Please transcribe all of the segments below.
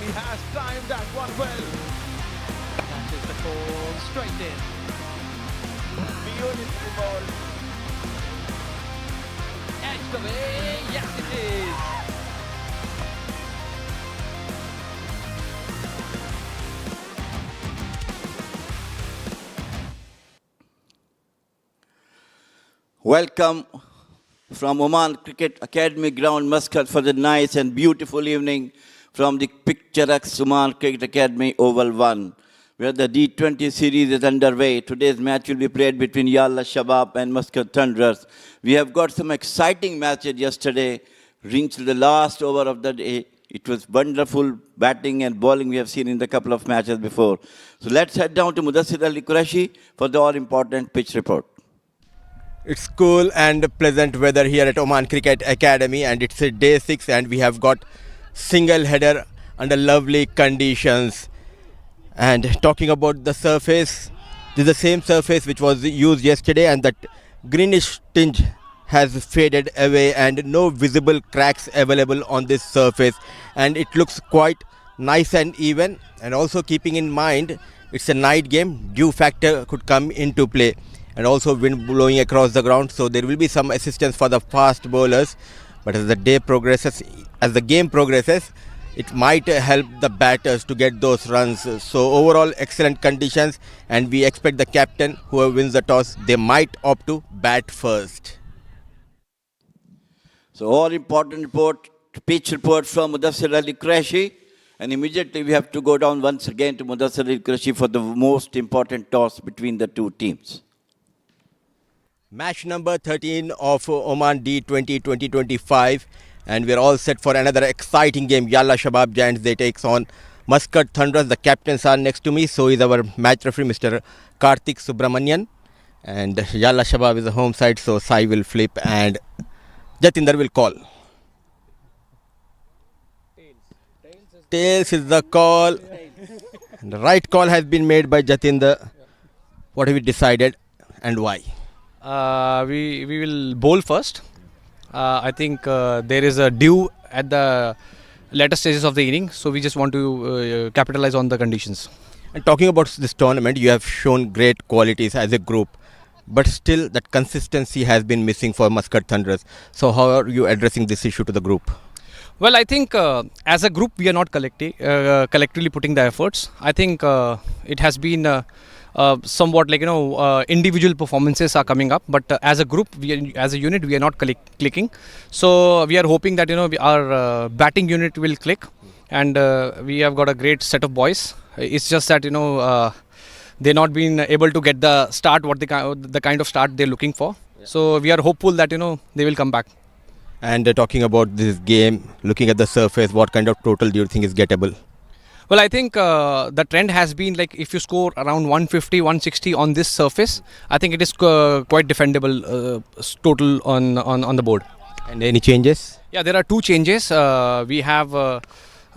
He has timed that one well. That is the ball straight in. Beautiful ball. Edged away. Yes, it is. Welcome from Oman Cricket Academy ground, Muscat, for the nice and beautiful evening from the picturesque Oman Cricket Academy Oval 1, where the D20 series is underway. Today's match will be played between Yala Shabab and Muscat Thunderers. We have got some exciting matches yesterday, reached the last over of the day. It was wonderful batting and bowling we have seen in the couple of matches before. So let's head down to Mudassir Ali Qureshi for the all-important pitch report. It's cool and pleasant weather here at Oman Cricket Academy, and it's a day 6 and we have got single header under lovely conditions. And talking about the surface, this is the same surface which was used yesterday, and that greenish tinge has faded away and no visible cracks available on this surface, and it looks quite nice and even. And also keeping in mind it's a night game, dew factor could come into play, and also wind blowing across the ground, so there will be some assistance for the fast bowlers. But as the day progresses, as the game progresses, it might help the batters to get those runs. So overall excellent conditions, and we expect the captain, whoever wins the toss, they might opt to bat first. So all important report, pitch report from Mudassir Ali Qureshi, and immediately we have to go down once again to Mudassir Ali Qureshi for the most important toss between the two teams. Match number 13 of Oman D20 2025, and we're all set for another exciting game. Yalla Shabab Giants, they takes on Muscat Thunderers. The captains are next to me, so is our match referee Mr. Karthik Subramanian, and Yalla Shabab is the home side, so Sai will flip and Jatinder will call. Tails is the call. And the right call has been made by Jatinder. What have you decided and why? We will bowl first. I think there is a dew at the later stages of the inning, so we just want to capitalize on the conditions. And talking about this tournament, you have shown great qualities as a group, but still that consistency has been missing for Muscat Thunderers. So how are you addressing this issue to the group? Well, I think as a group we are not collectively putting the efforts. I think it has been somewhat like individual performances are coming up, but as a group, as a unit, we are not clicking. So we are hoping that our batting unit will click, and we have got a great set of boys. It's just that they're not been able to get the start, what the kind of start they're looking for. Yeah. So we are hopeful that they will come back. And talking about this game, looking at the surface, what kind of total do you think is gettable? Well, I think the trend has been like if you score around 150, 160 on this surface, I think it is quite defendable total on the board. And any changes? Yeah, there are two changes. We have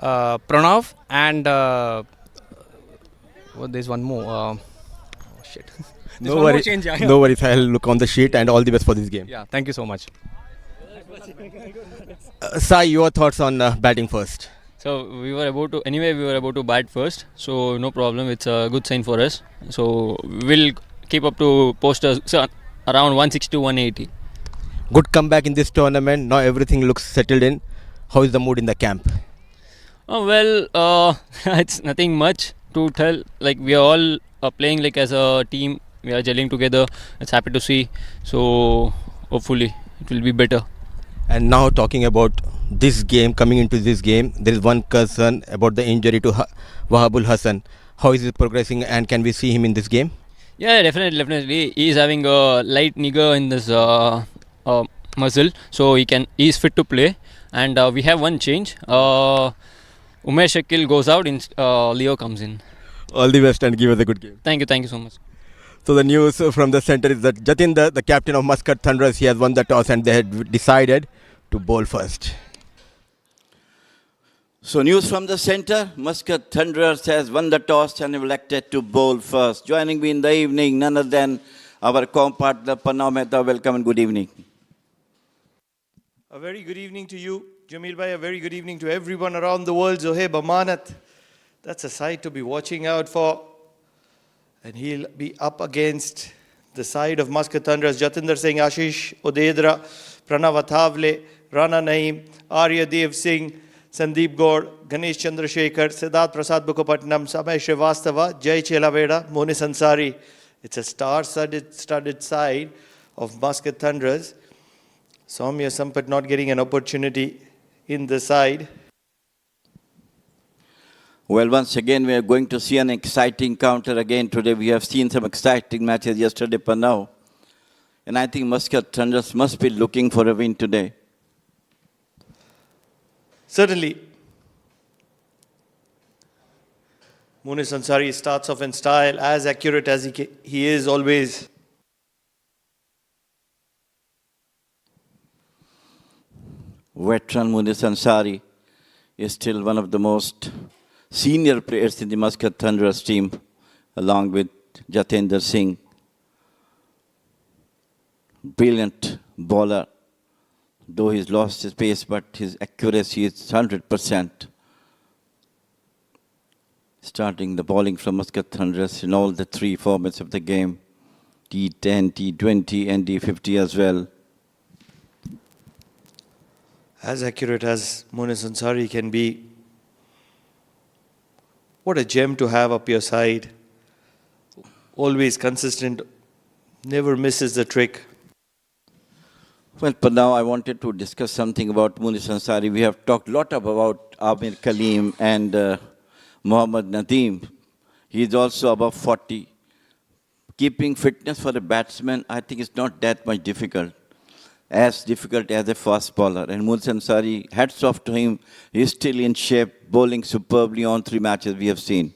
Pranav and there's one more. Shit. No worries. No worries. I'll look on the sheet, and all the best for this game. Yeah, thank you so much. Sai, your thoughts on batting first? So we were about to bat first, so no problem. It's a good sign for us. So we'll keep up to post around 160 to 180. Good comeback in this tournament. Now everything looks settled in. How is the mood in the camp? It's nothing much to tell. Like we are all playing like as a team. We are gelling together. It's happy to see. So hopefully it will be better. And now talking about this game, coming into this game, there is one concern about the injury to Wahabul Hassan. How is it progressing, and can we see him in this game? Yeah, definitely. He is having a light nigger in this muscle, so he is fit to play. And we have one change. Umesh Shakil goes out, Leo comes in. All the best and give us a good game. Thank you so much. So the news from the centre is that Jatinder, the captain of Muscat Thunderers, he has won the toss and they had decided to bowl first. So news from the centre, Muscat Thunderers has won the toss and elected to bowl first. Joining me in the evening, none other than our co-partner Panna Mehta. Welcome and good evening. A very good evening to you. Jamil bhai, a very good evening to everyone around the world. Zohaib Amanat, that's a sight to be watching out for. And he'll be up against the side of Muscat Thunderers, Jatinder Singh, Ashish Odedra, Pranav Athavale, Rana Naeem, Arya Dev Singh, Sandeep Gaur, Ganesh Chandrasekhar, Siddharth Prasad Bukapatnam, Samay Srivastava, Jai Chelaveda, Monis Ansari. It's a star-studded side of Muscat Thunderers. Soumya Sampat not getting an opportunity in the side. Well, once again, we are going to see an exciting counter again today. We have seen some exciting matches yesterday for now. And I think Muscat Thunderers must be looking for a win today. Certainly. Monis Ansari starts off in style, as accurate as he is always. Veteran Monis Ansari is still one of the most senior players in the Muscat Thunderers team, along with Jatinder Singh. Brilliant bowler, though he's lost his pace, but his accuracy is 100%. Starting the bowling from Muscat Thunderers in all the three formats of the game, T10, T20 and T50 as well. As accurate as Monis Ansari can be. What a gem to have up your side. Always consistent, never misses the trick. Well, but now I wanted to discuss something about Monis Ansari. We have talked a lot about Amir Kaleem and Mohammad Nadeem. He is also above 40. Keeping fitness for a batsman, I think it's not that much difficult. As difficult as a fast bowler. And Monis Ansari, hats off to him. He's still in shape, bowling superbly on 3 matches we have seen.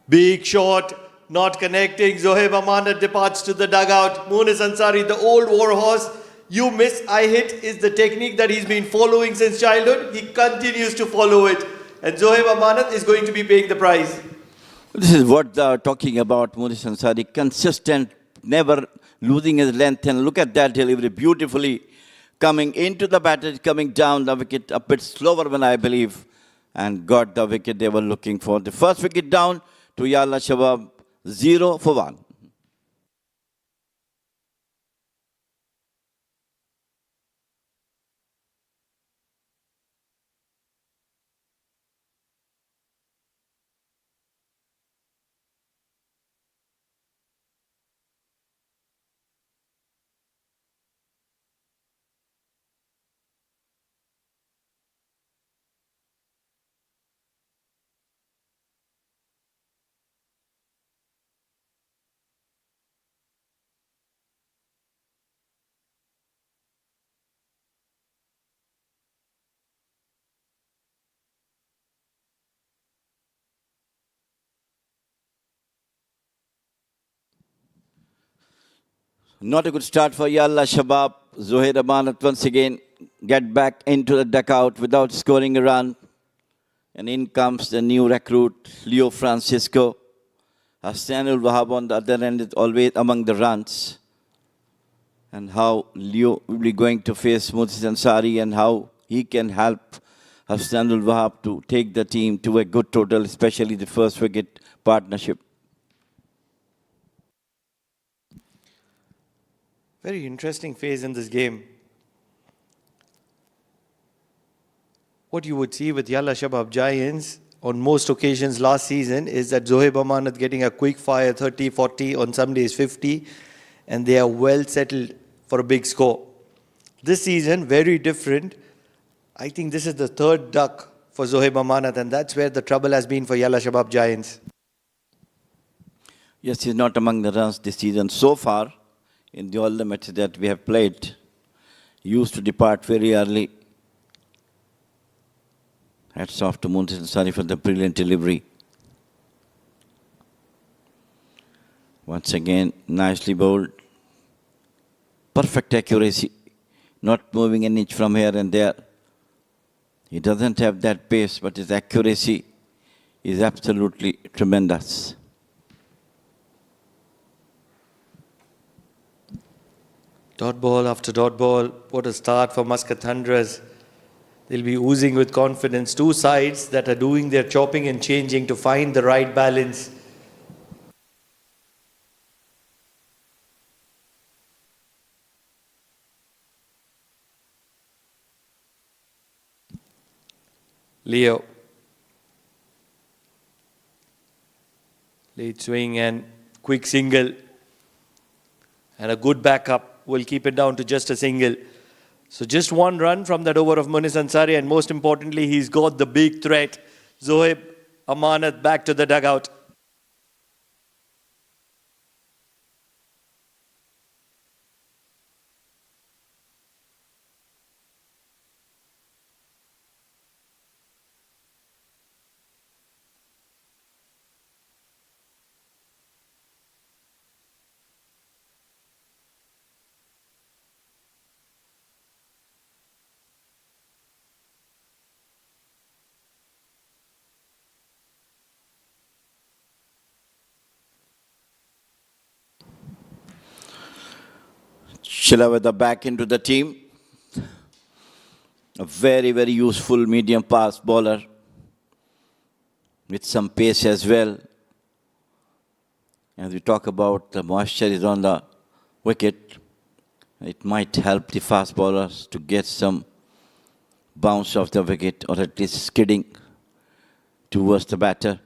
Big shot, not connecting. Zohaib Amanat departs to the dugout. Monis Ansari, the old warhorse. You miss, I hit is the technique that he's been following since childhood. He continues to follow it. And Zohaib Amanat is going to be paying the prize. This is what they are talking about, Monis Ansari. Consistent, never losing his length. And look at that delivery, beautifully coming into the batter, coming down the wicket, a bit slower than I believe, and got the wicket they were looking for. The first wicket down to Yala Shabab, 0 for 1. Not a good start for Yalla Shabab. Zohaib Amanat once again get back into the dugout without scoring a run. And in comes the new recruit, Leo Francisco. Hassanul Wahab on the other end is always among the runs. And how Leo will be going to face Monis Ansari and how he can help Hassanul Wahab to take the team to a good total, especially the first wicket partnership. Very interesting phase in this game. What you would see with Yalla Shabab Giants on most occasions last season is that Zohaib Amanat getting a quick fire 30, 40, on some days 50, and they are well settled for a big score. This season, very different. I think this is the third duck for Zohaib Amanat, and that's where the trouble has been for Yalla Shabab Giants. Yes, he's not among the runs this season so far. In all the matches that we have played, he used to depart very early. Hats off to Monis Ansari for the brilliant delivery. Once again, nicely bowled. Perfect accuracy. Not moving an inch from here and there. He doesn't have that pace, but his accuracy is absolutely tremendous. Dot ball after dot ball. What a start for Muscat Thunderers. They'll be oozing with confidence. Two sides that are doing their chopping and changing to find the right balance. Leo. Late swing and quick single. And a good backup will keep it down to just a single. So just one run from that over of Munis Ansari, and most importantly, he's got the big threat. Zohaib Amanat back to the dugout. Shilaveda back into the team. A very, very useful medium fast bowler with some pace as well. As we talk about the moisture is on the wicket, it might help the fast bowlers to get some bounce off the wicket, or at least skidding towards the batter.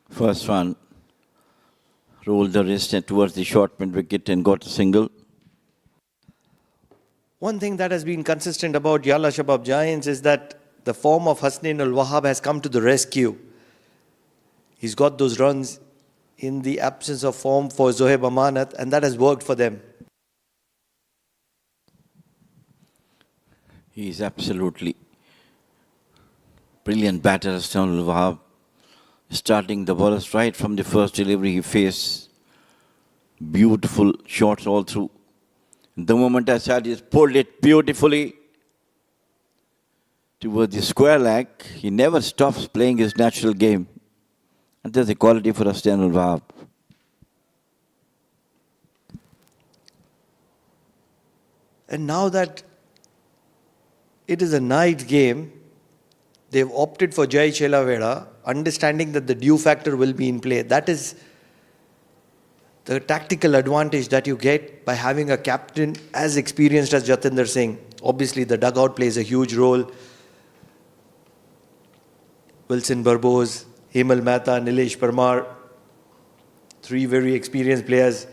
First one, rolled the wrist towards the short mid wicket and got a single. One thing that has been consistent about Yala Shabab Giants is that the form of Hasnain al-Wahab has come to the rescue. He's got those runs in the absence of form for Zohaib Amanat, and that has worked for them. He is absolutely brilliant batter, Hasnain al-Wahab. Starting the bowlers right from the first delivery he faced. Beautiful shots all through. The moment I said he pulled it beautifully towards the square leg. He never stops playing his natural game. And there's a quality for Hasnain al-Wahab. And now that it is a night game, they've opted for Jai Chelaveda, understanding that the dew factor will be in play. That is the tactical advantage that you get by having a captain as experienced as Jatinder Singh. Obviously, the dugout plays a huge role. Wilson Barbose, Hemal Mehta, Nilesh Parmar, three very experienced players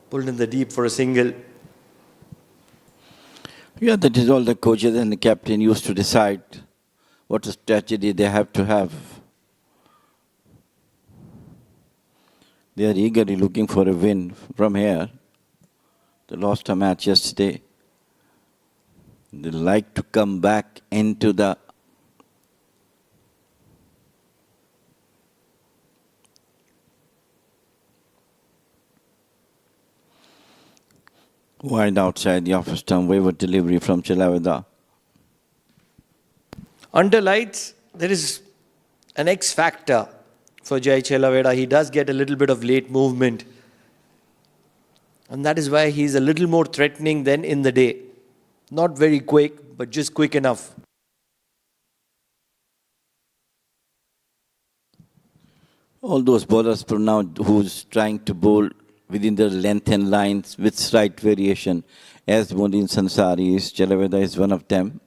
pulled in the deep for a single. Yeah, that is all the coaches and the captain used to decide what strategy they have to have. They are eagerly looking for a win from here. They lost a match yesterday. They like to come back into the wide outside the office stump, wayward delivery from Chelaveda. Under lights, there is an X factor for Jai Chelaveda. He does get a little bit of late movement. And that is why he's a little more threatening than in the day. Not very quick, but just quick enough. All those bowlers for now who's trying to bowl within the length and lines with slight variation, as Munis Ansari is, Chelaveda is one of them.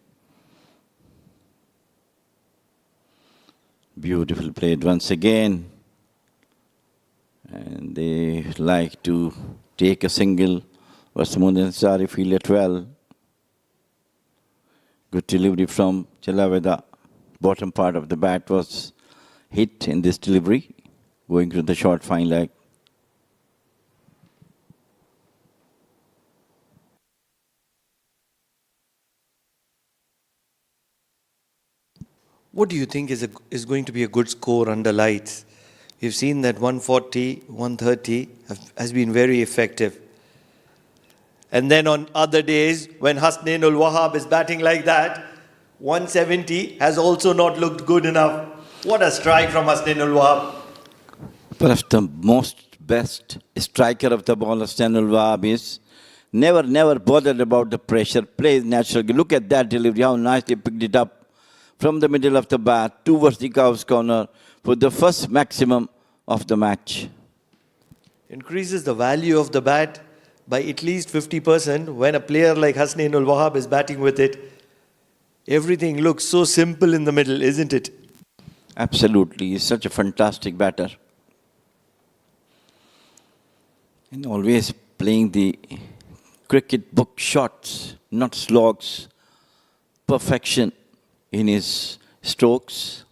Beautiful played once again. And they like to take a single. Was Munis Ansari fielded well. Good delivery from Chelaveda. Bottom part of the bat was hit in this delivery, going to the short fine leg. What do you think is going to be a good score under lights? We've seen that 140, 130 has been very effective. And then on other days, when Hasnain al-Wahab is batting like that, 170 has also not looked good enough. What a strike from Hasnain al-Wahab. Perhaps the most best striker of the ball, Hasnainul Wahab, is never bothered about the pressure, plays natural. Look at that delivery, how nicely picked it up from the middle of the bat towards the Cow's corner for the first maximum of the match. Increases the value of the bat by at least 50% when a player like Hasnainul Wahab is batting with it. Everything looks so simple in the middle, isn't it? Absolutely, he's such a fantastic batter. And always playing the cricket book shots, not slogs. Perfection in his strokes.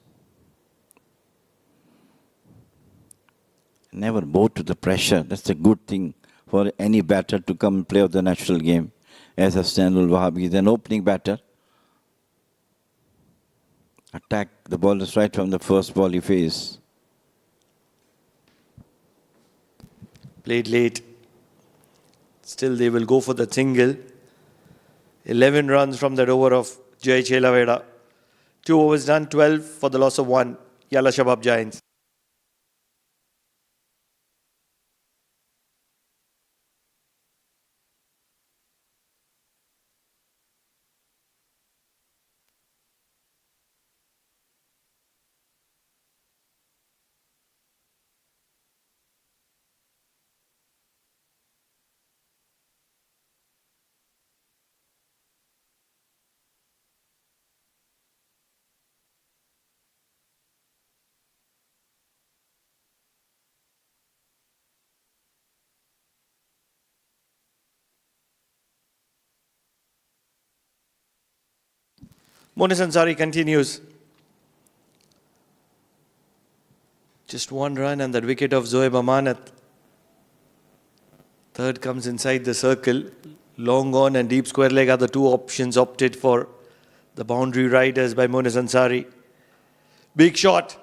Never bow to the pressure. That's a good thing for any batter to come and play of the natural game. As Hasnainul Wahab is an opening batter. Attack the bowlers right from the first ball he faced. Played late. Still they will go for the single. 11 runs from that over of Jai Chelaveda. 2 overs done, 12 for the loss of 1. Yala Shabab Giants. Monis Ansari continues. Just 1 run and that wicket of Zoeb Amanat. Third comes inside the circle. Long on and deep square leg are the 2 options opted for the boundary riders by Monis Ansari. Big shot.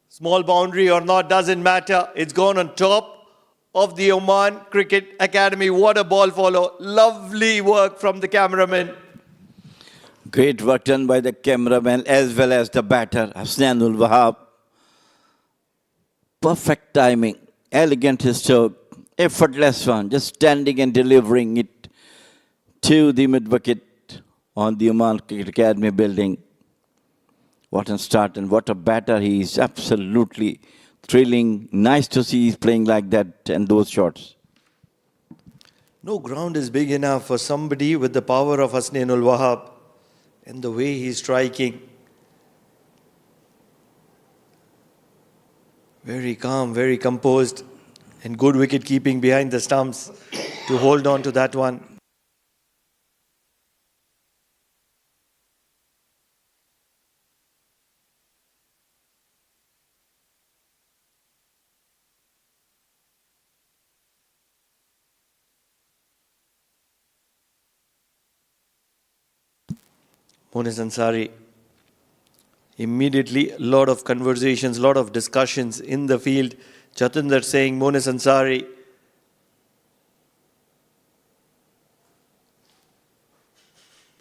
Small boundary or not, doesn't matter. It's gone on top of the Oman Cricket Academy. What a ball follow. Lovely work from the cameraman. Great work done by the cameraman as well as the batter, Hasnainul Wahab. Perfect timing, elegant stroke, effortless one, just standing and delivering it to the mid-wicket on the Oman Cricket Academy building. What a start and what a batter he is, absolutely thrilling. Nice to see he's playing like that and those shots. No ground is big enough for somebody with the power of Hasnainul Wahab. And the way he's striking. Very calm, very composed. And good wicket keeping behind the stumps to hold on to that one. Monis Ansari, immediately a lot of conversations, a lot of discussions in the field. Jatinder saying Monis Ansari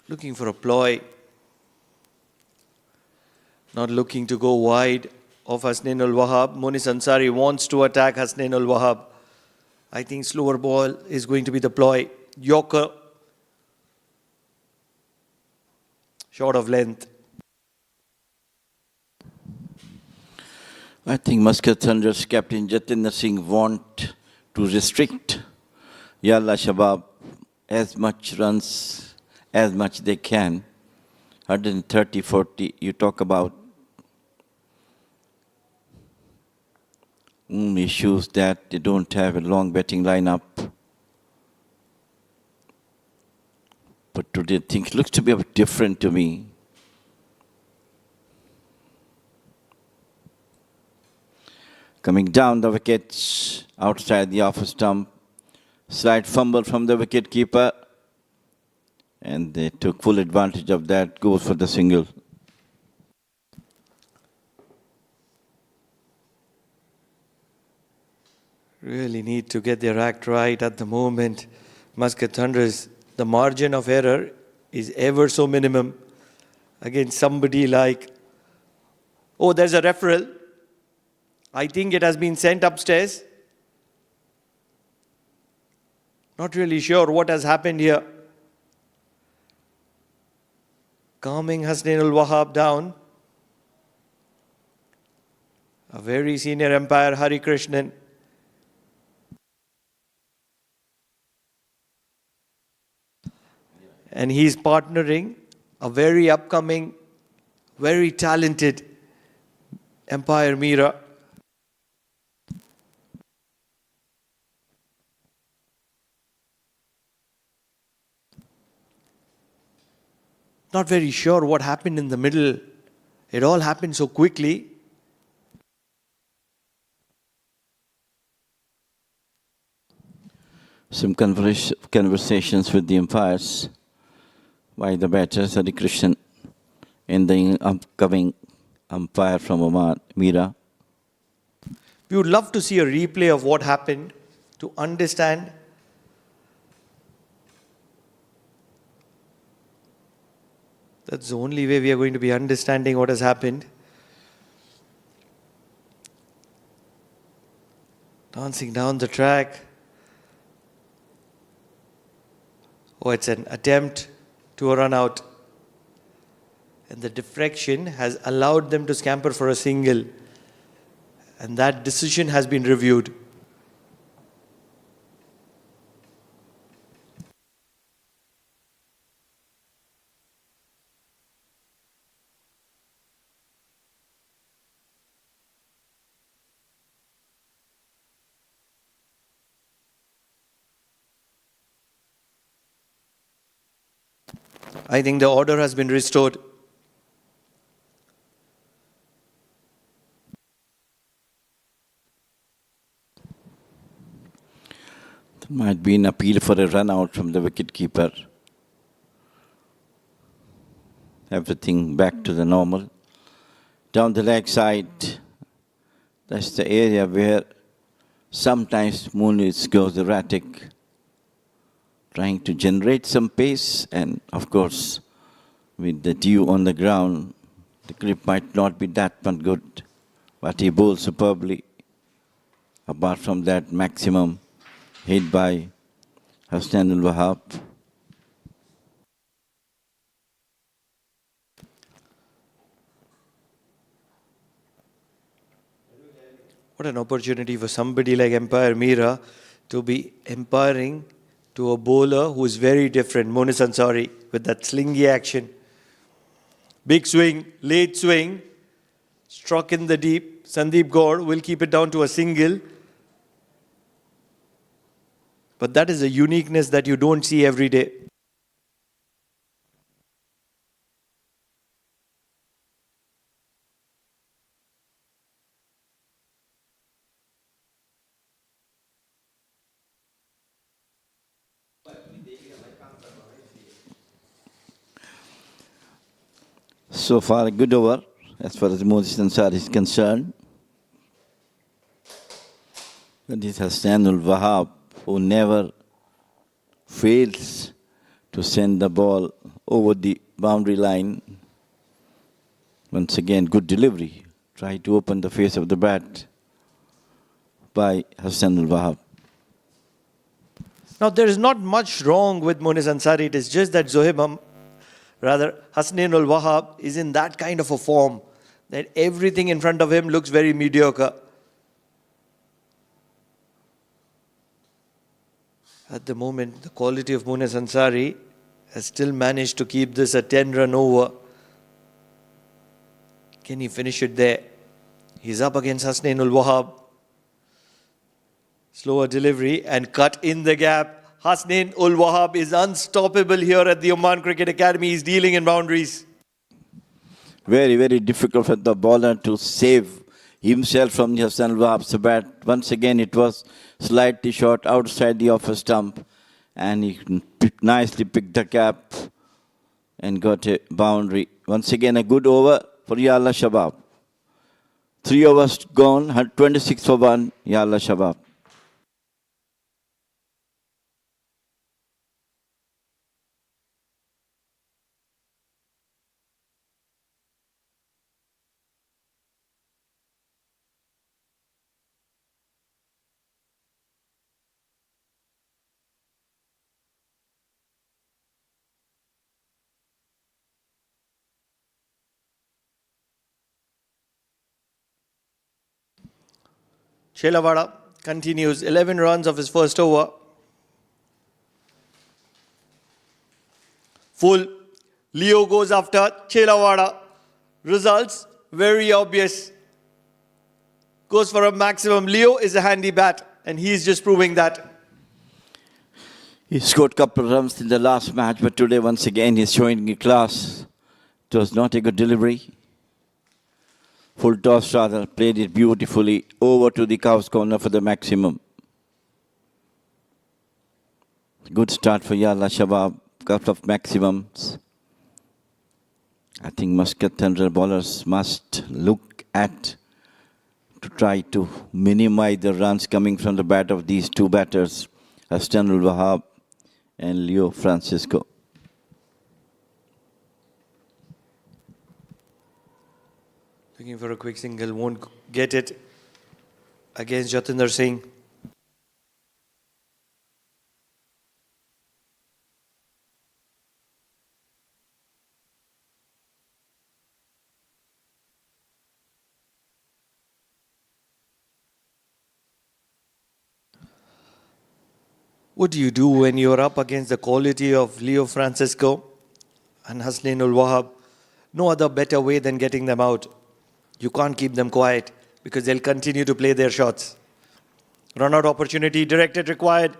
looking for a ploy, not looking to go wide of Hasnainul Wahab. Monis Ansari wants to attack Hasnainul Wahab. I think slower ball is going to be the ploy. Yorker. Short of length. I think Muscat Thunderers captain Jatinder Singh want to restrict Yala Shabab as much runs as much they can. 130, 40 you talk about. Issues that they don't have a long batting lineup. But today things looks to be a bit different to me. Coming down the wickets, outside the off stump, slight fumble from the wicket keeper, and they took full advantage of that, goes for the single. Really need to get their act right at the moment. Muscat Thunderers, the margin of error is ever so minimum against somebody like, oh, there's a referral. I think it has been sent upstairs. Not really sure what has happened here. Calming Hasnain ul Wahab down. A very senior umpire, Hari Krishnan. And he's partnering a very upcoming, very talented umpire, Meera. Not very sure what happened in the middle. It all happened so quickly. Some conversations with the umpires by the batters, Hari Krishnan, and the upcoming umpire from Oman, Meera. We would love to see a replay of what happened to understand that's the only way we are going to be understanding what has happened. Dancing down the track. Oh, it's an attempt to a run out. And the deflection has allowed them to scamper for a single. And that decision has been reviewed. I think the order has been restored. There might be an appeal for a run out from the wicket-keeper. Everything back to the normal. Down the leg side, that's the area where sometimes Muniz goes erratic, trying to generate some pace, and of course, with the dew on the ground, the grip might not be that much good, but he bowls superbly. Apart from that, maximum hit by Hasnain ul Wahab. What an opportunity for somebody like umpire Meera to be umpiring to a bowler who is very different, Monis Ansari, with that slingy action. Big swing, late swing, struck in the deep. Sandeep Gaur will keep it down to a single. But that is a uniqueness that you don't see every day. So far, a good over as far as Moses Ansari is concerned. But this Hasnain ul Wahab, who never fails to send the ball over the boundary line. Once again, good delivery. Try to open the face of the bat by Hasnain ul Wahab. Now, there is not much wrong with Monis Ansari. It is just that Hasnain ul Wahab is in that kind of a form that everything in front of him looks very mediocre. At the moment, the quality of Monis Ansari has still managed to keep this a 10-run over. Can he finish it there? He's up against Hasnain ul Wahab. Slower delivery and cut in the gap. Hasnain ul Wahab is unstoppable here at the Oman Cricket Academy. He's dealing in boundaries. Very, very difficult for the bowler to save himself from Hasnain ul Wahab's bat. Once again, it was slightly short outside the offer stump, and he nicely picked the cap and got a boundary. Once again, a good over for Yala Shabab. 3 overs gone, 26 for 1, Yala Shabab. Chelawada continues 11 runs of his first over. Full. Leo goes after Chelawada. Results very obvious. Goes for a maximum. Leo is a handy bat, and he's just proving that. He scored a couple of runs in the last match, but today once again he's showing a class. It was not a good delivery. Full toss rather, played it beautifully over to the cow's corner for the maximum. Good start for Yala Shabab, couple of maximums. I think Muscat Thunderers bowlers must look at to try to minimize the runs coming from the bat of these two batters, Hassanul Wahab and Leo Francisco. Looking for a quick single, won't get it against Jatinder Singh. What do you do when you're up against the quality of Leo Francisco and Hassanul Wahab? No other better way than getting them out. You can't keep them quiet because they'll continue to play their shots. Run out opportunity, directed required.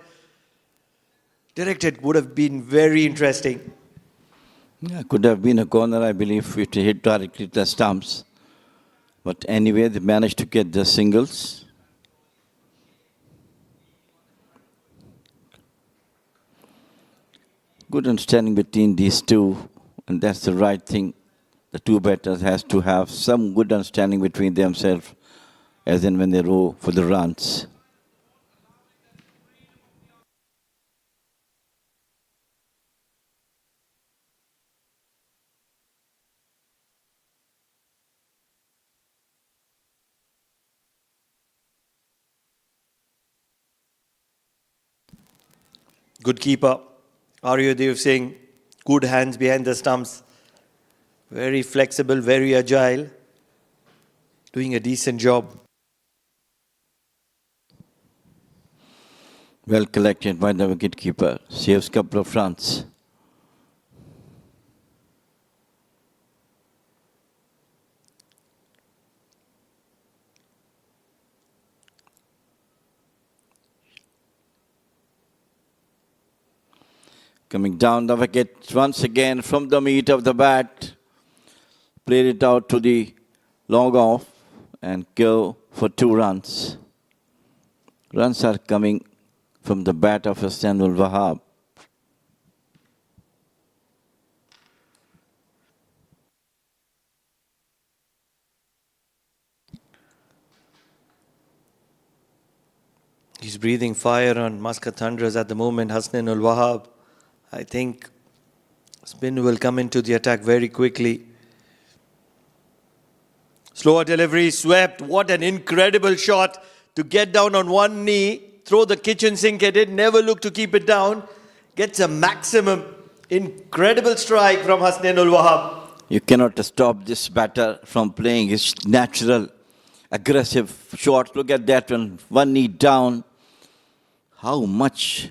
Directed would have been very interesting. Yeah, could have been a corner, I believe, if it hit directly the stumps. But anyway, they managed to get the singles. Good understanding between these two, and that's the right thing. The two batters has to have some good understanding between themselves, as in when they row for the runs. Good keeper. Aryadev Singh, good hands behind the stumps. Very flexible, very agile. Doing a decent job. Well collected by the wicketkeeper. Saves a couple of runs. Coming down the wicket once again from the meat of the bat. Played it out to the long off and go for 2 runs. Runs are coming from the bat of Hassanul Wahab. He's breathing fire on Muscat Thunderers at the moment, Hassanul Wahab. I think spin will come into the attack very quickly. Slower delivery, swept. What an incredible shot to get down on one knee, throw the kitchen sink at it, never look to keep it down. Gets a maximum. Incredible strike from Hassanul Wahab. You cannot stop this batter from playing his natural, aggressive shots. Look at that one knee down. How much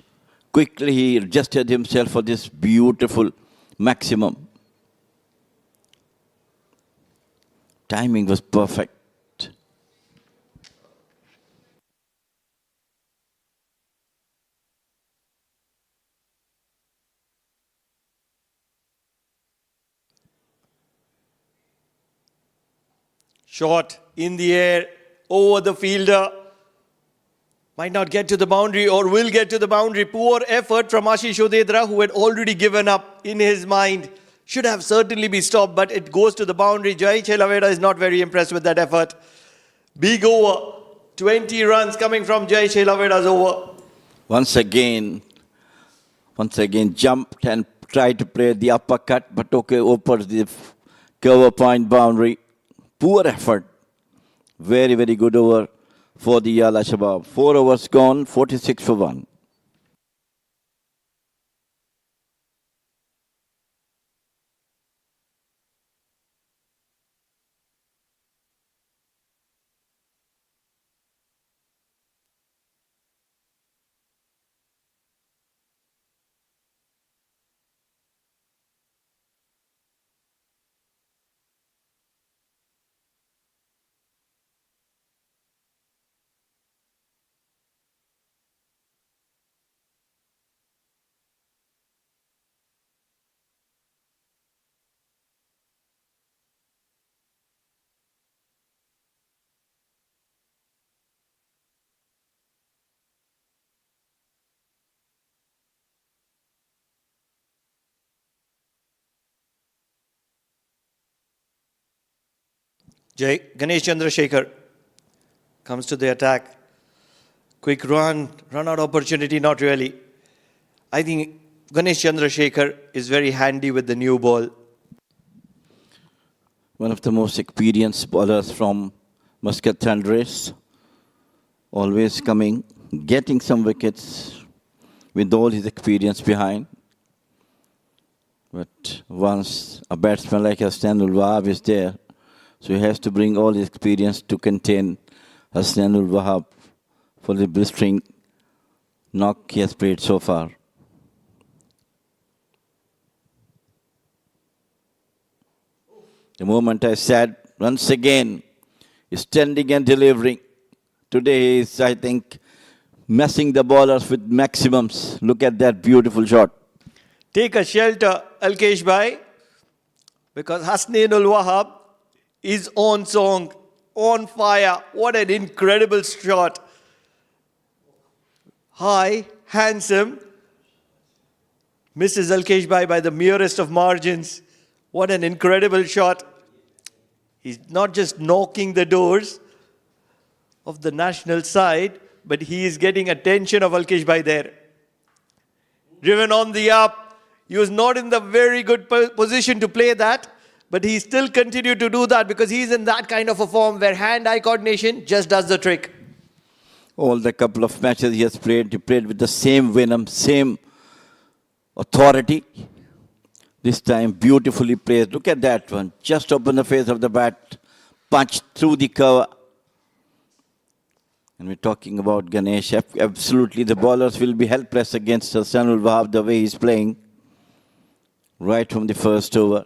quickly he adjusted himself for this beautiful maximum. Timing was perfect. Shot in the air, over the fielder. Might not get to the boundary or will get to the boundary. Poor effort from Ashish Odedra, who had already given up in his mind. Should have certainly been stopped, but it goes to the boundary. Jai Chelawada is not very impressed with that effort. Big over. 20 runs coming from Jai Chelawada's over. Once again jumped and tried to play the uppercut, but okay, over the cover point boundary. Poor effort. Very, very good over for the Yala Shabab. 4 overs gone, 46 for 1. Ganesh Chandrasekhar comes to the attack. Quick run out opportunity, not really. I think Ganesh Chandrasekhar is very handy with the new ball. One of the most experienced bowlers from Muscat Thunderers, always coming, getting some wickets with all his experience behind. But once a batsman like Hassanul Wahab is there, so he has to bring all his experience to contain Hassanul Wahab for the blistering knock he has played so far. The moment I said, once again, standing and delivering. Today he is, I think, messing the bowlers with maximums. Look at that beautiful shot. Take a shelter, Alkesh Bhai, because Hassanul Wahab is on song, on fire. What an incredible shot. High, handsome. Misses Alkesh Bhai by the merest of margins. What an incredible shot. He's not just knocking the doors of the national side, but he is getting attention of Alkesh Bhai there. Driven on the up. He was not in the very good position to play that, but he still continued to do that because he's in that kind of a form where hand-eye coordination just does the trick. All the couple of matches he played with the same venom, same authority. This time beautifully placed. Look at that one. Just open the face of the bat, punched through the cover. And we're talking about Ganesh. Absolutely, the bowlers will be helpless against Hassanul Wahab the way he's playing. Right from the first over.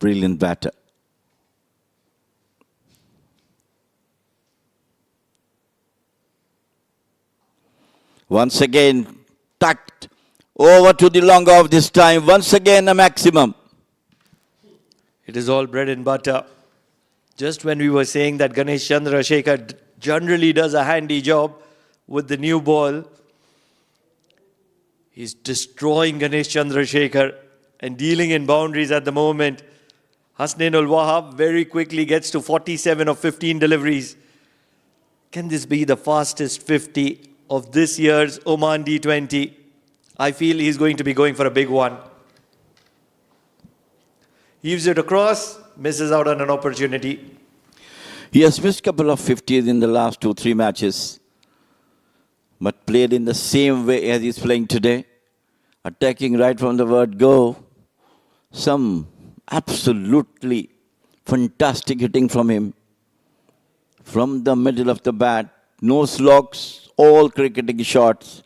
Brilliant batter. Once again, tucked over to the long off this time. Once again, a maximum. It is all bread and butter. Just when we were saying that Ganesh Chandrasekhar generally does a handy job with the new ball, he's destroying Ganesh Chandrasekhar and dealing in boundaries at the moment. Hassanul Wahab very quickly gets to 47 of 15 deliveries. Can this be the fastest 50 of this year's Oman D20? I feel he's going to be going for a big one. Heaves it across, misses out on an opportunity. He has missed a couple of 50s in the last 2-3 matches, but played in the same way as he's playing today. Attacking right from the word go. Some absolutely fantastic hitting from him. From the middle of the bat, no slogs, all cricketing shots.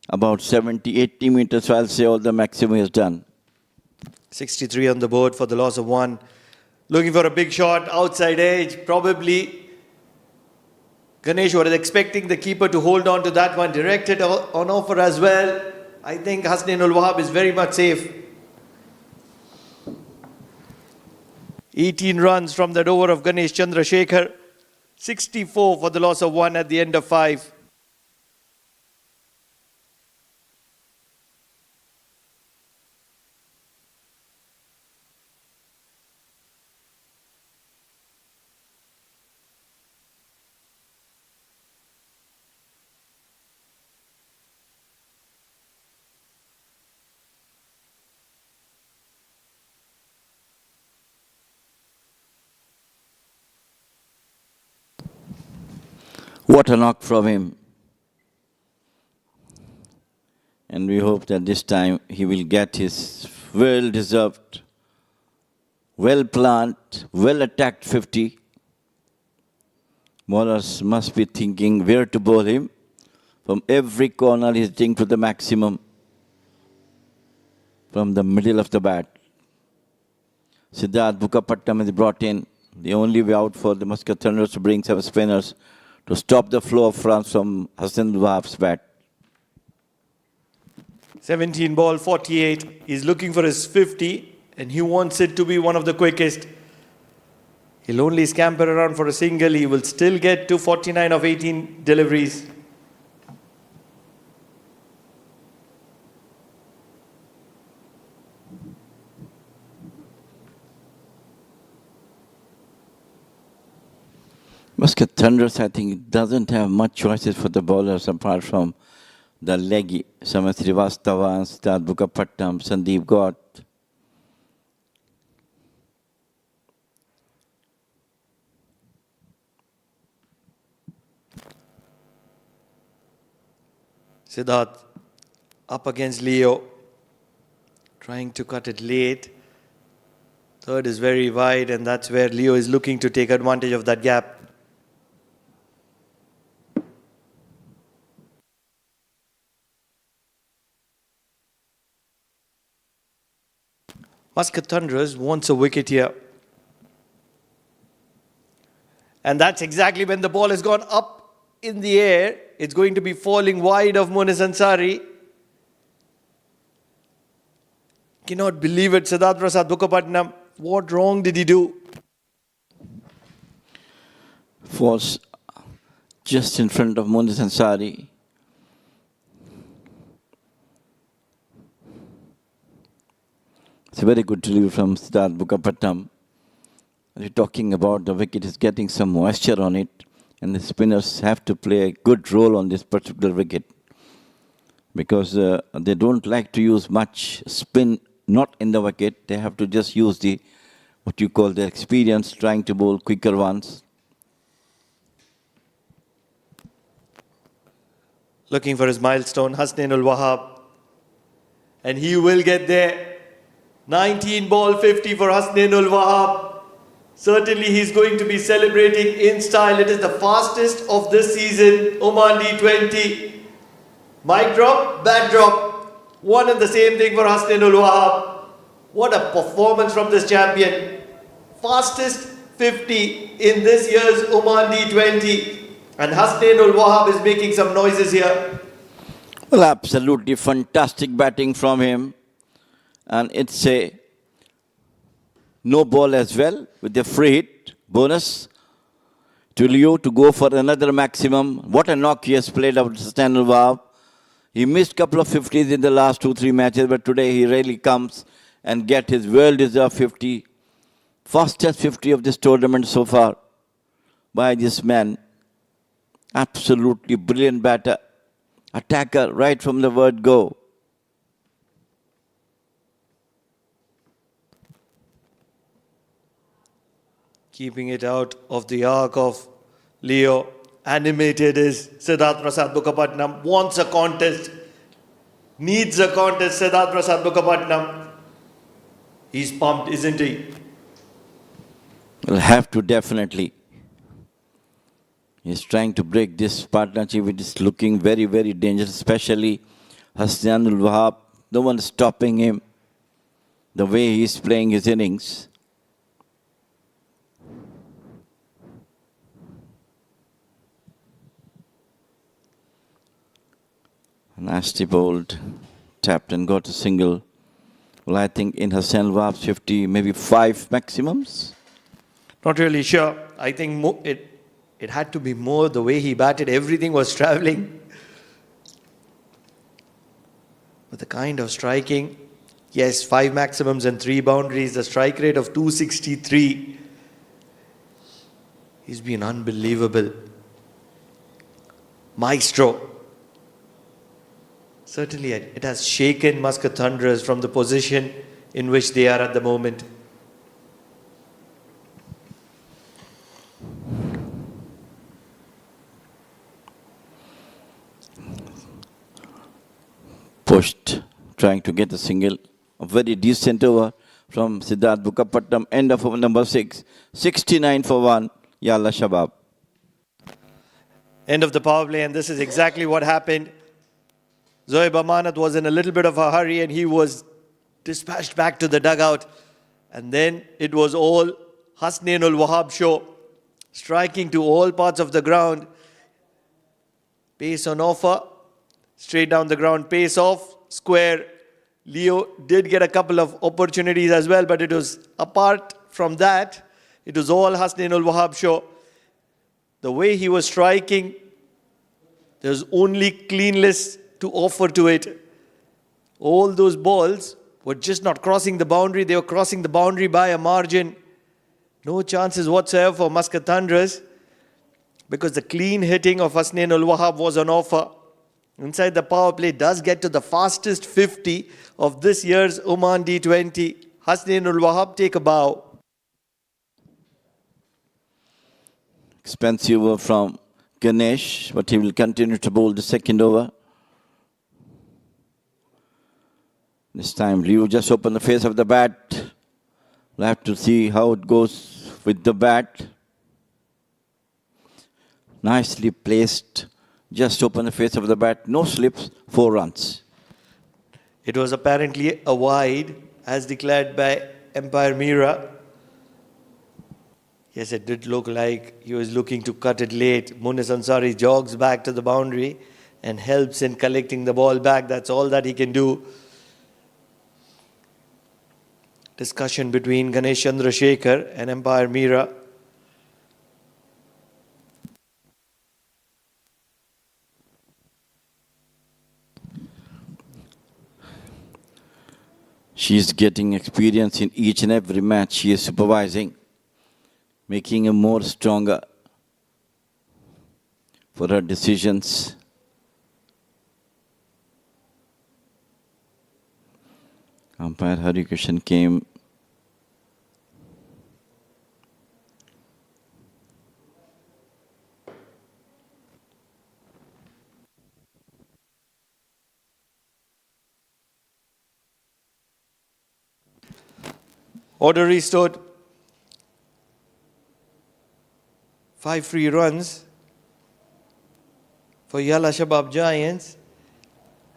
About 70, 80 meters, so I'll say all the maximum he has done. 63 on the board for the loss of one. Looking for a big shot, outside edge, probably. Ganesh was expecting the keeper to hold on to that one, directed on offer as well. I think Hassanul Wahab is very much safe. 18 runs from that over of Ganesh Chandrasekhar. 64 for the loss of one at the end of 5. What a knock from him. And we hope that this time he will get his well-deserved, well-planned, well-attacked 50. Bowlers must be thinking where to bowl him. From every corner he's hitting to the maximum. From the middle of the bat. Siddharth Bukkapattam is brought in. The only way out for the Muscat Thunderers to bring some spinners to stop the flow of runs from Hassanul Wahab's bat. 17 ball, 48. He's looking for his 50 and he wants it to be one of the quickest. He'll only scamper around for a single. He will still get to 49 of 18 deliveries. Muscat Thunderers, I think, doesn't have much choices for the bowlers apart from the leggy Samat Srivastava and Siddharth Mukherjee, Sandeep Gautam. Siddharth up against Leo, trying to cut it late. Third is very wide, and that's where Leo is looking to take advantage of that gap. Muscat Thunderers wants a wicket here. And that's exactly when the ball has gone up in the air. It's going to be falling wide of Munis Ansari. Cannot believe it. Siddharth Prasad Mukherjee, what wrong did he do? Falls just in front of Munis Ansari. It's a very good delivery from Siddharth Mukherjee. We're talking about the wicket is getting some moisture on it, and the spinners have to play a good role on this particular wicket because they don't like to use much spin not in the wicket. They have to just use the what you call their experience trying to bowl quicker ones. Looking for his milestone, Hasnainul Wahab. And he will get there. 19 ball 50 for Hasnainul Wahab. Certainly he's going to be celebrating in style. It is the fastest of this season, Oman D20. Mic drop, bat drop. One and the same thing for Hasnainul Wahab. What a performance from this champion. Fastest 50 in this year's Oman D20. And Hasnainul Wahab is making some noises here. Well, absolutely fantastic batting from him. And it's a no ball as well with the free hit bonus to Leo to go for another maximum. What a knock he has played out Hasnainul Wahab. He missed a couple of 50s in the last 2-3 matches, but today he really comes and get his well-deserved 50. Fastest 50 of this tournament so far by this man. Absolutely brilliant batter. Attacker right from the word go. Keeping it out of the arc of Leo. Animated is Siddharth Prasad Mukherjee. Wants a contest. Needs a contest, Siddharth Prasad Mukherjee. He's pumped, isn't he? Will have to definitely. He's trying to break this partnership, which is looking very, very dangerous, especially Hasnainul Wahab. No one stopping him the way he's playing his innings. Nasty bowled, tapped and got a single. Well, I think in Hasnainul Wahab's 50, maybe 5 maximums. Not really sure. I think it had to be more the way he batted. Everything was travelling. But the kind of striking, yes, 5 maximums and 3 boundaries, the strike rate of 263. He's been unbelievable. Maestro. Certainly it has shaken Muscat Thunderers from the position in which they are at the moment. Pushed, trying to get a single. A very decent over from Siddharth Mukherjee. End of over number 6. 69 for 1. Yala Shabab. End of the power play, and this is exactly what happened. Zoeb Amanat was in a little bit of a hurry and he was dispatched back to the dugout. And then it was all Hasnainul Wahab show. Striking to all parts of the ground. Pace on offer. Straight down the ground, pace off, square. Leo did get a couple of opportunities as well, but it was apart from that. It was all Hasnainul Wahab show. The way he was striking, there's only cleanliness to offer to it. All those balls were just not crossing the boundary. They were crossing the boundary by a margin. No chances whatsoever for Muscat Thunderers. because the clean hitting of Hasnain ul Wahab was on offer. Inside the power play does get to the fastest 50 of this year's Oman D20. Hasnain ul Wahab take a bow. Expensive over from Ganesh, but he will continue to bowl the second over. This time, Liu just opened the face of the bat. We'll have to see how it goes with the bat. Nicely placed. Just open the face of the bat. No slips, 4 runs. It was apparently a wide, as declared by umpire Mira. Yes, it did look like he was looking to cut it late. Munis Ansari jogs back to the boundary and helps in collecting the ball back. That's all that he can do. Discussion between Ganesh Chandrasekhar and umpire Mira. She is getting experience in each and every match she is supervising, making her more stronger for her decisions. Umpire Hari Krishnan came. Order restored. 5 free runs for Yala Shabab Giants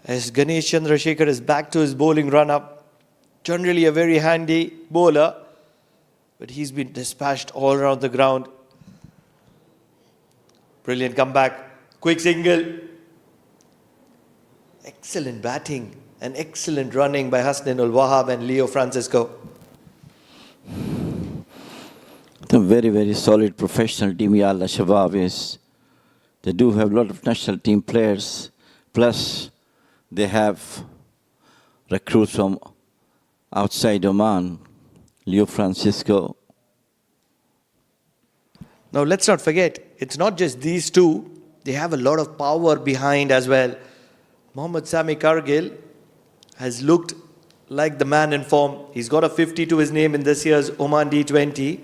as Ganesh Chandrasekhar is back to his bowling run-up. Generally a very handy bowler, but he's been dispatched all around the ground. Brilliant comeback. Quick single. Excellent batting and excellent running by Hasnain ul Wahab and Leo Francisco. The very, very solid professional team Yala Shabab is. They do have a lot of national team players, plus they have recruits from outside Oman, Leo Francisco. Now let's not forget, it's not just these two, they have a lot of power behind as well. Mohammad Sami Kargil has looked like the man in form. He's got a 50 to his name in this year's Oman D20.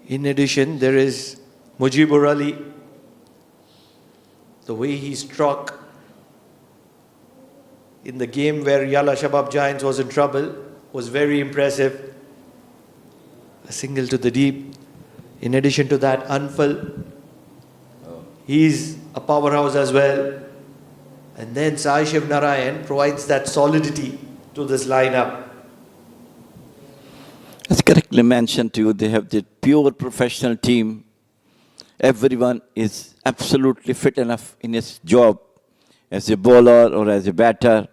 In addition, there is Mujibur Ali. The way he struck in the game where Yala Shabab Giants was in trouble was very impressive. A single to the deep. In addition to that, Anfal, he's a powerhouse as well. And then Sai Shiv Narayan provides that solidity to this lineup. As correctly mentioned to you, they have the pure professional team. Everyone is absolutely fit enough in his job as a bowler or as a batter.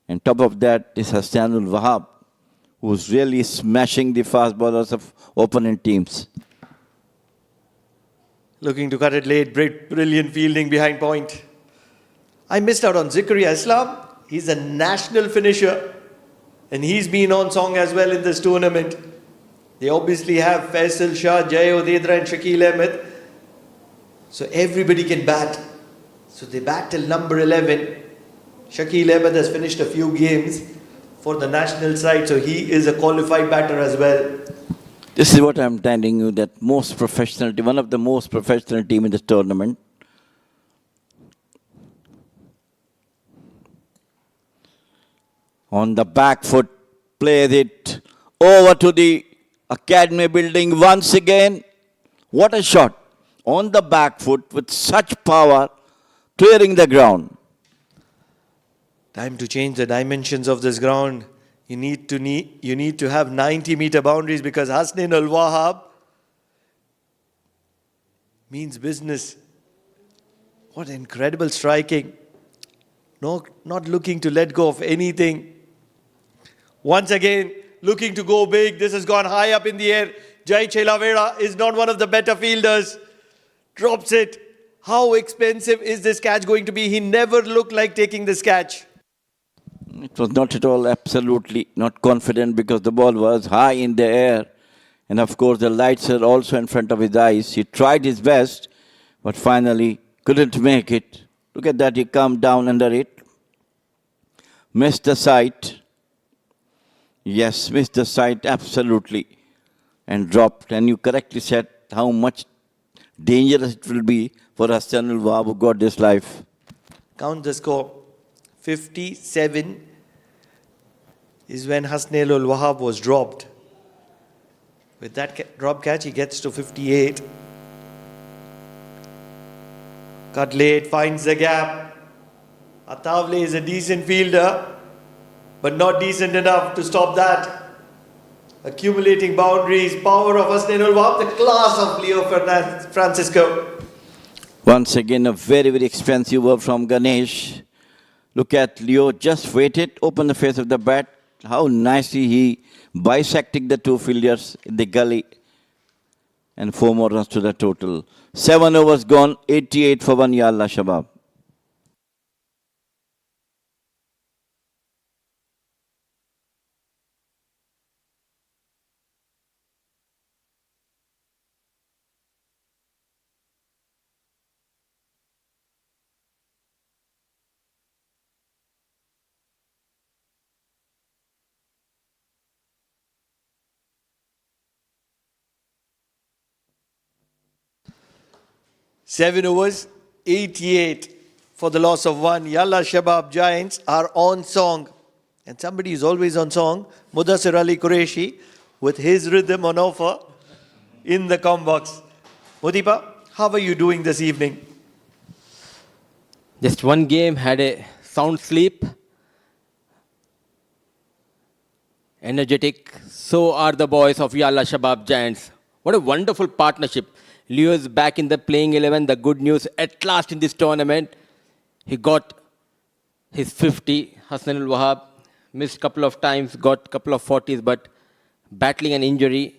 And top of that is Hasnain ul Wahab, who's really smashing the fast bowlers of opponent teams. Looking to cut it late, brilliant fielding behind point. I missed out on Zikaria Islam. He's a national finisher. And he's been on song as well in this tournament. They obviously have Faisal Shah, Jay Odedra and Shakil Ahmed. So everybody can bat. So they bat till number 11. Shakil Ahmed has finished a few games for the national side. So he is a qualified batter as well. This is what I'm telling you, that most professional team, one of the most professional team in this tournament. On the back foot, plays it over to the academy building once again. What a shot. On the back foot with such power, clearing the ground. Time to change the dimensions of this ground. You need to have 90-meter boundaries because Hasnain ul Wahab means business. What incredible striking. No, not looking to let go of anything. Once again, looking to go big. This has gone high up in the air. Jai Chelavera is not one of the better fielders. Drops it. How expensive is this catch going to be? He never looked like taking this catch. It was not at all absolutely not confident because the ball was high in the air And of course, the lights are also in front of his eyes. He tried his best, but finally couldn't make it. Look at that, he come down under it. Missed the sight. Yes, missed the sight absolutely. And dropped. And you correctly said how much dangerous it will be for Hassanul Wahab who got this life. Count the score. 57 is when Hasnainul Wahab was dropped. With that drop catch, he gets to 58. Cut late, finds the gap. Atavle is a decent fielder, but not decent enough to stop that. Accumulating boundaries, power of Hasnainul Wahab, the class of Leo Francisco. Once again, a very, very expensive over from Ganesh. Look at Leo, just waited, open the face of the bat. How nicely he bisecting the two fielders in the gully. And 4 more runs to the total. 7 overs gone, 88 for 1 Yala Shabab. Seven overs, 88 for the loss of 1. Yalla Shabab Giants are on song. And somebody is always on song. Mudassir Ali Qureshi with his rhythm on offer in the com box. Mudipa, how are you doing this evening? Just one game, had a sound sleep. Energetic. So are the boys of Yalla Shabab Giants. What a wonderful partnership. Leo is back in the playing 11. The good news at last in this tournament. He got his 50. Hasnainul Wahab missed a couple of times, got a couple of 40s, but battling an injury.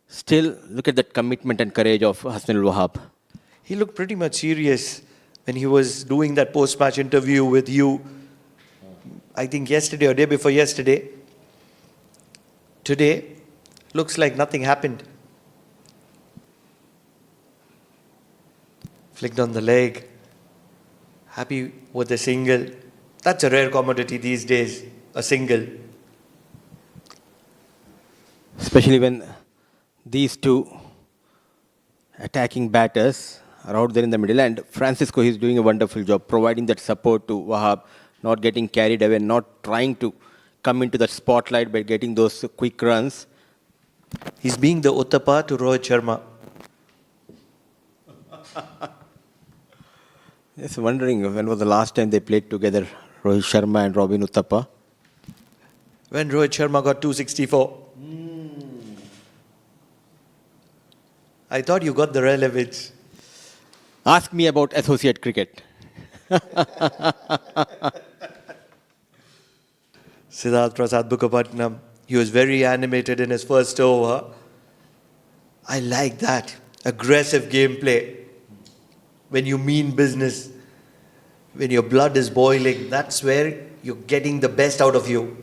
Still, look at that commitment and courage of Hasnainul Wahab. He looked pretty much serious when he was doing that post-match interview with you. I think yesterday or day before yesterday. Today, looks like nothing happened. Flicked on the leg. Happy with the single. That's a rare commodity these days, a single. Especially when these two attacking batters are out there in the middle. And Francisco is doing a wonderful job providing that support to Wahab, not getting carried away, not trying to come into the spotlight by getting those quick runs. He's being the Uttapa to Rohit Sharma. Just wondering when was the last time they played together, Rohit Sharma and Robin Uthappa? When Rohit Sharma got 264. I thought you got the relevance. Ask me about associate cricket. Siddharth Prasad Bukapatnam, he was very animated in his first over. I like that. Aggressive gameplay. When you mean business, when your blood is boiling, that's where you're getting the best out of you.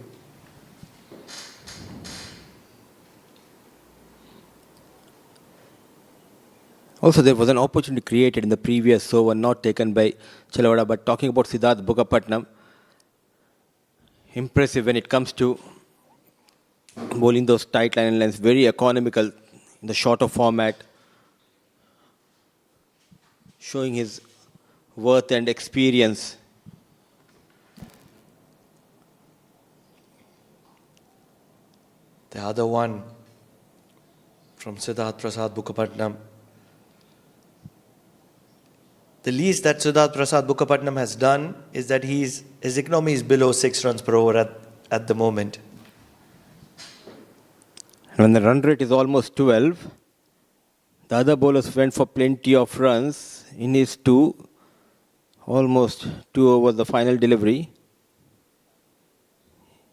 Also, there was an opportunity created in the previous over, not taken by Chelawada, but talking about Siddharth Bukapatnam, impressive when it comes to bowling those tight line and lengths, very economical in the shorter format, showing his worth and experience. The other one from Siddharth Prasad Bukapatnam. The least that Siddharth Prasad Bukapatnam has done is that his economy is below 6 runs per over at the moment. When the run rate is almost 12, the other bowlers went for plenty of runs. In his almost 2 overs the final delivery.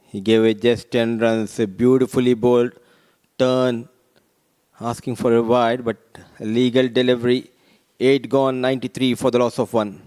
He gave away just 10 runs, a beautifully bowled turn, asking for a wide, but a legal delivery. 8 gone, 93 for the loss of 1.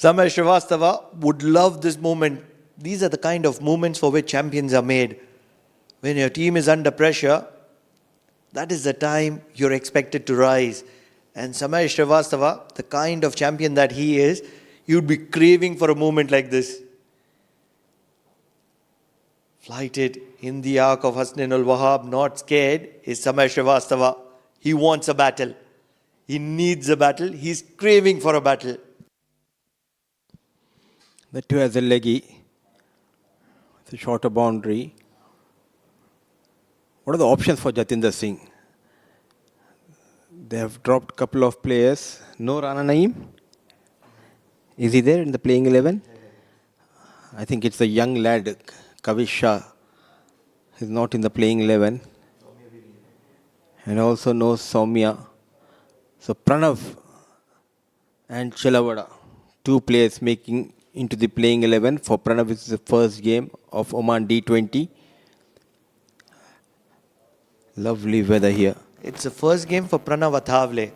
Samay Srivastava would love this moment. These are the kind of moments for which champions are made. When your team is under pressure, that is the time you're expected to rise. And Samay Srivastava, the kind of champion that he is, you'd be craving for a moment like this. Flighted in the arc of Hasnain al-Wahab, not scared, is Samay Srivastava. He wants a battle. He needs a battle. He's craving for a battle. The two has a leggy. It's a shorter boundary. What are the options for Jatinder Singh? They have dropped a couple of players. No Rana Naeem? Is he there in the playing 11? I think it's a young lad, Kavish Shah. He's not in the playing 11. And also no Soumya. So Pranav and Chelavada, two players making into the playing 11. For Pranav, it's the first game of Oman D20. Lovely weather here. It's the first game for Pranav Athavale.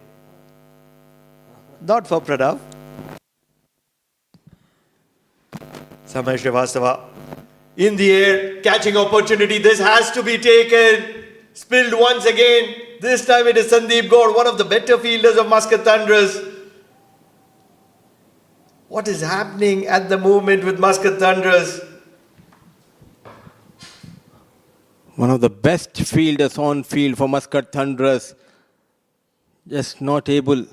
Not for Pranav. Samay Srivastava in the air, catching opportunity. This has to be taken. Spilled once again. This time it is Sandeep Gaur, one of the better fielders of Muscat Thunderers. What is happening at the moment with Muscat Thunderers? One of the best fielders on field for Muscat Thunderers. Just not able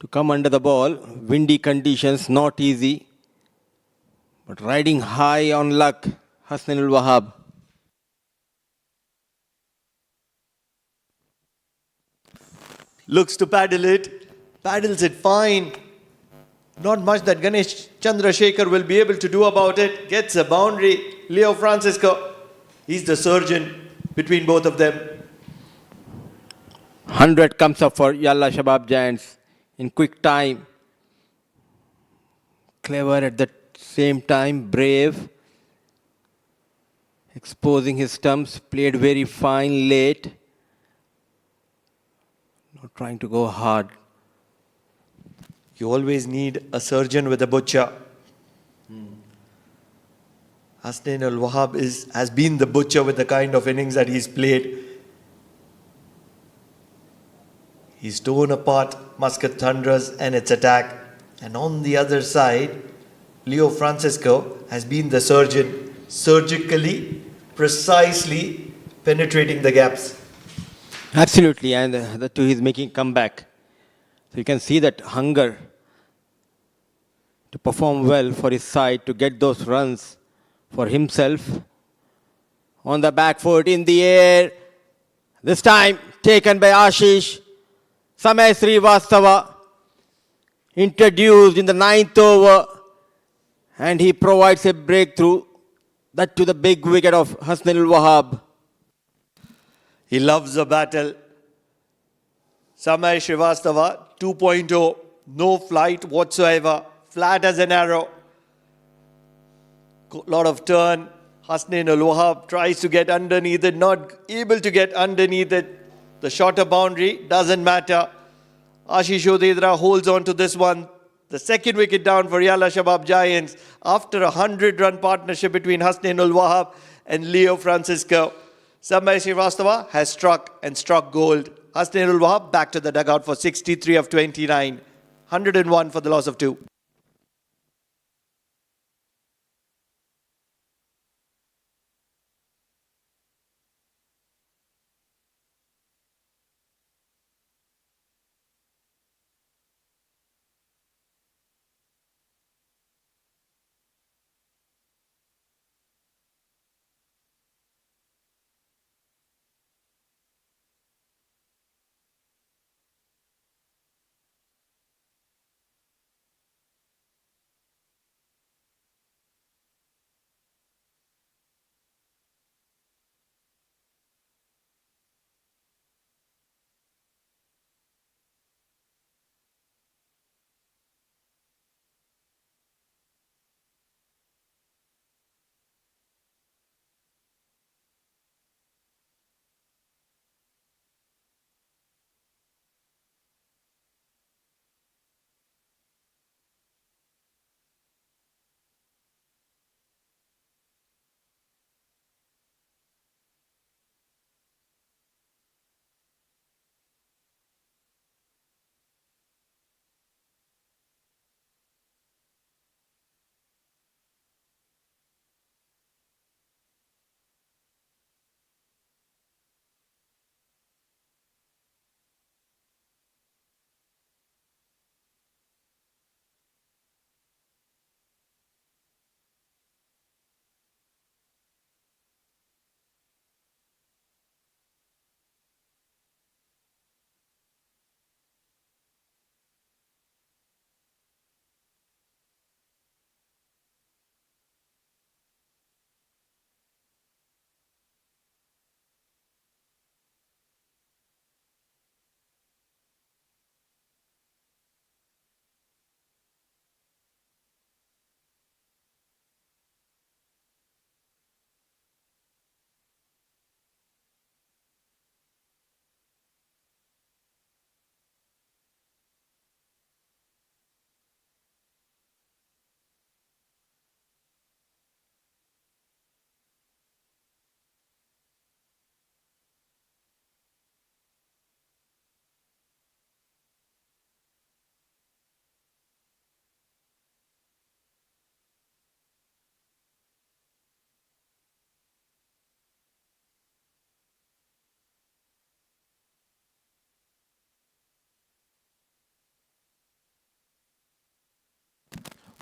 to come under the ball. Windy conditions, not easy. But riding high on luck, Hasnain al-Wahab. Looks to paddle it. Paddles it fine. Not much that Ganesh Chandrasekhar will be able to do about it. Gets a boundary. Leo Francisco. He's the surgeon between both of them. 100 comes up for Yala Shabab Giants in quick time. Clever at the same time, brave. Exposing his stumps, played very fine late. Not trying to go hard. You always need a surgeon with a butcher. Hasnain al-Wahab has been the butcher with the kind of innings that he's played. He's torn apart Muscat Thunderers and its attack. And on the other side, Leo Francisco has been the surgeon, surgically, precisely penetrating the gaps. Absolutely, and the two is making comeback. So you can see that hunger to perform well for his side, to get those runs for himself. On the back foot, in the air. This time taken by Ashish. Samay Srivastava introduced in the 9th over. And he provides a breakthrough. That to the big wicket of Hasnain al-Wahab. He loves the battle. Samay Srivastava 2.0, no flight whatsoever, flat as an arrow. Lot of turn. Hasnain al-Wahab tries to get underneath it, not able to get underneath it. The shorter boundary doesn't matter. Ashish Odedra holds on to this one. The second wicket down for Yala Shabab Giants after a 100-run partnership between Hasnain al-Wahab and Leo Francisco. Samay Srivastava has struck and struck gold. Hasnain al-Wahab back to the dugout for 63 of 29. 101 for the loss of 2.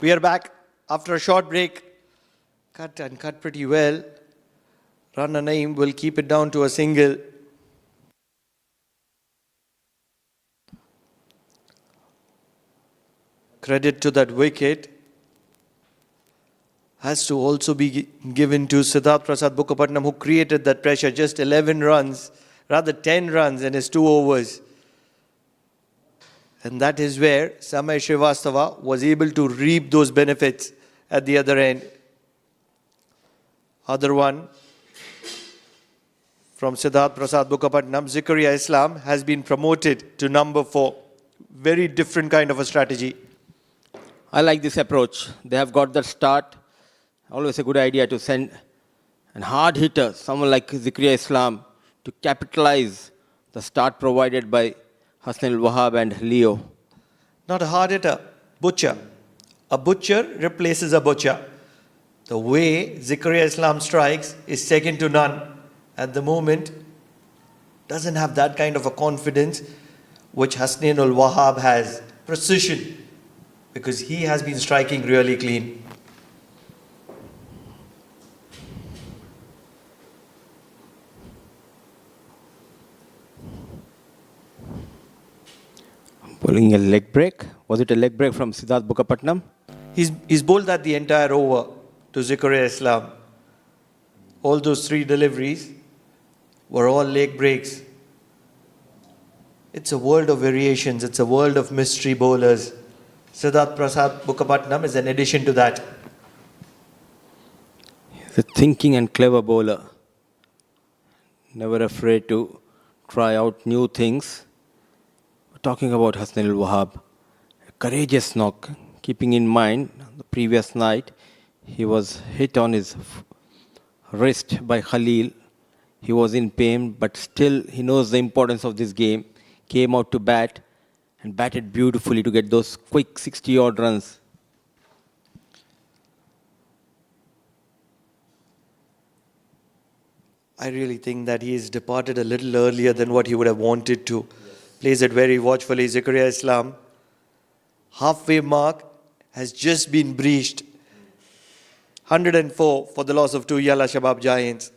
We are back after a short break. Cut and cut pretty well. Run a name will keep it down to a single. Credit to that wicket has to also be given to Siddharth Prasad Bukkapatnam, who created that pressure. Just 11 runs, rather 10 runs in his 2 overs. And that is where Samay Srivastava was able to reap those benefits at the other end. Other one from Siddharth Prasad Bukkapatnam, Zikaria Islam, has been promoted to number 4. Very different kind of a strategy. I like this approach. They have got the start. Always a good idea to send a hard hitter, someone like Zikaria Islam, to capitalize the start provided by Hassan al-Wahab and Leo. Not a hard hitter, butcher. A butcher replaces a butcher. The way Zikaria Islam strikes is second to none. At the moment, doesn't have that kind of a confidence which Hasnain al-Wahab has. Precision, because he has been striking really clean. Pulling a leg break. Was it a leg break from Siddharth Bukkapatnam? He's bowled that the entire over to Zikaria Islam. All those 3 deliveries were all leg breaks. It's a world of variations. It's a world of mystery bowlers. Siddharth Prasad Bukkapatnam is an addition to that. He's a thinking and clever bowler. Never afraid to try out new things. Talking about Hasnain al-Wahab, a courageous knock, keeping in mind the previous night he was hit on his wrist by Khalil. He was in pain, but still he knows the importance of this game. Came out to bat and batted beautifully to get those quick 60-odd runs. I really think that he has departed a little earlier than what he would have wanted to. Plays it very watchfully. Zikaria Islam, halfway mark has just been breached. 104 for the loss of 2 Yala Shabab Giants.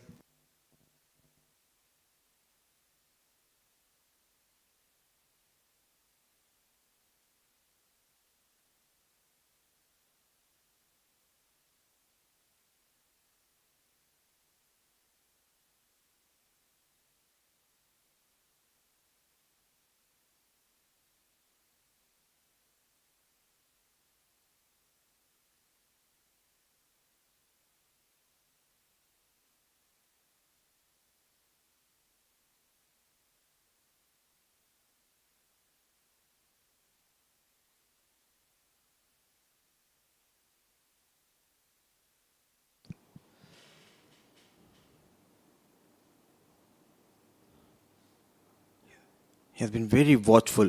He has been very watchful,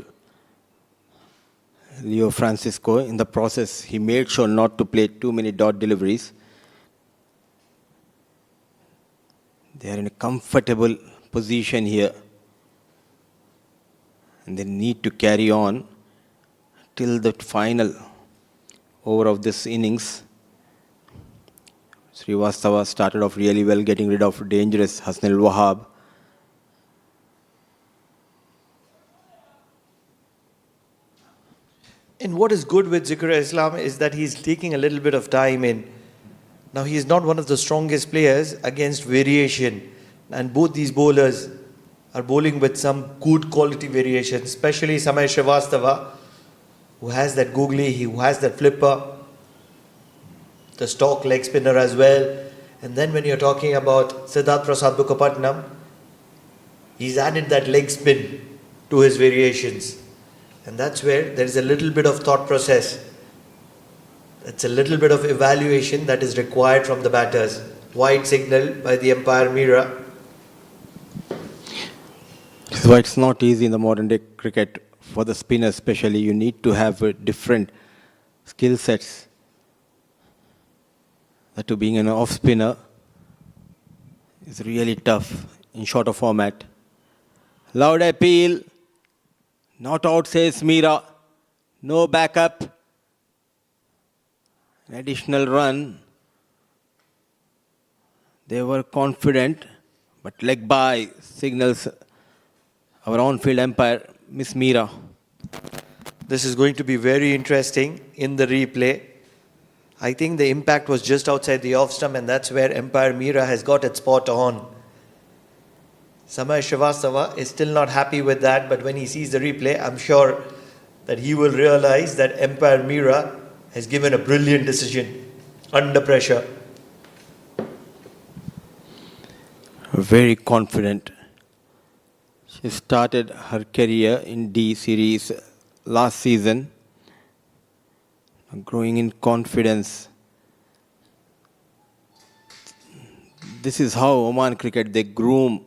Leo Francisco. In the process, he made sure not to play too many dot deliveries. They are in a comfortable position here. And they need to carry on till the final over of this innings. Srivastava started off really well, getting rid of dangerous Hasnain al-Wahab. And what is good with Zikaria Islam is that he's taking a little bit of time in. Now, he is not one of the strongest players against variation. And both these bowlers are bowling with some good quality variation, especially Samay Srivastava, who has that googly, who has that flipper, the stock leg spinner as well. And then when you're talking about Siddharth Prasad Bukkapatnam, he's added that leg spin to his variations. And that's where there is a little bit of thought process. It's a little bit of evaluation that is required from the batters. White signal by the umpire Mira. This is why it's not easy in the modern day cricket for the spinner especially. You need to have different skill sets. That to being an off spinner is really tough in shorter format. Loud appeal. Not out, says Mira. No backup. An additional run. They were confident, but leg by signals our on-field umpire, Miss Meera. This is going to be very interesting in the replay. I think the impact was just outside the off stump, and that's where umpire Meera has got it spot on. Samay Srivastava is still not happy with that, but when he sees the replay, I'm sure that he will realize that umpire Meera has given a brilliant decision under pressure. Very confident. She started her career in D series last season, growing in confidence. This is how Oman Cricket, they groom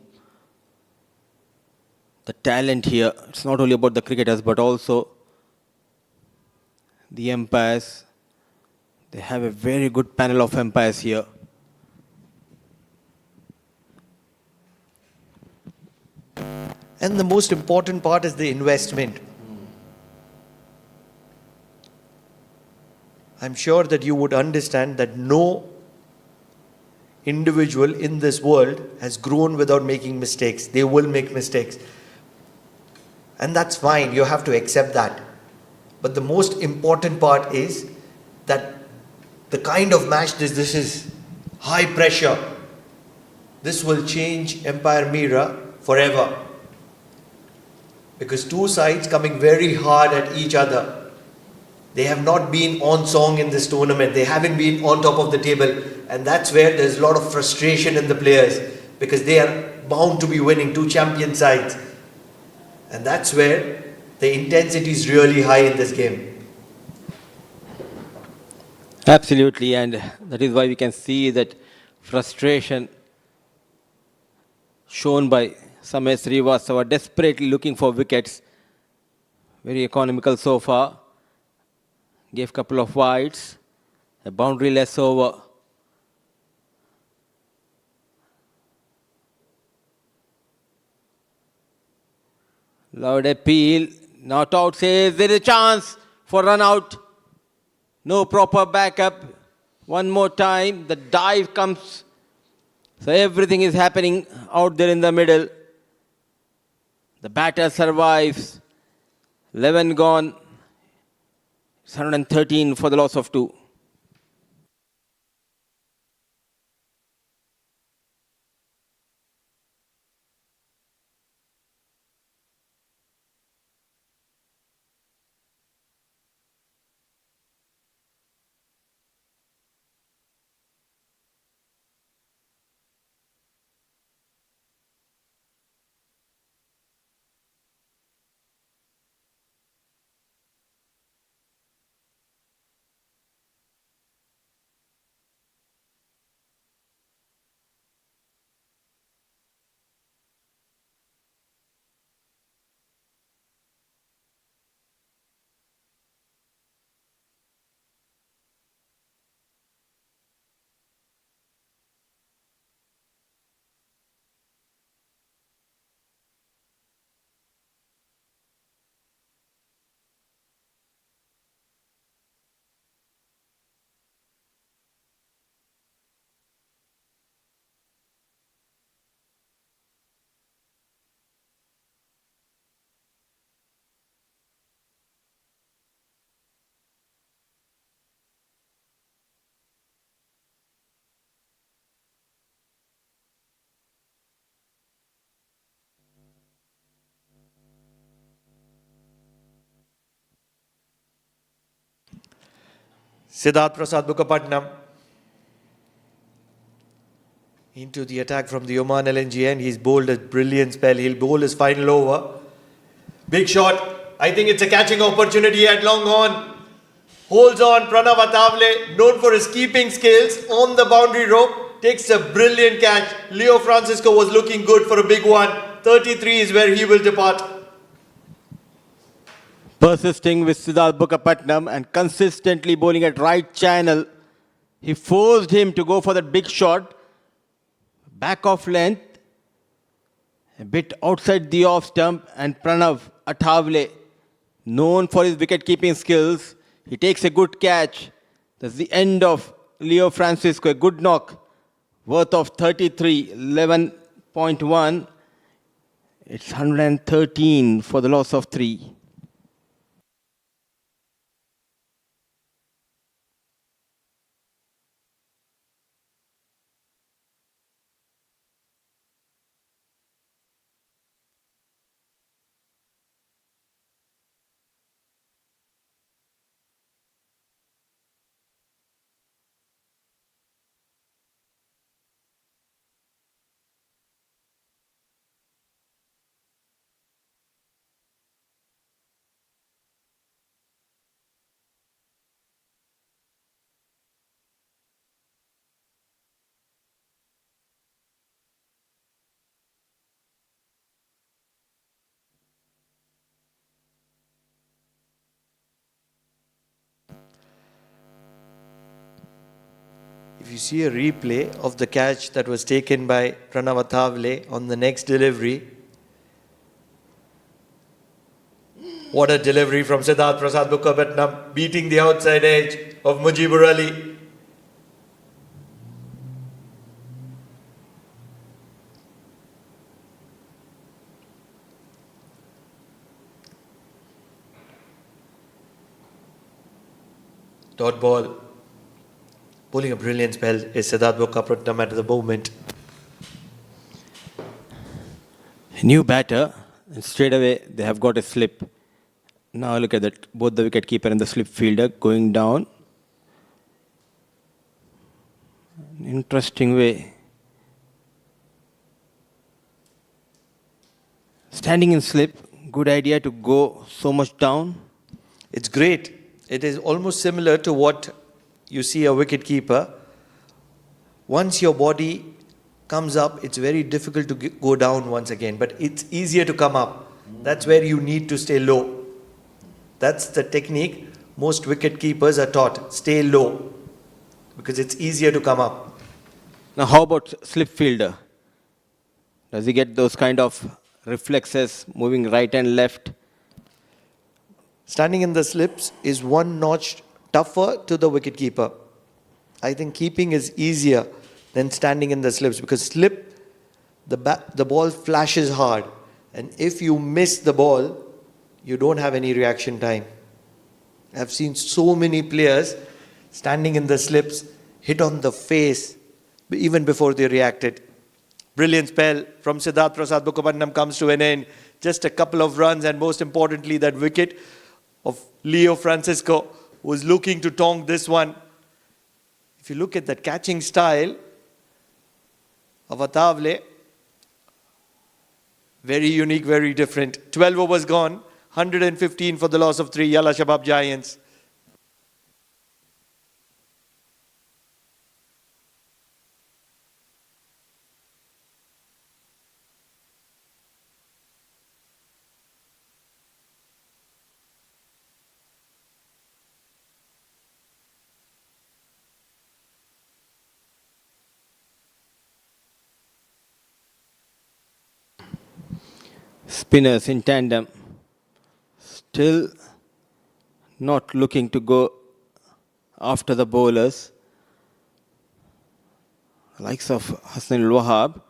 the talent here. It's not only about the cricketers, but also the umpires. They have a very good panel of umpires here. And the most important part is the investment. I'm sure that you would understand that no individual in this world has grown without making mistakes. They will make mistakes. And that's fine, you have to accept that. But the most important part is that the kind of match this is, high pressure. This will change umpire Meera forever. Because two sides coming very hard at each other. They have not been on song in this tournament. They haven't been on top of the table. And that's where there's a lot of frustration in the players. Because they are bound to be winning, two champion sides. And that's where the intensity is really high in this game. Absolutely, and that is why we can see that frustration shown by Samay Srivastava, desperately looking for wickets. Very economical so far. Gave a couple of wides. A boundary-less over. Loud appeal. Not out, says there is a chance for run out. No proper backup. One more time. The dive comes. So everything is happening out there in the middle. The batter survives. 11 gone. It's 113 for the loss of 2. Siddharth Prasad Bukkapatnam into the attack from the Oman LNG end. He's bowled a brilliant spell. He'll bowl his final over. Big shot. I think it's a catching opportunity at long on. Holds on. Pranav Atavale, known for his keeping skills on the boundary rope, takes a brilliant catch. Leo Francisco was looking good for a big one. 33 is where he will depart. Persisting with Siddharth Bukkapatnam and consistently bowling at right channel. He forced him to go for that big shot. Back off length. A bit outside the off stump, and Pranav Atavale, known for his wicket keeping skills, he takes a good catch. That's the end of Leo Francisco. A good knock, worth of 33, 11.1. It's 113 for the loss of 3. If you see a replay of the catch that was taken by Pranav Athavale on the next delivery, what a delivery from Siddharth Prasad Mukherjee, beating the outside edge of Mujibur Ali. Dot ball. Bowling a brilliant spell is Siddharth Mukherjee at the moment. New batter, and straight away they have got a slip. Now look at that, both the wicketkeeper and the slip fielder going down. Interesting way. Standing in slip, good idea to go so much down. It's great. It is almost similar to what you see a wicket-keeper. Once your body comes up, it's very difficult to go down once again, but it's easier to come up. That's where you need to stay low. That's the technique most wicket-keepers are taught. Stay low, because it's easier to come up. Now how about slip fielder? Does he get those kind of reflexes, moving right and left? Standing in the slips is one notch tougher to the wicketkeeper. I think keeping is easier than standing in the slips, because slip, the ball flashes hard, and if you miss the ball, you don't have any reaction time. I've seen so many players standing in the slips hit on the face even before they reacted. Brilliant spell from Siddharth Prasad Mukherjee comes to an end. Just a couple of runs, and most importantly that wicket of Leo Francisco was looking to tong this one. If you look at the catching style of Athavale, very unique, very different. 12 overs gone, 115 for the loss of 3, Yala Shabab Giants. Spinners in tandem, still not looking to go after the bowlers. The likes of Hassan al-Wahab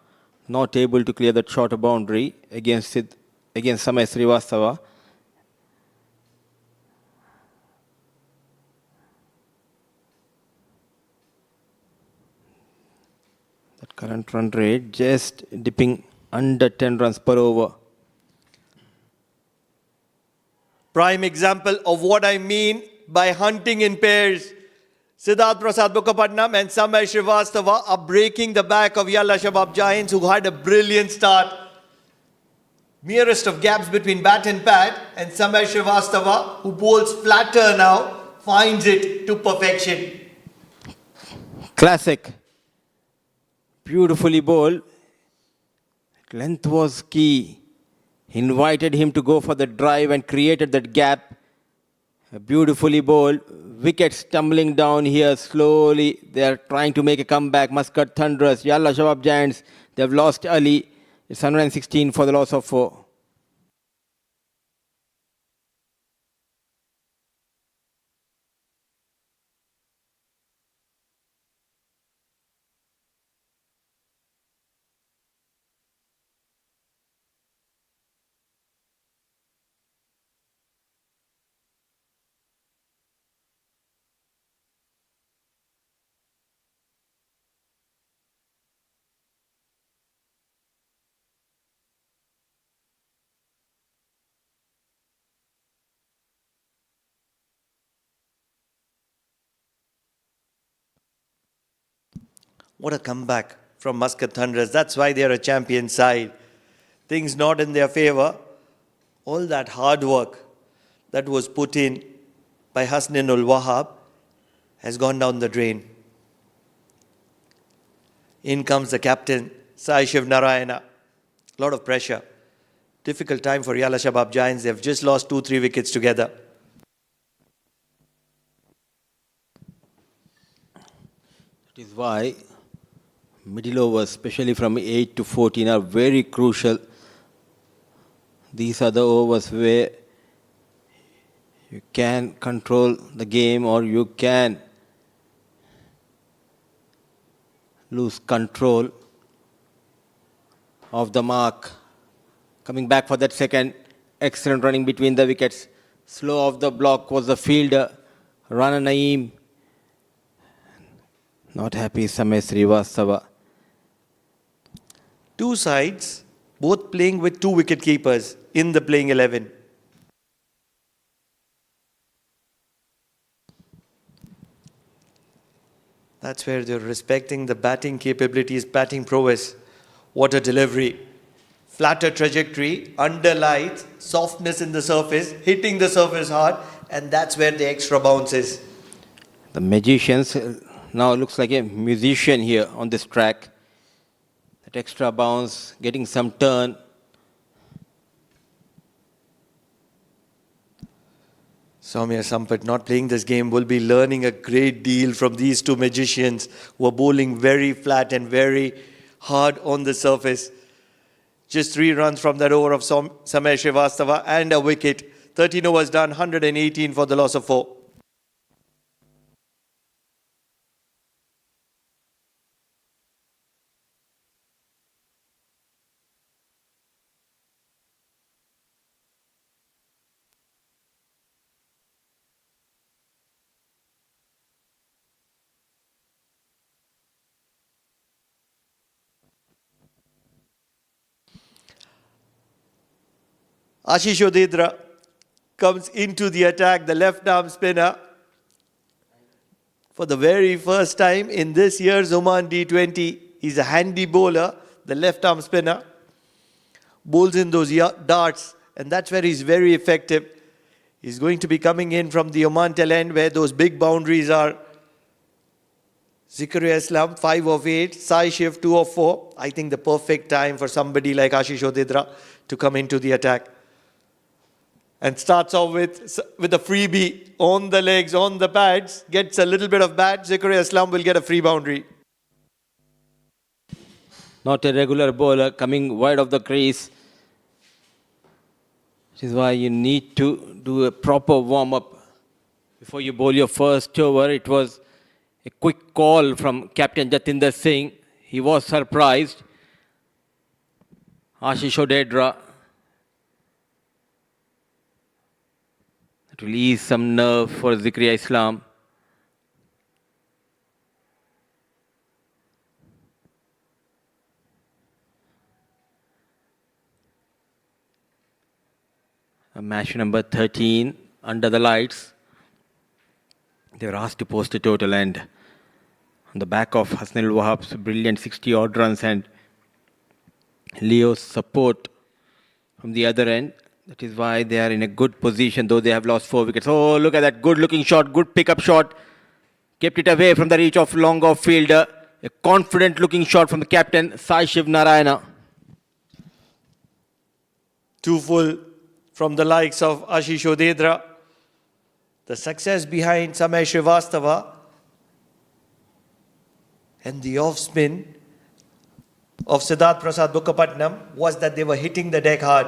not able to clear that shorter boundary against Samay Srivastava. That current run rate just dipping under 10 runs per over. Prime example of what I mean by hunting in pairs. Siddharth Prasad Mukherjee and Samay Srivastava are breaking the back of Yalla Shabab Giants, who had a brilliant start. Merest of gaps between bat and pad, and Samay Srivastava, who bowls flatter now, finds it to perfection. Classic. Beautifully bowled. Length was key. Invited him to go for the drive and created that gap. Beautifully bowled. Wickets tumbling down here slowly. They are trying to make a comeback. Muscat Thunderers, Yalla Shabab Giants. They have lost Ali. It's 116 for the loss of 4. What a comeback from Muscat Thunderers. That's why they're a champion side. Things not in their favour. All that hard work that was put in by Hasnain ul Wahab has gone down the drain. In comes the captain, Sai Shiv Narayana. A lot of pressure. Difficult time for Yala Shabab Giants. They've just lost 2-3 wickets together. That is why middle overs, especially from 8 to 14, are very crucial. These are the overs where you can control the game or you can lose control of the mark. Coming back for that second, excellent running between the wickets. Slow off the block was the fielder, Rana Naeem. Not happy, Samay Srivastava. Two sides, both playing with 2 wicket keepers in the playing 11. That's where they're respecting the batting capabilities, batting prowess. What a delivery. Flatter trajectory, under lights, softness in the surface, hitting the surface hard, and that's where the extra bounce is. The magicians now looks like a musician here on this track. That extra bounce, getting some turn. Soumya Sampath, not playing this game, will be learning a great deal from these two magicians who are bowling very flat and very hard on the surface. Just 3 runs from that over of Samay Srivastava and a wicket. 13 overs done, 118 for the loss of 4. Ashish Odedra comes into the attack, the left arm spinner. For the very first time in this year's Oman D20, he's a handy bowler, the left arm spinner. Bowls in those darts, and that's where he's very effective. He's going to be coming in from the Oman tail end where those big boundaries are. Zikaria Islam, 5 of 8. Sai Shiv, 2 of 4. I think the perfect time for somebody like Ashish Odedra to come into the attack. And starts off with a freebie on the legs, on the pads. Gets a little bit of bat. Zikaria Islam will get a free boundary. Not a regular bowler coming wide of the crease. Which is why you need to do a proper warm-up before you bowl your first over. It was a quick call from Captain Jatinder Singh. He was surprised. Ashish Odedra. To release some nerve for Zikaria Islam. Match number 13, under the lights. They were asked to post a total, and on the back of Hasnain ul Wahab's brilliant 60-odd runs and Leo's support from the other end, that is why they are in a good position, though they have lost 4 wickets. Oh, look at that good-looking shot, good pick-up shot. Kept it away from the reach of long off fielder. A confident-looking shot from the captain, Sai Shiv Narayana. 2 full from the likes of Ashish Odedra. The success behind Samay Srivastava and the off-spin of Siddharth Prasad Bukkapatnam was that they were hitting the deck hard.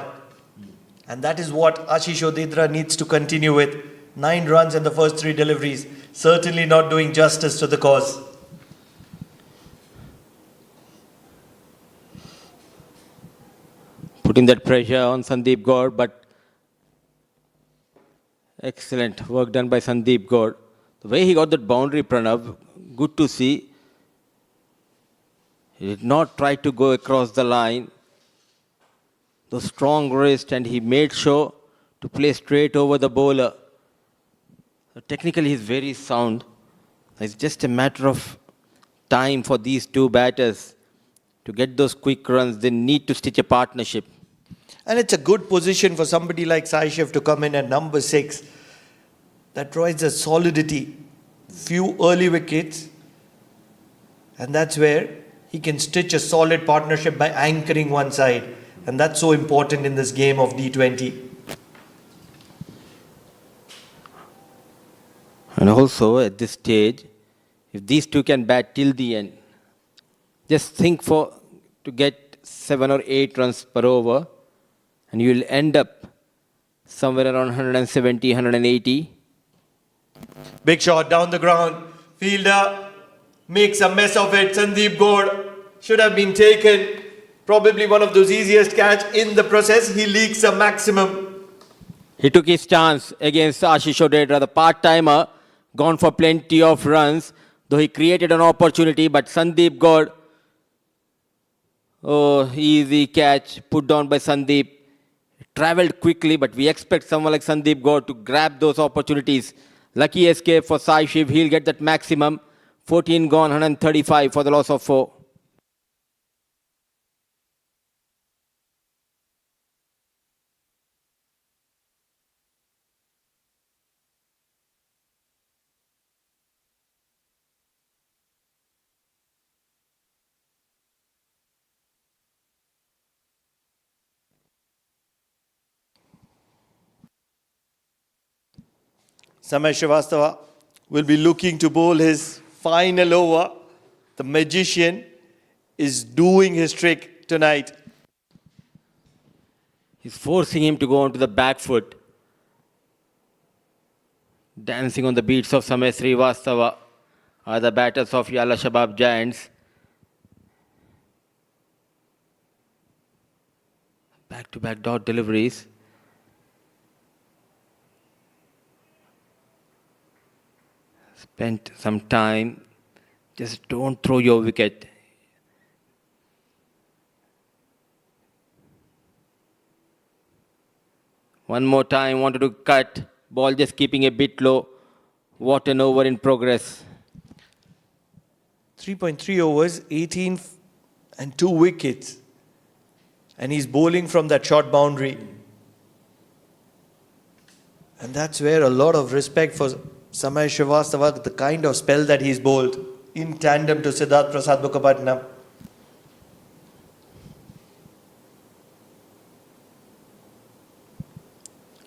And that is what Ashish Odedra needs to continue with. 9 runs in the first 3 deliveries. Certainly not doing justice to the cause. Putting that pressure on Sandeep Gaur, but excellent work done by Sandeep Gaur. The way he got that boundary, Pranav, good to see. He did not try to go across the line. The strong wrist, and he made sure to play straight over the bowler. Technically, he's very sound. It's just a matter of time for these two batters to get those quick runs. They need to stitch a partnership. And it's a good position for somebody like Sai Shiv to come in at number 6. That provides a solidity, few early wickets, and that's where he can stitch a solid partnership by anchoring one side. And that's so important in this game of D20. And also at this stage, if these two can bat till the end, just think to get 7 or 8 runs per over, and you will end up somewhere around 170, 180. Big shot down the ground. Fielder makes a mess of it. Sandeep Gaur should have been taken. Probably one of those easiest catch in the process. He leaks a maximum. He took his chance against Ashish Odedra, the part-timer, gone for plenty of runs, though he created an opportunity, but Sandeep Gaur, oh, easy catch, put down by Sandeep. Travelled quickly, but we expect someone like Sandeep Gaur to grab those opportunities. Lucky escape for Sai Shiv, he'll get that maximum. 14 gone, 135 for the loss of 4. Samay Srivastava will be looking to bowl his final over. The magician is doing his trick tonight. He's forcing him to go onto the back foot. Dancing on the beats of Samay Srivastava are the batters of Yala Shabab Giants. Back-to-back dot deliveries. Spent some time. Just don't throw your wicket. One more time, wanted to cut. Ball just keeping a bit low. What an over in progress. 3.3 overs, 18 and 2 wickets. And he's bowling from that short boundary. And that's where a lot of respect for Samay Srivastava, the kind of spell that he's bowled in tandem to Siddharth Prasad Mukhopadhyay.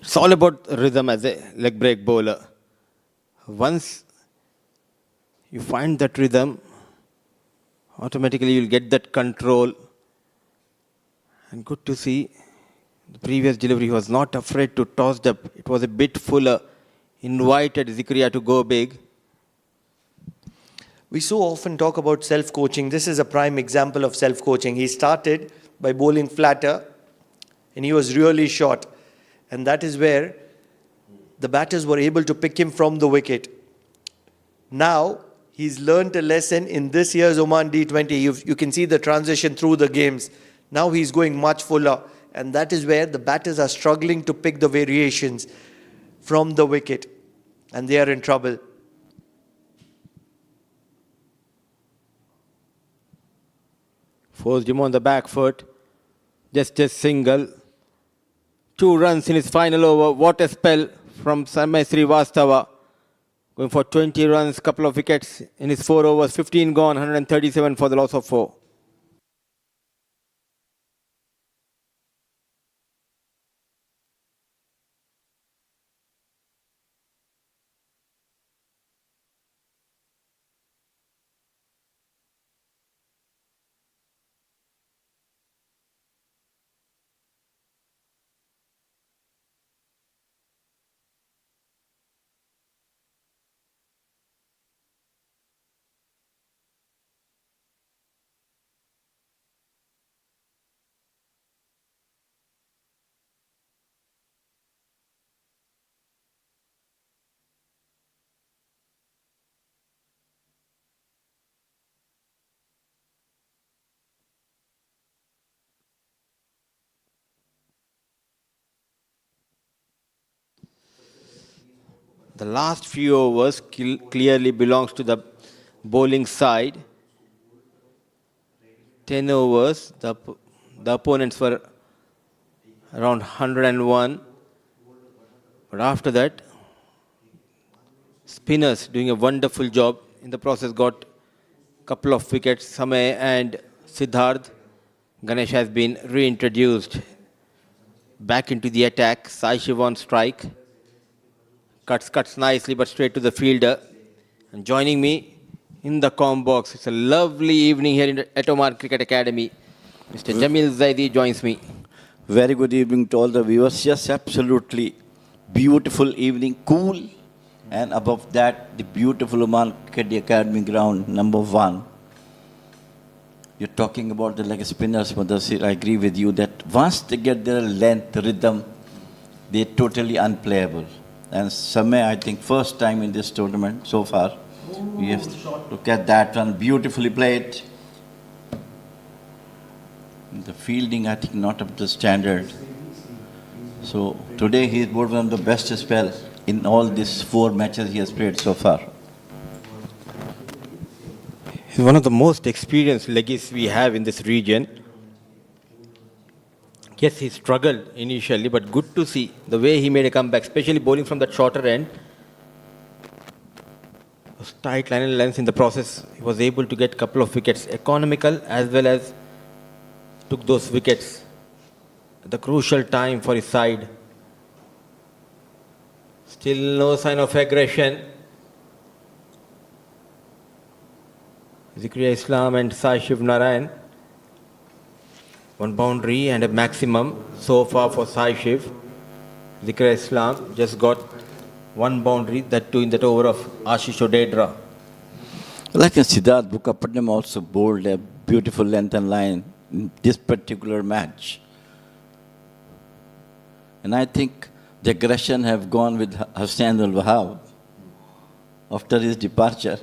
It's all about rhythm as a leg break bowler. Once you find that rhythm, automatically you'll get that control. And good to see the previous delivery was not afraid to toss up. It was a bit fuller, invited Zikriya to go big. We so often talk about self-coaching. This is a prime example of self-coaching. He started by bowling flatter and he was really short. And that is where the batters were able to pick him from the wicket. Now, he's learned a lesson in this year's Oman D20. You can see the transition through the games. Now he's going much fuller. And that is where the batters are struggling to pick the variations from the wicket. And they are in trouble. Forced him on the back foot. Just a single. 2 runs in his final over. What a spell from Samay Srivastava. Going for 20 runs, couple of wickets in his 4 overs. 15 gone, 137 for the loss of 4. The last few overs clearly belongs to the bowling side. 10 overs. The opponents were around 101. But after that, spinners doing a wonderful job. In the process, got a couple of wickets. Samay and Siddharth. Ganesh has been reintroduced back into the attack. Sai Shiv on strike. Cuts nicely, but straight to the fielder. And joining me in the comm box, it's a lovely evening here at Oman Cricket Academy. Mr. Jamil Zaidi joins me. Very good evening to all the viewers. Yes, absolutely beautiful evening, cool. And above that, the beautiful Oman Cricket Academy ground, number 1. You're talking about the leg spinners, Mudassir. I agree with you that once they get their length, rhythm, they're totally unplayable. And Samay, I think, first time in this tournament so far. We have to look at that one. Beautifully played. The fielding, I think, not up to standard. So today he is one of the best spell in all these 4 matches he has played so far. He's one of the most experienced leggies we have in this region. Yes, he struggled initially, but good to see the way he made a comeback, especially bowling from that shorter end. Was tight line and length in the process. He was able to get a couple of wickets, economical as well as took those wickets at the crucial time for his side. Still no sign of aggression. Zikriya Islam and Sai Shiv Narayan. 1 boundary and a maximum so far for Sai Shiv. Zikriya Islam just got 1 boundary, that too in that over of Ashish Odedra. Like Siddharth Bukapatnam also bowled a beautiful length and line in this particular match. And I think the aggression have gone with Hussain Wahab after his departure.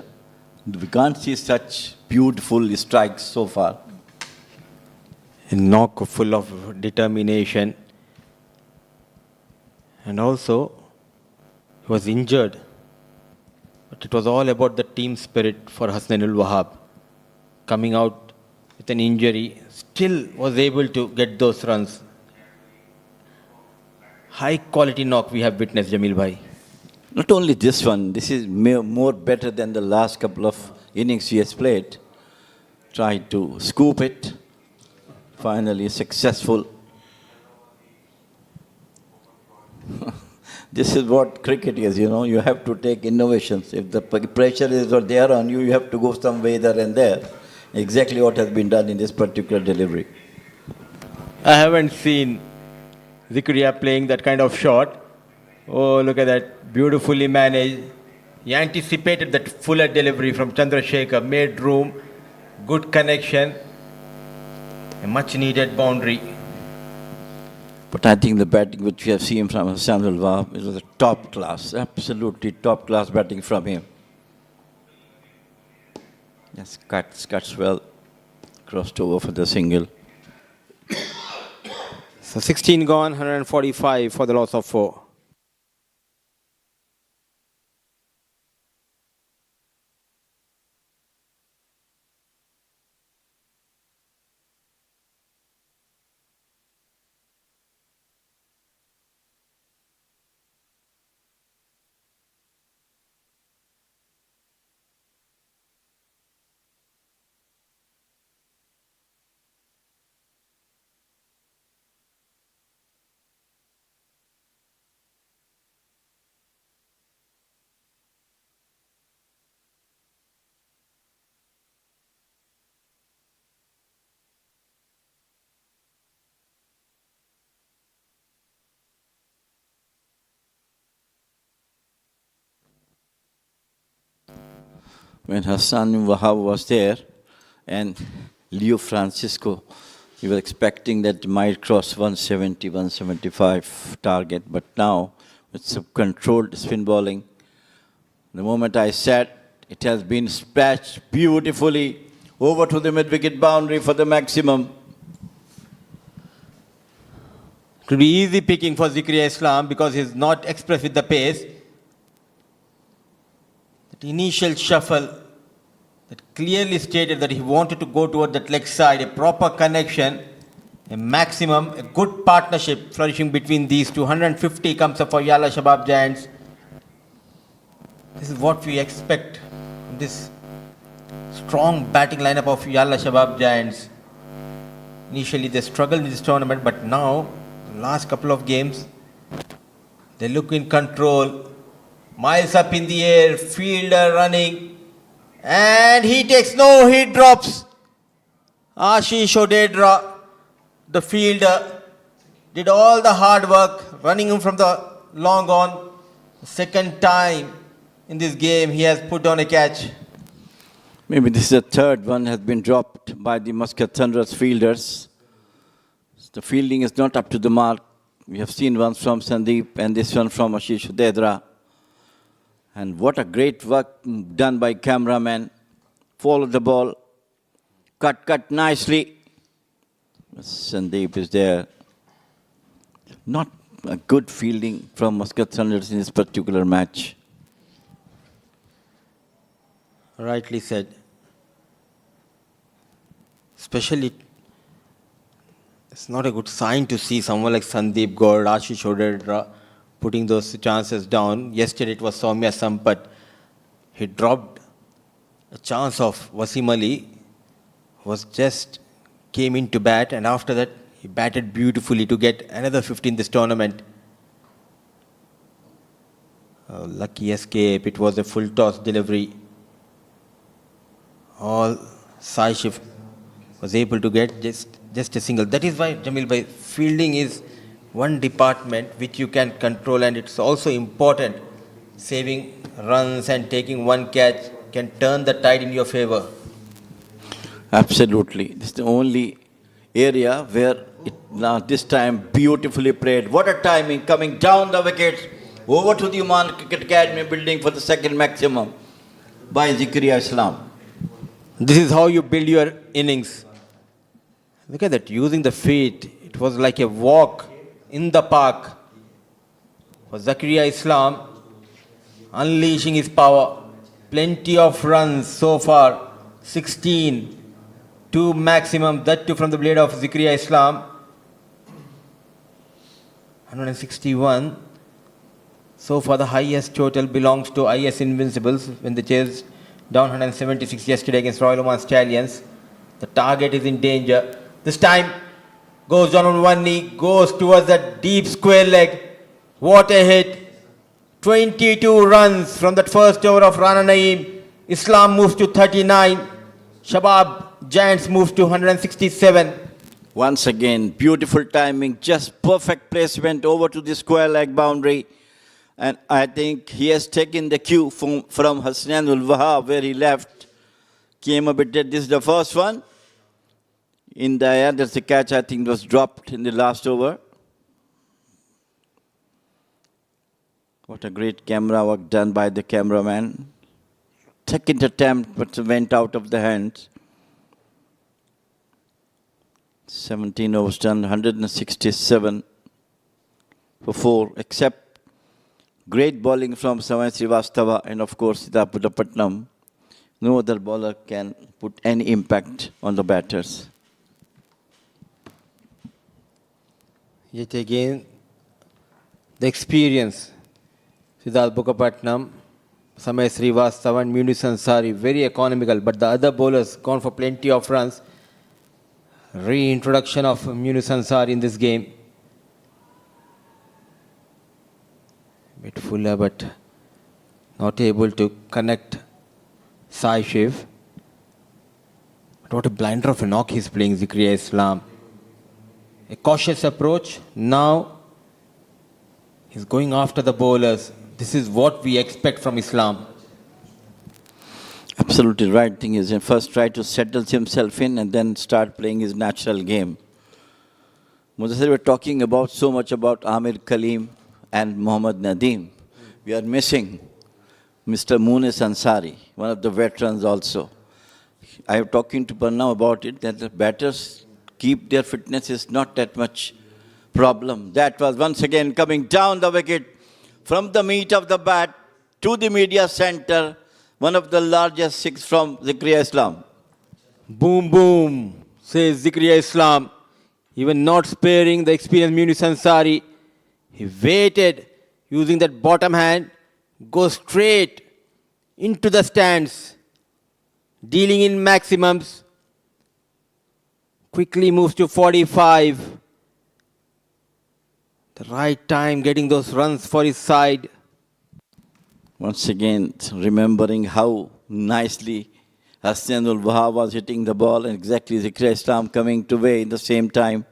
We can't see such beautiful strikes so far. A knock full of determination. And also, he was injured. But it was all about the team spirit for Hasnainul Wahab. Coming out with an injury, still was able to get those runs. High quality knock we have witnessed, Jamil Bhai. Not only this one, this is more better than the last couple of innings he has played. Tried to scoop it. Finally successful. This is what cricket is, you know. You have to take innovations. If the pressure is there on you, you have to go some way there and there. Exactly what has been done in this particular delivery. I haven't seen Zikriya playing that kind of shot. Oh, look at that. Beautifully managed. He anticipated that fuller delivery from Chandrasekhar. Made room. Good connection. A much needed boundary. But I think the batting which we have seen from Hassan Wahab is a top class, absolutely top class batting from him. Yes, cuts well, crossed over for the single. So 16 gone, 145 for the loss of 4. When Hassan Wahab was there and Leo Francisco, we were expecting that might cross 170, 175 target, but now with some controlled spin bowling, the moment I sat, it has been dispatched beautifully over to the mid-wicket boundary for the maximum. It will be easy picking for Zikriya Islam because he's not expressed with the pace. That initial shuffle that clearly stated that he wanted to go toward that leg side, a proper connection, a maximum, a good partnership flourishing between these two. 150 comes up for Yala Shabab Giants. This is what we expect from this strong batting lineup of Yalla Shabab Giants. Initially they struggled in this tournament, but now, the last couple of games, they look in control. Miles up in the air, fielder running, and he takes no, he drops. Ashish Odedra, the fielder, did all the hard work, running him from the long on. Second time in this game, he has put on a catch. Maybe this is the third one has been dropped by the Muscat Thunderers fielders. The fielding is not up to the mark. We have seen one from Sandeep and this one from Ashish Udedra. And what a great work done by cameraman. Follow the ball. Cut nicely. Sandeep is there. Not a good fielding from Muscat Thunderers in this particular match. Rightly said. Especially, it's not a good sign to see someone like Sandeep Gaur, Ashish Odedra putting those chances down. Yesterday it was Soumya Sampath. He dropped a chance of Wasim Ali, was just came in to bat, and after that he batted beautifully to get another 50 in this tournament. Lucky escape. It was a full toss delivery. All Sai Shiv was able to get just a single. That is why, Jamil bhai, fielding is one department which you can control, and it's also important. Saving runs and taking one catch can turn the tide in your favor. Absolutely. This is the only area where now this time beautifully played. What a timing, coming down the wickets, over to the Oman Cricket Academy building for the second maximum by Zikriya Islam. This is how you build your innings. Look at that, using the feet. It was like a walk in the park. For Zakaria Islam, unleashing his power. Plenty of runs so far. 16. 2 maximum, that too from the blade of Zakaria Islam. 161. So far the highest total belongs to IS Invincibles when they chased down 176 yesterday against Royal Oman Stallions. The target is in danger. This time goes down on one knee, goes towards that deep square leg. What a hit. 22 runs from that first over of Rana Naeem. Islam moves to 39. Shabab Giants moves to 167. Once again, beautiful timing, just perfect placement over to the square leg boundary. And I think he has taken the cue from Hassanul Wahab where he left. Came a bit dead. This is the first one. In the air, there's a catch I think was dropped in the last over. What a great camera work done by the cameraman. Second attempt, but went out of the hands. 17 overs done, 167 for 4, except great bowling from Samay Srivastava and of course Siddharth. No other bowler can put any impact on the batters. Yet again, the experience. Siddharth Bukapatnam, Samay Srivastava and Munis Ansari, very economical, but the other bowlers gone for plenty of runs. Reintroduction of Munis Ansari in this game. Bit fuller, but not able to connect Sai Shiv. But what a blinder of a knock he's playing, Zikriya Islam. A cautious approach. Now he's going after the bowlers. This is what we expect from Islam. Absolutely right thing is, first try to settle himself in and then start playing his natural game. Mudassir, we're talking about so much about Amir Kaleem and Mohammad Nadeem. We are missing Mr. Munis Ansari, one of the veterans also. I am talking to Parna about it, that the batters keep their fitness is not that much problem. That was once again coming down the wicket from the meat of the bat to the media center. one of the largest six from Zikriya Islam. Boom, boom, says Zikriya Islam. Even not sparing the experienced Munis Ansari, he waited using that bottom hand, goes straight into the stands, dealing in maximums. Quickly moves to 45. The right time getting those runs for his side. Once again, remembering how nicely Hassanul Wahab was hitting the ball and exactly Zikriya Islam coming to way in the same time.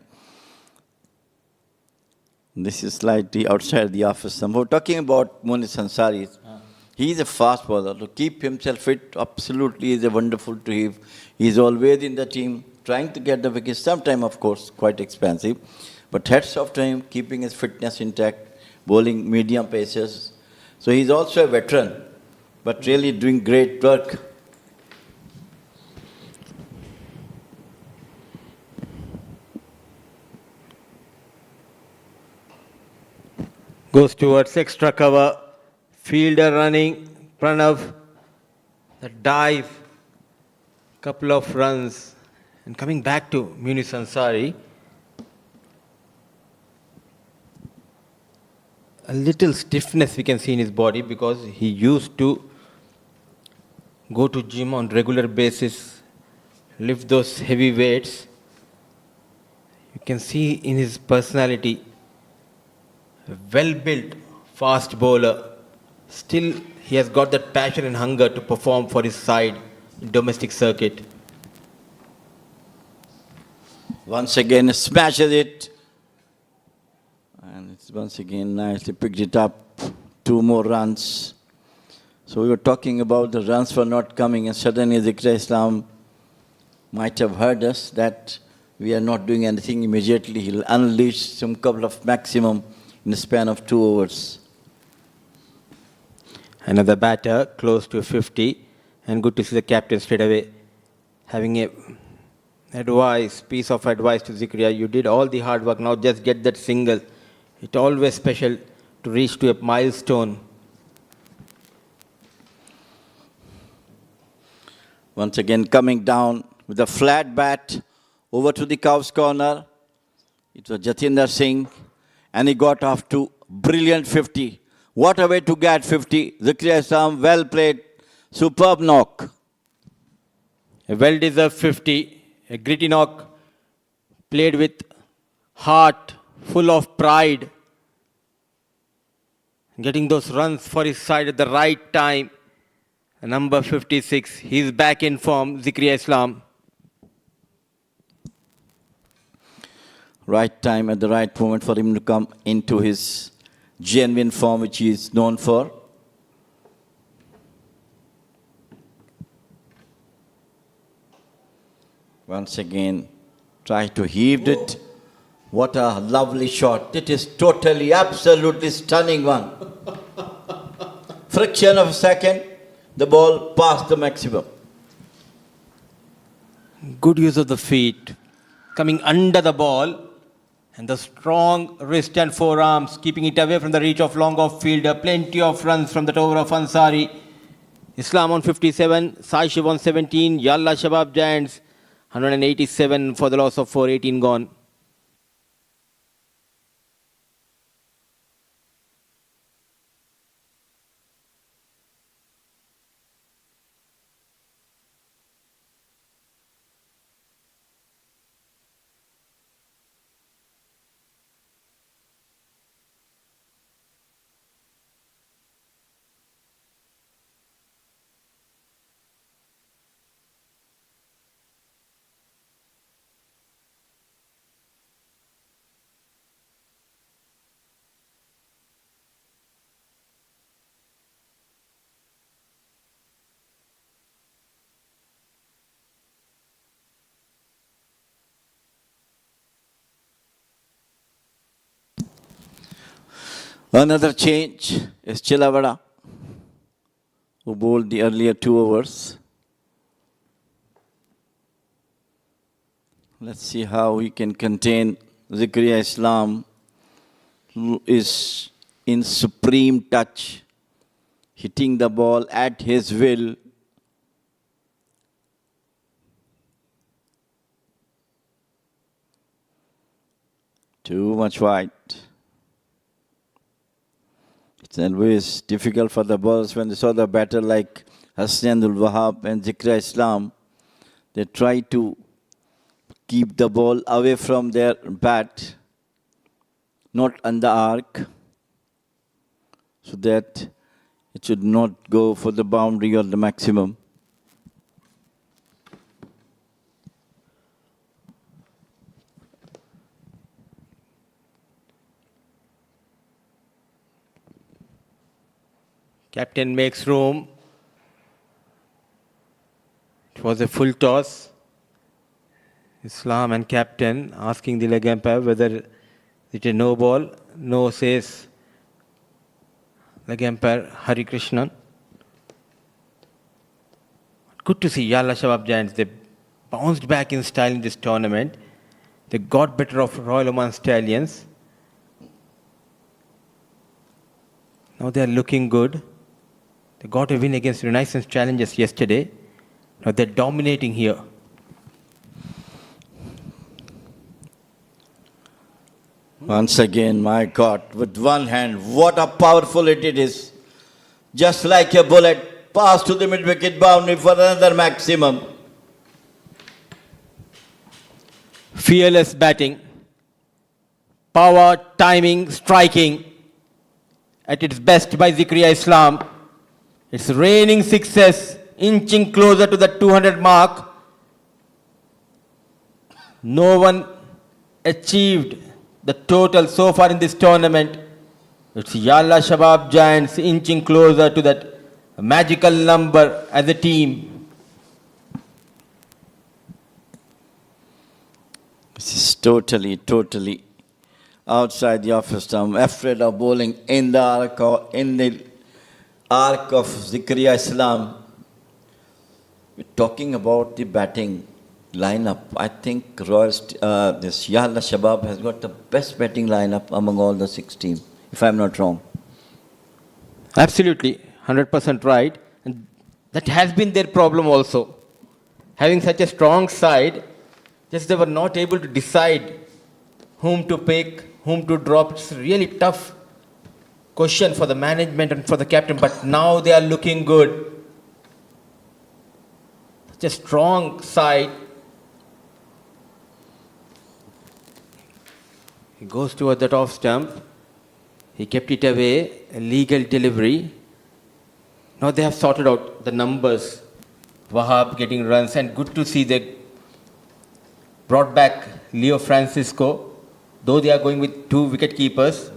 This is slightly outside the office. We're talking about Munis Ansari. He is a fast bowler. To keep himself fit, absolutely is a wonderful to have. He's always in the team, trying to get the wickets. Sometimes, of course, quite expensive. But hats off to him, keeping his fitness intact, bowling medium paces. So he's also a veteran, but really doing great work. Goes towards extra cover. Fielder running. Pranav. The dive. Couple of runs. And coming back to Munis Ansari. A little stiffness we can see in his body because he used to go to gym on regular basis, lift those heavy weights. You can see in his personality, a well-built fast bowler. Still, he has got that passion and hunger to perform for his side in domestic circuit. Once again, smashes it. And it's once again nicely picked it up. 2 more runs. So we were talking about the runs were not coming, and suddenly Zikriya Islam might have heard us that we are not doing anything immediately. He'll unleash some couple of maximum in the span of 2 overs. Another batter close to 50, and good to see the captain straight away having a piece of advice to Zikriya. You did all the hard work, now just get that single. It's always special to reach to a milestone. Once again coming down with a flat bat over to the cow's corner. It was Jatinder Singh, and he got off to brilliant 50. What a way to get 50. Zikriya Islam, well played, superb knock. A well-deserved 50, a gritty knock, played with heart, full of pride. Getting those runs for his side at the right time. Number 56, he's back in form, Zikriya Islam. Right time at the right moment for him to come into his genuine form, which he is known for. Once again, try to heave it. What a lovely shot. It is totally, absolutely stunning one. Friction of a second, the ball passed the maximum. Good use of the feet. Coming under the ball. And the strong wrist and forearms, keeping it away from the reach of long-off fielder. Plenty of runs from the over of Ansari. Islam on 57, Saishiv on 17, Yalla Shabab Giants 187 for the loss of 4, 18 gone. Another change is Chilavada, who bowled the earlier 2 overs. Let's see how he can contain Zikriya Islam, who is in supreme touch. hitting the ball at his will. Too much wide. It's always difficult for the bowlers when they saw the batter like Hassanul Wahab and Zikra Islam. They try to keep the ball away from their bat, not on the arc, so that it should not go for the boundary or the maximum. Captain makes room. It was a full toss. Islam and captain asking the leg umpire whether it is no ball. No, says leg umpire Hari Krishnan. Good to see Yala Shabab Giants. They bounced back in style in this tournament. They got better of Royal Oman Stallions. Now they are looking good. They got a win against Renaissance Challengers yesterday. Now they're dominating here. Once again, my God, with one hand, what a powerful hit it is. Just like a bullet, pass to the mid-wicket boundary for another maximum. Fearless batting. Power, timing, striking. At its best by Zikriya Islam. It's raining sixes, inching closer to the 200 mark. No one achieved the total so far in this tournament. It's Yala Shabab Giants inching closer to that magical number as a team. This is totally outside the off stump, afraid of bowling in the arc of Zikriya Islam. We're talking about the batting lineup. I think this Yala Shabab has got the best batting lineup among all the 6 teams, if I'm not wrong. Absolutely, 100% right. And that has been their problem also. Having such a strong side, just they were not able to decide whom to pick, whom to drop. It's really tough question for the management and for the captain, but now they are looking good. Such a strong side. He goes toward that off stump. He kept it away, a legal delivery. Now they have sorted out the numbers. Wahab getting runs, and good to see they brought back Leo Francisco. Though they are going with 2 wicket keepers,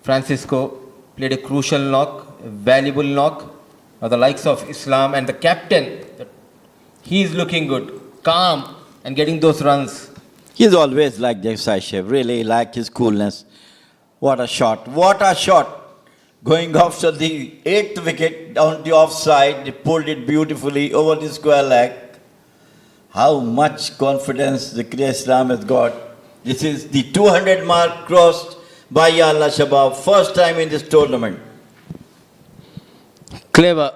Francisco played a crucial knock, a valuable knock. Now the likes of Islam and the captain, he is looking good, calm and getting those runs. He's always like this, Saishev, really like his coolness. What a shot, what a shot. Going after the 8th wicket down the offside, he pulled it beautifully over the square leg. How much confidence Zikriya Islam has got. This is the 200 mark crossed by Yala Shabab, first time in this tournament. Clever,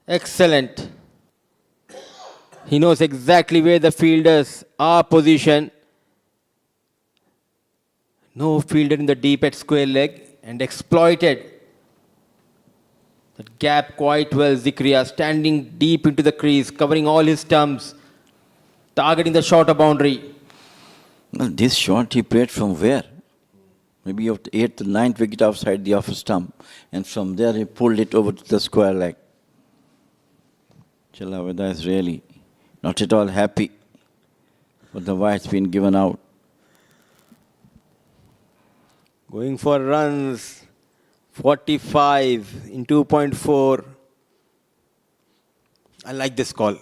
excellent. He knows exactly where the fielders are positioned. No fielder in the deep at square leg, and exploited that gap quite well. Zikriya standing deep into the crease, covering all his stumps, targeting the shorter boundary. Well, this shot he played from where? Maybe of the 8th or 9th wicket outside the off stump. And from there he pulled it over to the square leg. Chalawada is really not at all happy with the white's been given out. Going for runs, 45 in 2.4. I like this call.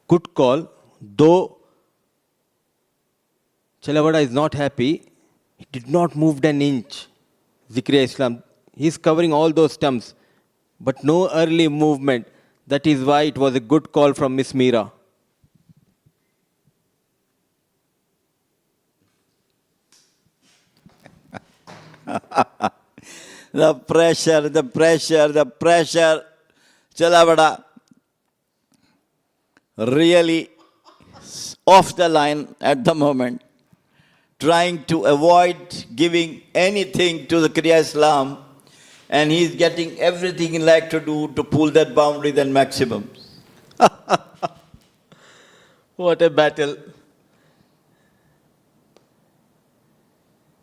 Good call, though Chalawada is not happy. He did not move an inch. Zikriya Islam, he is covering all those stumps, but no early movement. That is why it was a good call from Miss Meera. The pressure, the pressure, the pressure. Chala really off the line at the moment, trying to avoid giving anything to the Kriya Islam, and he's getting everything he like to do to pull that boundary than maximum. What a battle.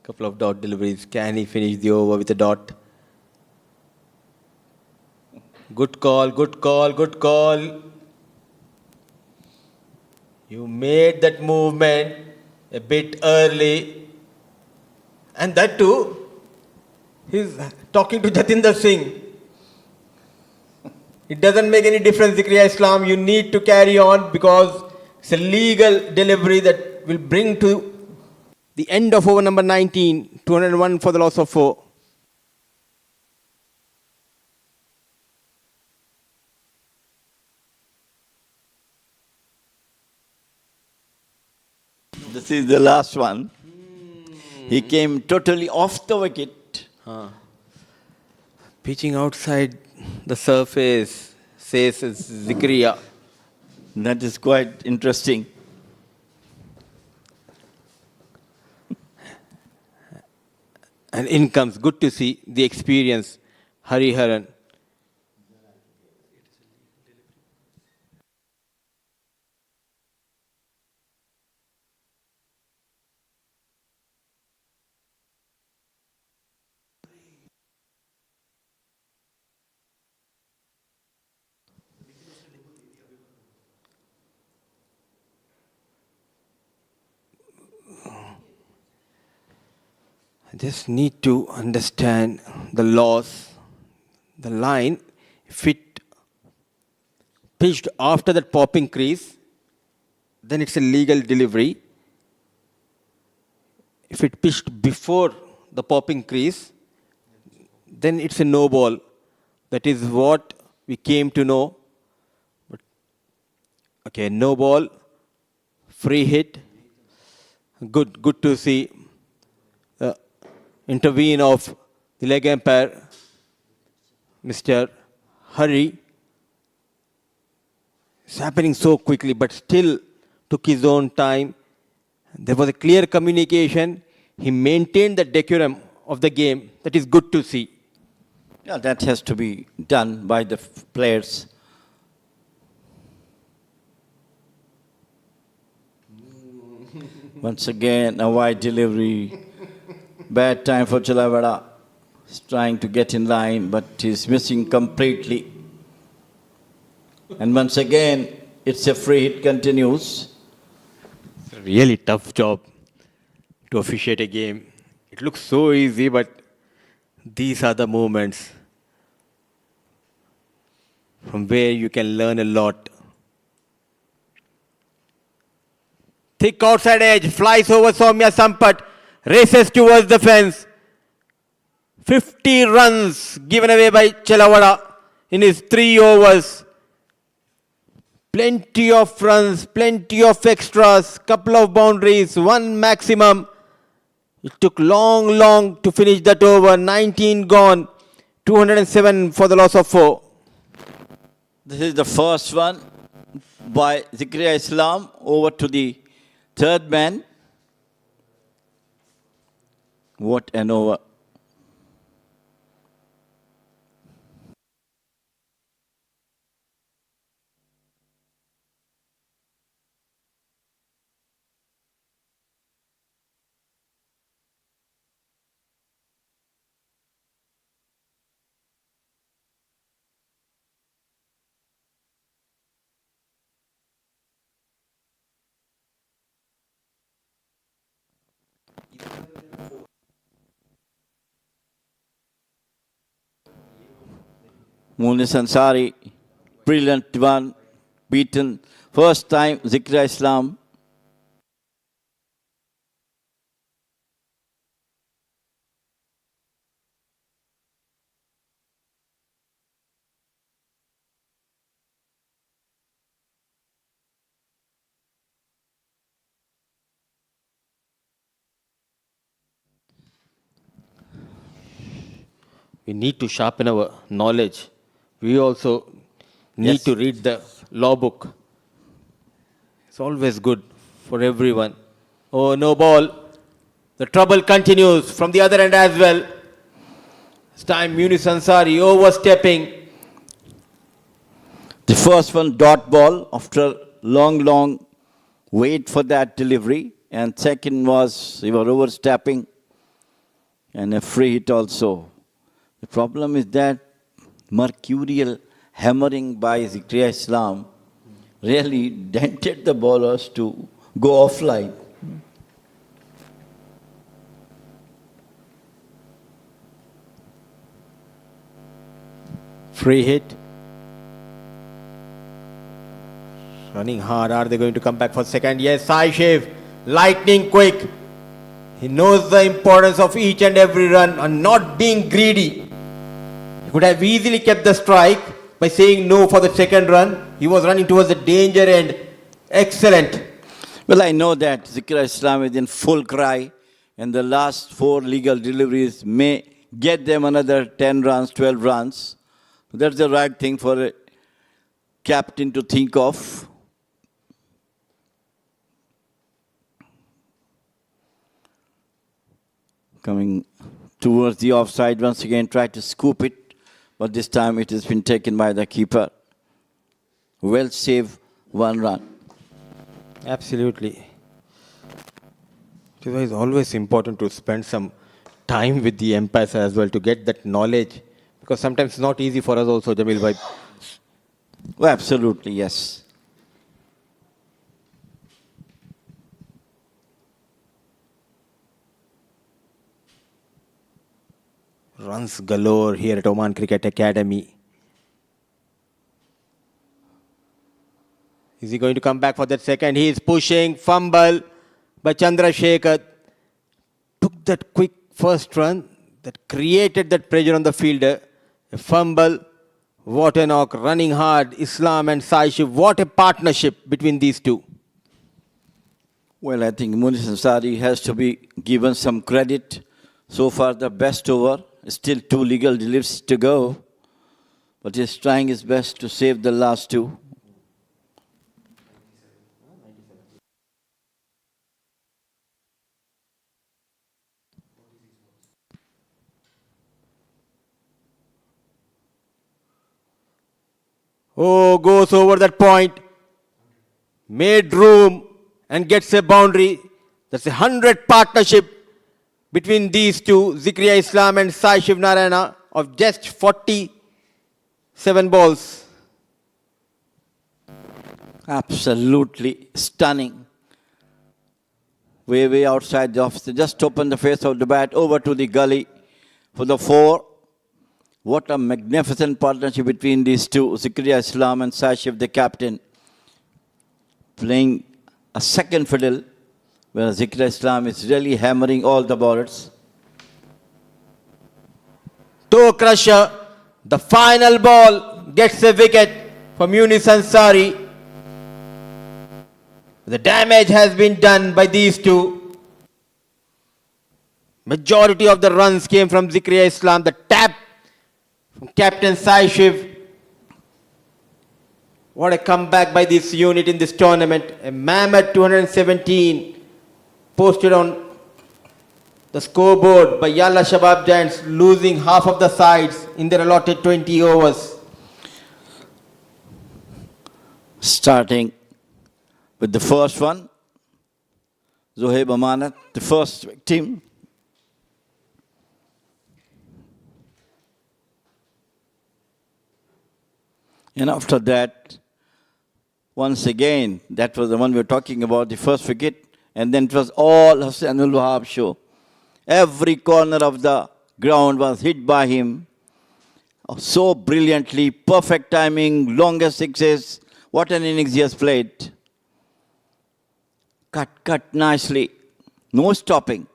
Couple of dot deliveries. Can he finish the over with a dot? Good call, good call, good call. You made that movement a bit early. And that too, he's talking to Jatinder Singh. It doesn't make any difference, Zikriya Islam. You need to carry on because it's a legal delivery that will bring to the end of over number 19, 201 for the loss of 4. This is the last one. He came totally off the wicket. Pitching outside the surface, says Zikriya. That is quite interesting. And in comes, good to see the experience, Hariharan. I just need to understand the loss, the line. If it pitched after that popping crease, then it's a legal delivery. If it pitched before the popping crease, then it's a no ball. That is what we came to know. But, okay, no ball, free hit. Good to see the intervene of the leg umpire, Mr. Hari. It's happening so quickly, but still took his own time. There was a clear communication. He maintained the decorum of the game. That is good to see. Yeah, that has to be done by the players. Once again, a wide delivery. Bad time for Chalavada. He's trying to get in line, but he's missing completely. And once again, it's a free hit continues. It's a really tough job to officiate a game. It looks so easy, but these are the moments from where you can learn a lot. Thick outside edge, flies over Soumya Sampat, races towards the fence. 50 runs given away by Chelavada in his 3 overs. Plenty of runs, plenty of extras, couple of boundaries, one maximum. It took long to finish that over. 19 gone, 207 for the loss of 4. This is the first one by Zikriya Islam. Over to the third man. What an over. Munis Ansari, brilliant one, beaten. First time Zikriya Islam. we need to sharpen our knowledge. We also need to read the law book. It's always good for everyone. Oh, no ball. The trouble continues from the other end as well. This time Munis Ansari overstepping. The first one, dot ball, after long wait for that delivery. And second was, he was overstepping. And a free hit also. The problem is that mercurial hammering by Zikriya Islam really dented the bowlers to go offline. Free hit. Running hard. Are they going to come back for second? Yes, Saishiv. Lightning quick. He knows the importance of each and every run and not being greedy. He could have easily kept the strike by saying no for the second run. He was running towards the danger end. Excellent. Well, I know that Zikriya Islam is in full cry, and the last 4 legal deliveries may get them another 10 runs, 12 runs. That's the right thing for a captain to think of. Coming towards the offside once again, try to scoop it, but this time it has been taken by the keeper. Well saved, 1 run. Absolutely. It is always important to spend some time with the umpires as well to get that knowledge, because sometimes it's not easy for us also, Jamil bhai. Oh, absolutely, yes. Runs galore here at Oman Cricket Academy. Is he going to come back for that second? He is pushing. Fumble by Chandrasekhar. Took that quick first run that created that pressure on the fielder. A fumble. What a knock. Running hard. Islam and Saishiv. What a partnership between these two. Well, I think Munis Ansari has to be given some credit. So far, the best over. Still 2 legal deliveries to go. But he's trying his best to save the last 2. Oh, goes over that point. Made room and gets a boundary. That's a 100 partnership between these two, Zikriya Islam and Saishiv Narayana, of just 47 balls. Absolutely stunning. Way outside the office. Just open the face of the bat over to the gully for the 4. What a magnificent partnership between these two, Zikriya Islam and Saishiv, the captain, playing a second fiddle, where Zikriya Islam is really hammering all the bowlers. Toe crusher, the final ball gets a wicket for Munis Ansari. The damage has been done by these two. Majority of the runs came from Zikriya Islam. The tap from Captain Saishiv. What a comeback by this unit in this tournament. A mammoth 217 posted on the scoreboard by Yala Shabab Giants, losing half of the sides in their allotted 20 overs. Starting with the first one, Zohaib Amanat, the first victim. And after that, once again, that was the one we were talking about, the first wicket. And then it was all Hassanul Wahab show. Every corner of the ground was hit by him. So brilliantly, perfect timing, longest sixes. What an innings he has played. Cut nicely. No stopping.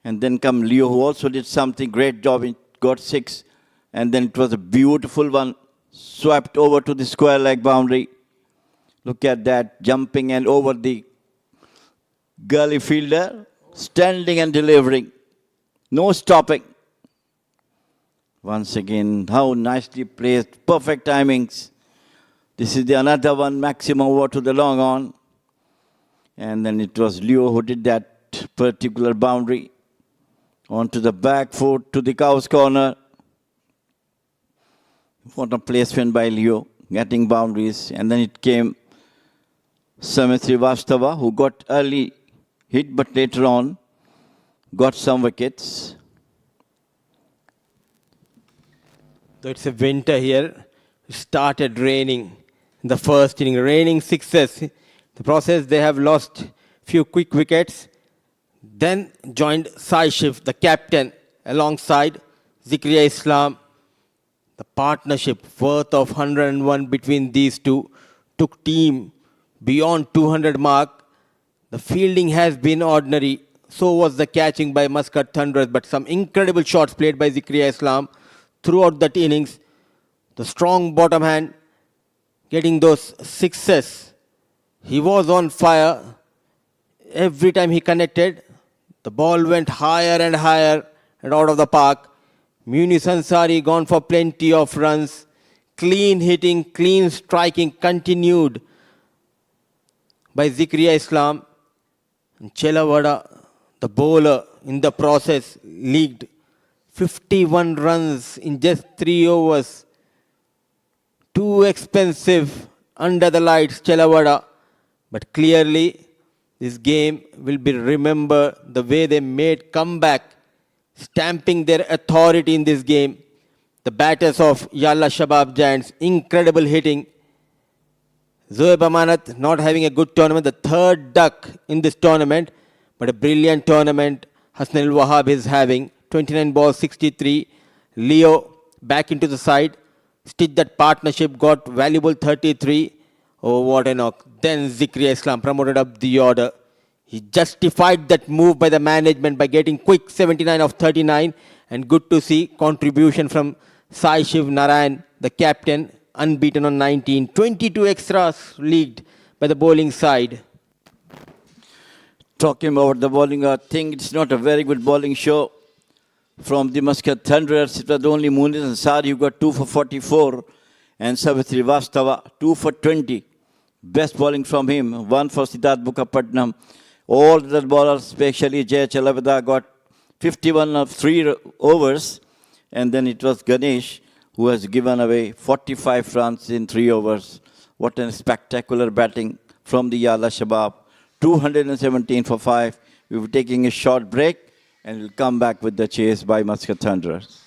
And then come Leo, who also did something great job. He got 6. And then it was a beautiful one. Swept over to the square leg boundary. Look at that, jumping and over the gully fielder, standing and delivering. No stopping. Once again, how nicely placed, perfect timings. This is the another one, maximum over to the long on. And then it was Leo who did that particular boundary. Onto the back foot to the cow's corner. What a placement by Leo, getting boundaries. And then it came Samit Srivastava, who got early hit, but later on got some wickets. So it's a winter here. It started raining in the first inning, raining sixes. The process, they have lost few quick wickets. Then joined Sai Shiv, the captain, alongside Zikriya Islam. The partnership worth of 101 between these two took team beyond 200 mark. The fielding has been ordinary. So was the catching by Muscat Thunderers, but some incredible shots played by Zikriya Islam throughout that innings. The strong bottom hand getting those sixes. He was on fire. Every time he connected, the ball went higher and higher and out of the park. Munis Ansari gone for plenty of runs. Clean hitting, clean striking continued by Zikriya Islam. And Chelawada, the bowler, in the process, leaked 51 runs in just 3 overs. Too expensive under the lights, Chelawada. But clearly, this game will be remembered the way they made comeback, stamping their authority in this game. The batters of Yala Shabab Giants, incredible hitting. Zoeb Amanat not having a good tournament, the third duck in this tournament, but a brilliant tournament Hasnal Wahab is having. 29 balls, 63. Leo back into the side. Stitched that partnership, got valuable 33. Oh, what a knock. Then Zikriya Islam promoted up the order. He justified that move by the management by getting quick 79 of 39. And good to see contribution from Sai Shiv Narayan, the captain, unbeaten on 19. 22 extras leagued by the bowling side. Talking about the bowling, I think it's not a very good bowling show from the Muscat Thunderers. It was only Muniz Ansari who got 2 for 44 and Savitri Vastava 2 for 20. Best bowling from him, 1 for Siddharth Mukherjee. All the bowlers, especially Jay Chalavada, got 51 of 3 overs. And then it was Ganesh who has given away 45 runs in 3 overs. What a spectacular batting from the Yala Shabab. 217 for 5. We were taking a short break and we'll come back with the chase by Muscat Thunderers.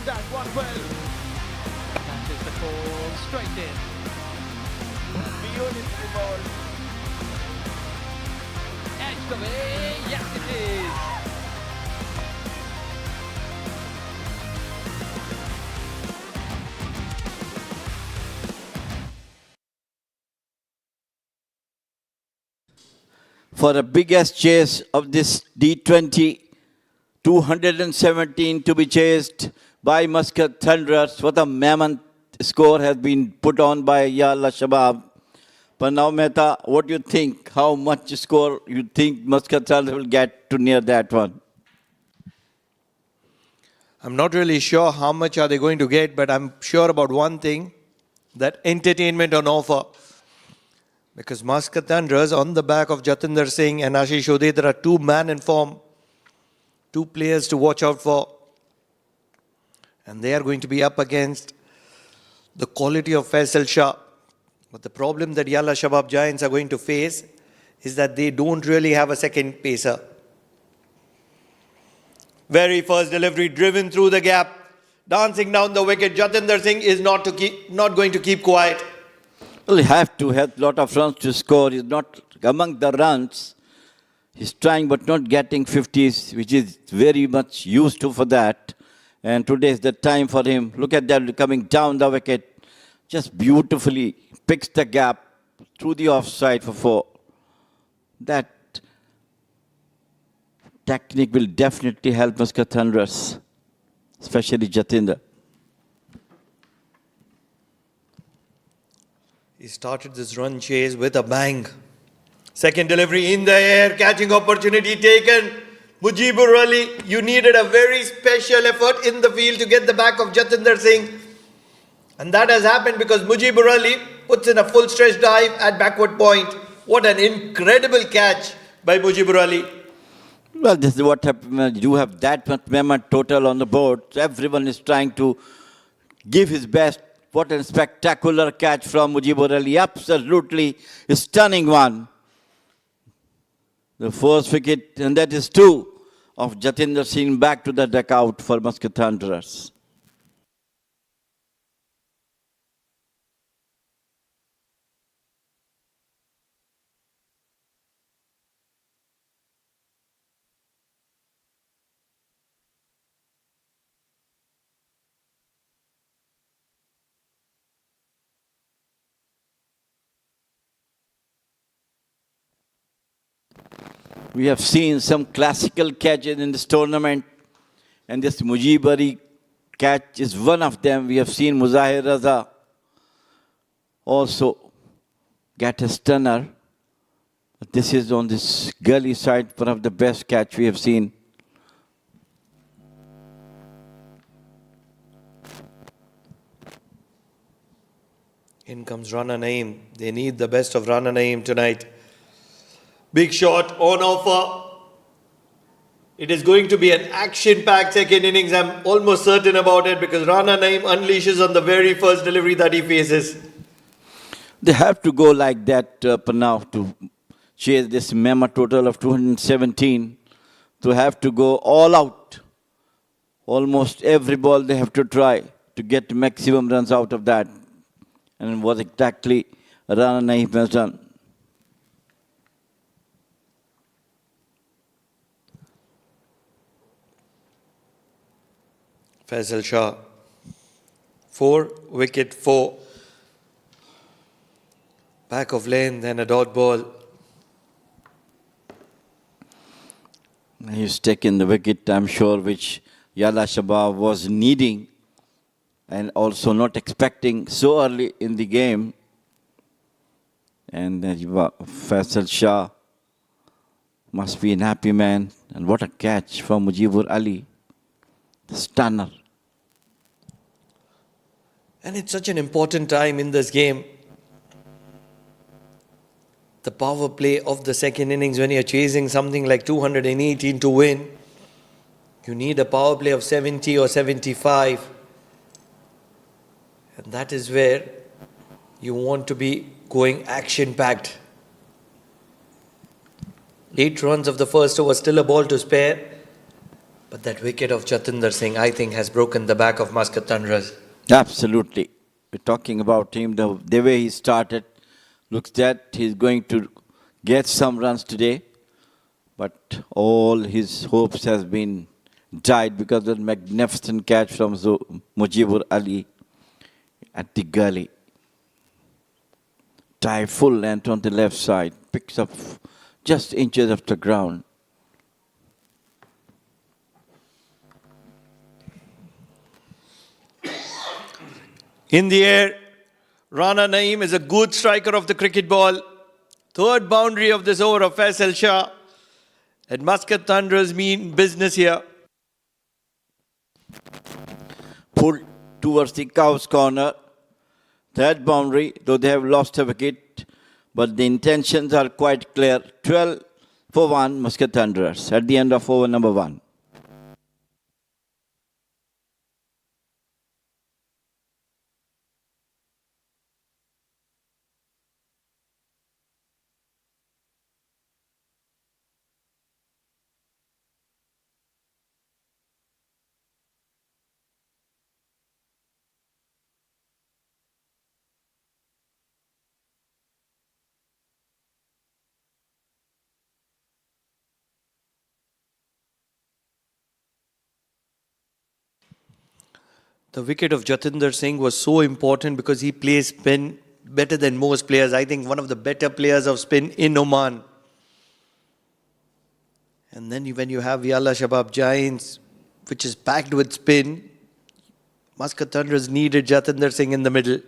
timed that one well. That is the call, straight in. Beautiful ball. Edged away, yes it is. For the biggest chase of this D20, 217 to be chased by Muscat Thunderers. What a mammoth score has been put on by Yala Shabab. Pranav Mehta, what do you think? How much score you think Muscat Thunderers will get to near that one? I'm not really sure how much are they going to get, but I'm sure about one thing, that entertainment on offer. Because Muscat Thunderers on the back of Jatinder Singh and Ashish Ode, there are two men in form, two players to watch out for. And they are going to be up against the quality of Faisal Shah. But the problem that Yala Shabab Giants are going to face is that they don't really have a second pacer. Very first delivery driven through the gap, dancing down the wicket. Jatinder Singh is not going to keep quiet. Well, he have to have a lot of runs to score. He's not among the runs. He's trying but not getting 50s, which is very much used to for that. And today is the time for him. Look at that coming down the wicket. Just beautifully picks the gap through the offside for 4. That technique will definitely help Muscat Thunderers, especially Jatinder. He started this run chase with a bang. Second delivery in the air, catching opportunity taken. Mujibur Ali, you needed a very special effort in the field to get the back of Jatinder Singh. And that has happened because Mujibur Ali puts in a full stretch dive at backward point. What an incredible catch by Mujibur Ali. Well, this is what happens when you have that much mammoth total on the board. So everyone is trying to give his best. What a spectacular catch from Mujibur Ali. Absolutely stunning one. The first wicket, and that is 2 of Jatinder Singh back to the deck out for Muscat Thunderers. We have seen some classical catches in this tournament, and this Mujibari catch is one of them. We have seen Muzahir Raza also get a stunner. But this is on this gully side, one of the best catch we have seen. In comes Rana Naeem. They need the best of Rana Naeem tonight. Big shot on offer. It is going to be an action-packed second innings. I'm almost certain about it because Rana Naeem unleashes on the very first delivery that he faces. They have to go like that now to chase this mammoth total of 217. To have to go all out. Almost every ball they have to try to get maximum runs out of that. And what exactly Rana Naeem has done. Faisal Shah, 4, wicket 4. Back of lane, then a dot ball. He's taken the wicket, I'm sure, which Yala Shabab was needing and also not expecting so early in the game. And Faisal Shah must be an happy man. And what a catch from Mujibur Ali. The stunner. And it's such an important time in this game. The power play of the second innings when you're chasing something like 218 to win. You need a power play of 70 or 75. And that is where you want to be going action-packed. 8 runs of the first over, still a ball to spare. But that wicket of Jatinder Singh, I think, has broken the back of Muscat Thunderers. Absolutely. We're talking about him, the way he started. Looks that he's going to get some runs today. But all his hopes has been died because of the magnificent catch from Mujibur Ali at the gully. Dive full length on the left side. Picks up just inches of the ground. In the air, Rana Naeem is a good striker of the cricket ball. Third boundary of this over of Faisal Shah. And Muscat Thunderers mean business here. Pulled towards the cow's corner. Third boundary, though they have lost a wicket, but the intentions are quite clear. 12 for 1, Muscat Thunderers at the end of over number 1. The wicket of Jatinder Singh was so important because he plays spin better than most players. I think one of the better players of spin in Oman. And then when you have Yala Shabab Giants, which is packed with spin, Muscat Thunderers needed Jatinder Singh in the middle.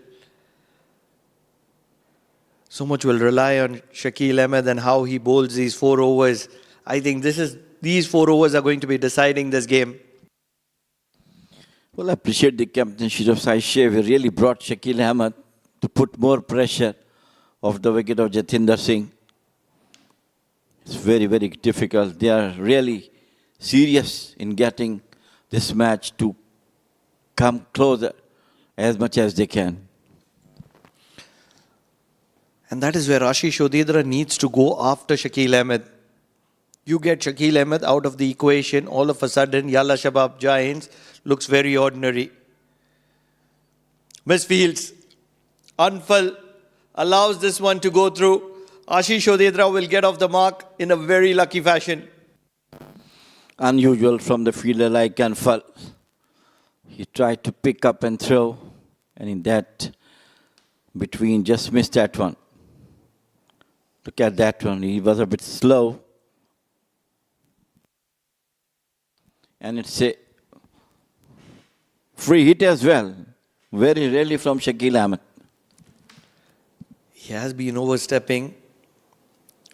So much will rely on Shakil Ahmed and how he bowls these 4 overs. I think these 4 overs are going to be deciding this game. Well, I appreciate the captainship of Sai Sheikh. He really brought Shakil Ahmed to put more pressure off the wicket of Jatinder Singh. It's very, very difficult. They are really serious in getting this match to come closer as much as they can. And that is where Ashish Odedra needs to go after Shakil Ahmed. You get Shakil Ahmed out of the equation, all of a sudden Yala Shabab Giants looks very ordinary. Misfields. Anfal allows this one to go through. Ashish Odedra will get off the mark in a very lucky fashion. Unusual from the fielder like Anfal. He tried to pick up and throw, and in that between just missed that one. Look at that one. He was a bit slow. And it's a free hit as well. Very rarely from Shakil Ahmed. He has been overstepping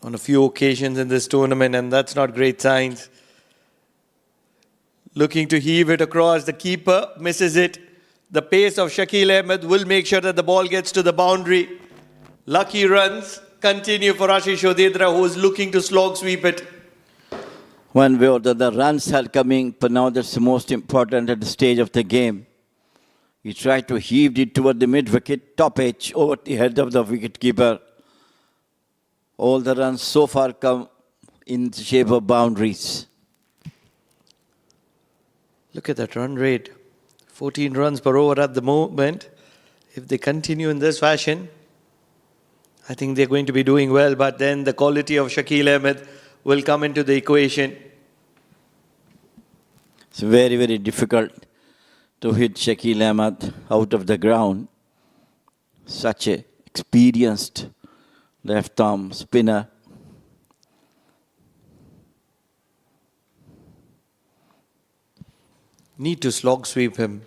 on a few occasions in this tournament, and that's not great signs. Looking to heave it across. The keeper misses it. The pace of Shakil Ahmed will make sure that the ball gets to the boundary. Lucky runs continue for Ashish Odedra, who is looking to slog sweep it. One way or the other, runs are coming, but now that's the most important at the stage of the game. He tried to heave it toward the mid-wicket, top edge, over the head of the wicket-keeper. All the runs so far come in the shape of boundaries. Look at that run rate. 14 runs per over at the moment. If they continue in this fashion, I think they're going to be doing well, but then the quality of Shakil Ahmed will come into the equation. It's very, very difficult to hit Shakil Ahmed out of the ground. Such a experienced left-arm spinner. Need to slog sweep him.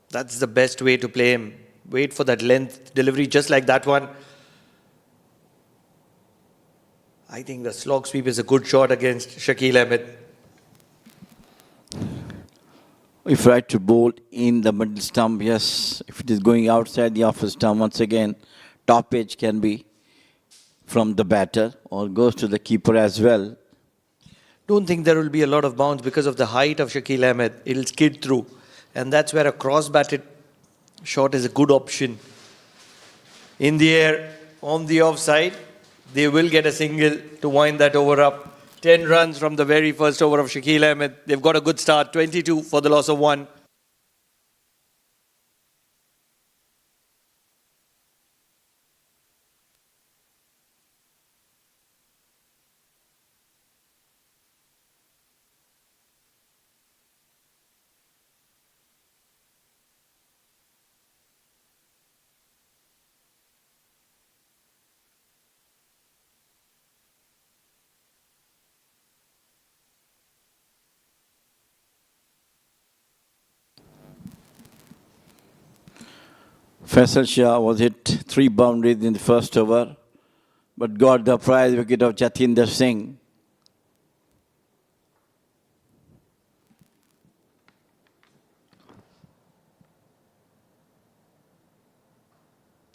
That's the best way to play him. Wait for that length delivery just like that one. I think the slog sweep is a good shot against Shakil Ahmed. If right to bowl in the middle stump, yes. If it is going outside the off stump, once again, top edge can be from the batter or goes to the keeper as well. Don't think there will be a lot of bounce because of the height of Shakil Ahmed. It'll skid through. And that's where a cross-batted shot is a good option. In the air, on the offside, they will get a single to wind that over up. 10 runs from the very first over of Shakil Ahmed. They've got a good start, 22 for the loss of 1. Faisal Shah was hit 3 boundaries in the first over, but got the prize wicket of Jatinder Singh.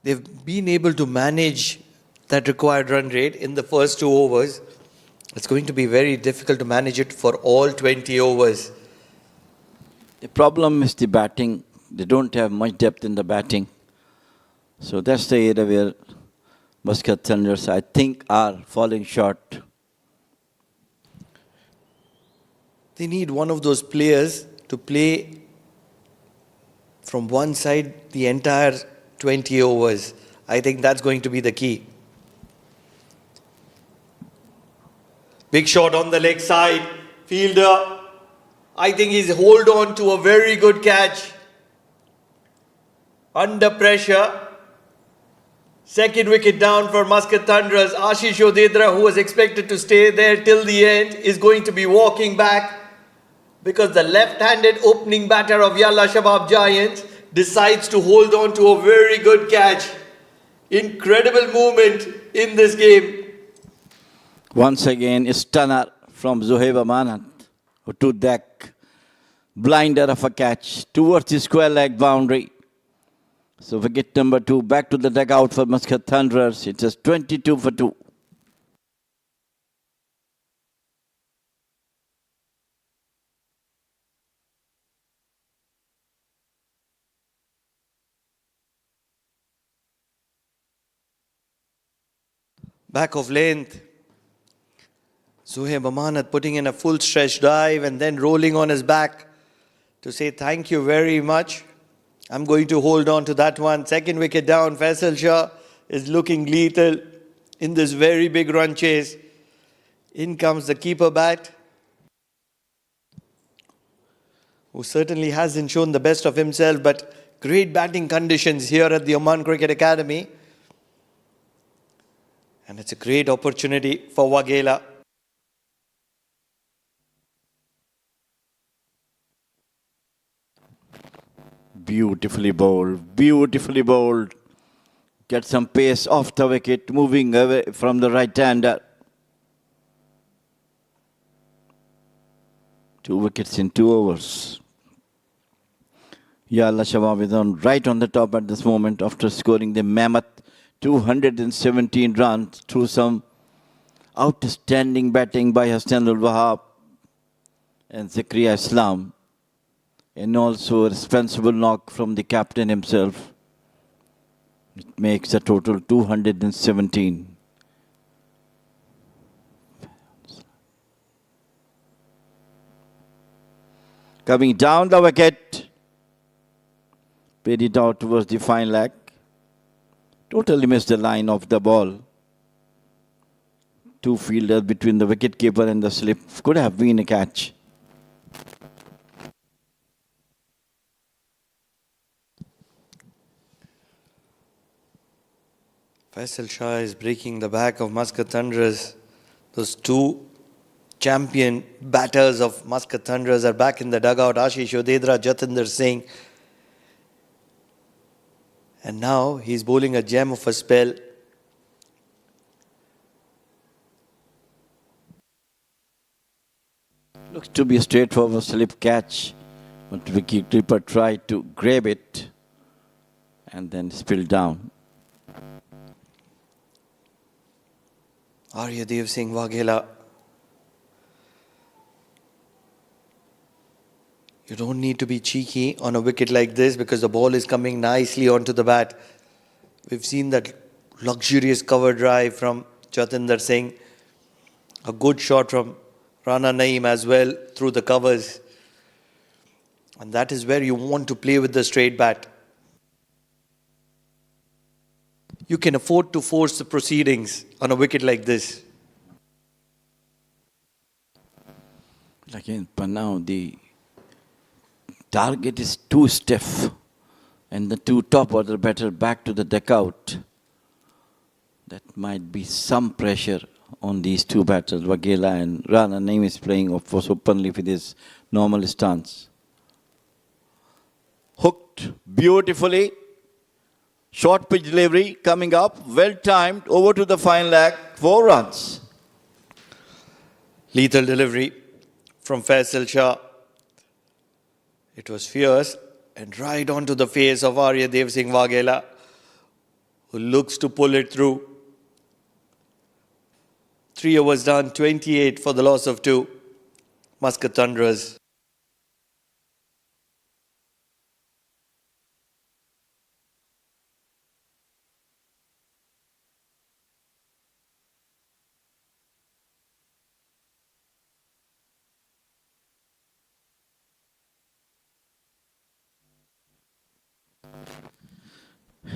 They've been able to manage that required run rate in the first 2 overs. It's going to be very difficult to manage it for all 20 overs. The problem is the batting. They don't have much depth in the batting. So that's the area where Muscat Thunderers, I think, are falling short. They need one of those players to play from one side the entire 20 overs. I think that's going to be the key. Big shot on the leg side. Fielder, I think he's hold on to a very good catch. Under pressure. Second wicket down for Muscat Thunderers. Ashish Odedra, who was expected to stay there till the end, is going to be walking back because the left-handed opening batter of Yala Shabab Giants decides to hold on to a very good catch. Incredible movement in this game. Once again, a stunner from Zohaib Amanat, who took that blinder of a catch towards the square leg boundary. So wicket number 2, back to the dugout for Muscat Thunderers. It is 22 for 2. Back of length. Zohaib Amanat putting in a full stretch dive and then rolling on his back to say thank you very much. I'm going to hold on to that one. Second wicket down. Faisal Shah is looking lethal in this very big run chase. In comes the keeper bat, who certainly hasn't shown the best of himself, but great batting conditions here at the Oman Cricket Academy. And it's a great opportunity for YALLA. Beautifully bowled, beautifully bowled. Get some pace off the wicket, moving away from the right-hander. 2 wickets in 2 overs. Yala Shabab is right on the top at this moment after scoring the mammoth 217 runs through some outstanding batting by Hassanul Wahab and Zakaria Islam. And also a responsible knock from the captain himself. It makes a total 217. Coming down the wicket. Played it out towards the fine leg. Totally missed the line of the ball. 2 fielders between the wicketkeeper and the slip. Could have been a catch. Faisal Shah is breaking the back of Muscat Thunderers. Those 2 champion batters of Muscat Thunderers are back in the dugout. Ashish Odedra, Jatinder Singh. And now he's bowling a gem of a spell. Looks to be a straightforward slip catch. But the wicketkeeper tried to grab it and then spilled down. Aryadev Singh Waghela. You don't need to be cheeky on a wicket like this because the ball is coming nicely onto the bat. We've seen that luxurious cover drive from Jatinder Singh. A good shot from Rana Naeem as well through the covers. And that is where you want to play with the straight bat. You can afford to force the proceedings on a wicket like this. Again, but now the target is too stiff, and the two top order batter back to the dugout. That might be some pressure on these two batters. Waghela and Rana Naeem is playing, of course, openly with his normal stance. Hooked beautifully. Short pitch delivery coming up, well timed, over to the fine leg, 4 runs. Lethal delivery from Faisal Shah. It was fierce and right onto the face of Arya Dev Singh Waghela, who looks to pull it through. 3 overs done, 28 for the loss of 2. Muscat Thunderers.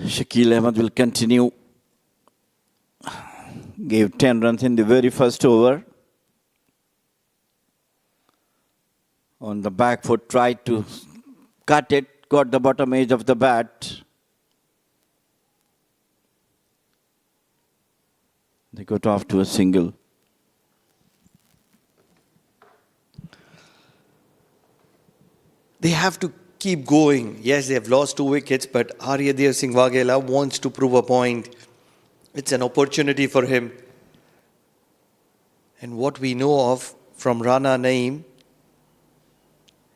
Shakil Ahmed will continue. Gave 10 runs in the very first over. On the back foot, tried to cut it, got the bottom edge of the bat. They got off to a single. They have to keep going. Yes, they have lost 2 wickets, but Arya Dev Singh Waghela wants to prove a point. It's an opportunity for him. And what we know of from Rana Naeem,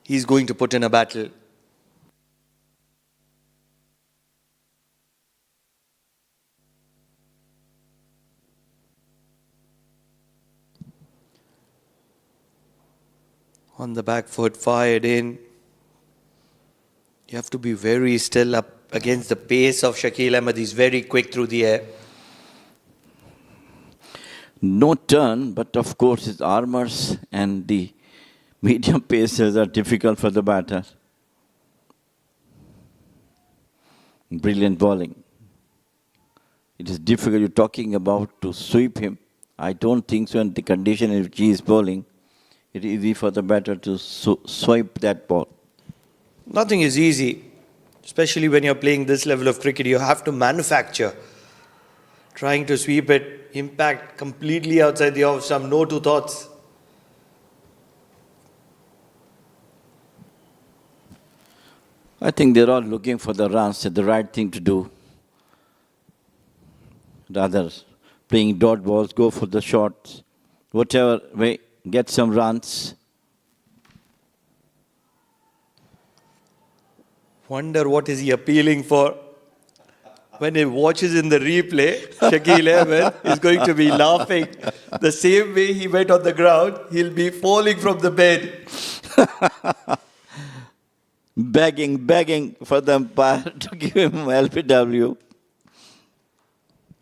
he's going to put in a battle. On the back foot, fired in. You have to be very still up against the pace of Shakil Ahmed. He's very quick through the air. No turn, but of course his armors and the medium paces are difficult for the batter. Brilliant bowling. It is difficult, you're talking about, to sweep him. I don't think so in the condition in which he is bowling. It is easy for the batter to swipe that ball. Nothing is easy, especially when you're playing this level of cricket. You have to manufacture. Trying to sweep it, impact completely outside the off stump, no 2 thoughts. I think they're all looking for the runs, the right thing to do. Rather, playing dot balls, go for the shots, whatever way, get some runs. Wonder what is he appealing for? When he watches in the replay, Shakil Ahmed is going to be laughing. The same way he went on the ground, he'll be falling from the bed. begging for the umpire to give him LPW.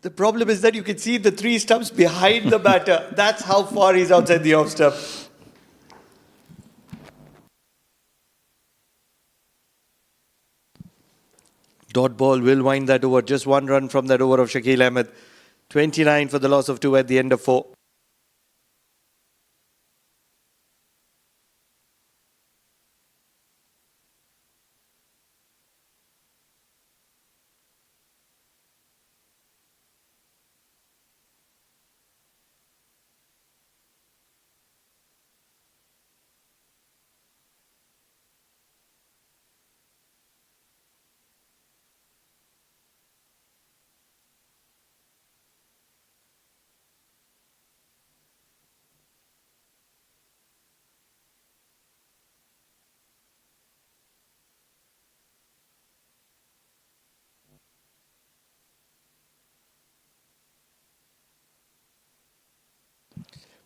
The problem is that you can see the 3 stumps behind the batter. That's how far he's outside the off stump. Dot ball will wind that over. Just 1 run from that over of Shakil Ahmed. 29 for the loss of 2 at the end of 4.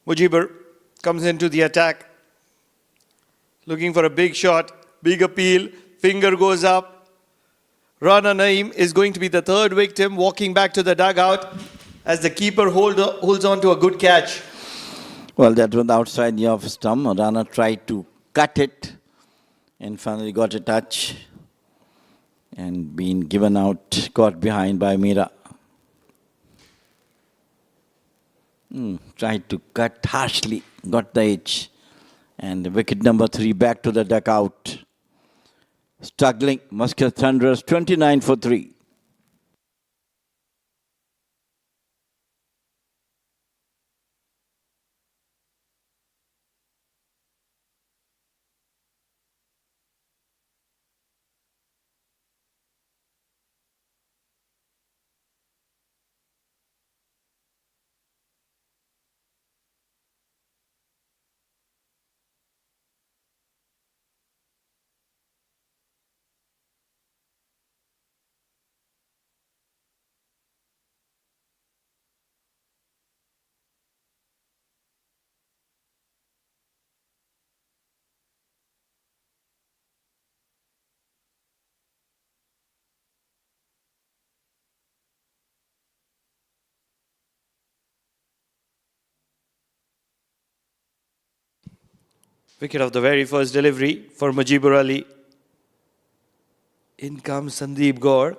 Mujibur comes into the attack, looking for a big shot, big appeal, finger goes up. Rana Naeem is going to be the 3rd victim, walking back to the dugout as the keeper holds on to a good catch. Well, that was outside the off stump. Rana tried to cut it and finally got a touch and been given out, caught behind by Mira. Tried to cut harshly, got the edge. And wicket number 3 back to the dugout. Struggling, Muscat Thunderers 29 for 3. Wicket of the very first delivery for Mujibur Ali. In comes Sandeep Gaur,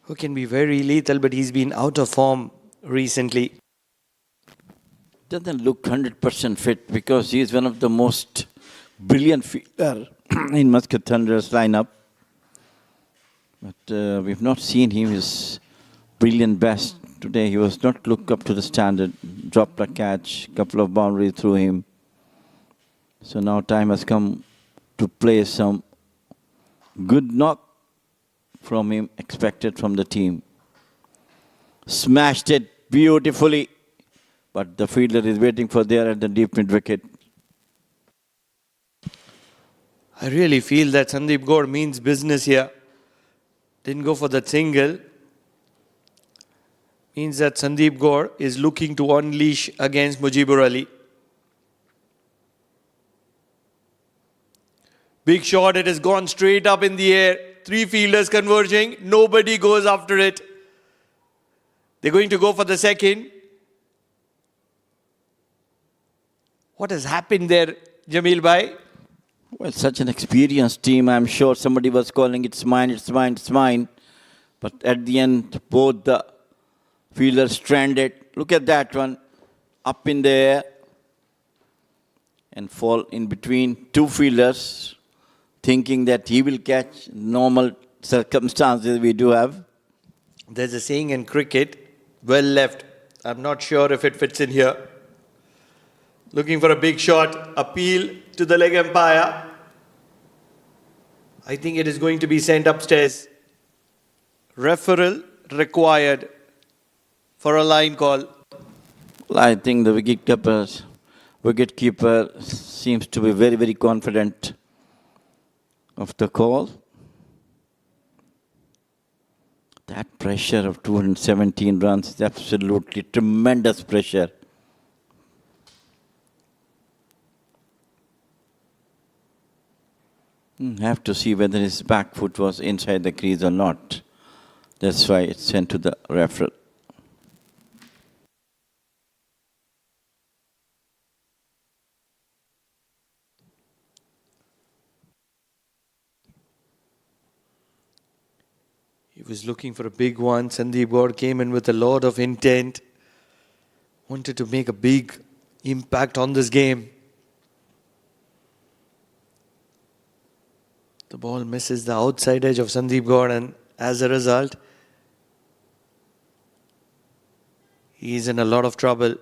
who can be very lethal, but he's been out of form recently. Doesn't look 100% fit because he is one of the most brilliant fielder in Muscat Thunderers lineup. But we've not seen him his brilliant best. Today he was not looked up to the standard. Dropped a catch, couple of boundaries through him. So now time has come to play some good knock from him, expected from the team. Smashed it beautifully, but the fielder is waiting for there at the deep mid wicket. I really feel that Sandeep Gaur means business here. Didn't go for that single. Means that Sandeep Gaur is looking to unleash against Mujibur Ali. Big shot, it has gone straight up in the air. 3 fielders converging, nobody goes after it. They're going to go for the second. What has happened there, Jamil Bhai? Well, such an experienced team. I'm sure somebody was calling it's mine, it's mine, it's mine. But at the end, both the fielders stranded. Look at that one. Up in the air. And fall in between 2 fielders, thinking that he will catch. Normal circumstances we do have. There's a saying in cricket, well left. I'm not sure if it fits in here. Looking for a big shot, appeal to the leg umpire. I think it is going to be sent upstairs. Referral required for a line call. Well, I think the wicketkeeper seems to be very, very confident of the call. That pressure of 217 runs is absolutely tremendous pressure. Have to see whether his back foot was inside the crease or not. That's why it's sent to the referee. He was looking for a big one. Sandeep Gaur came in with a lot of intent. Wanted to make a big impact on this game. The ball misses the outside edge of Sandeep Gaur, and as a result, he is in a lot of trouble.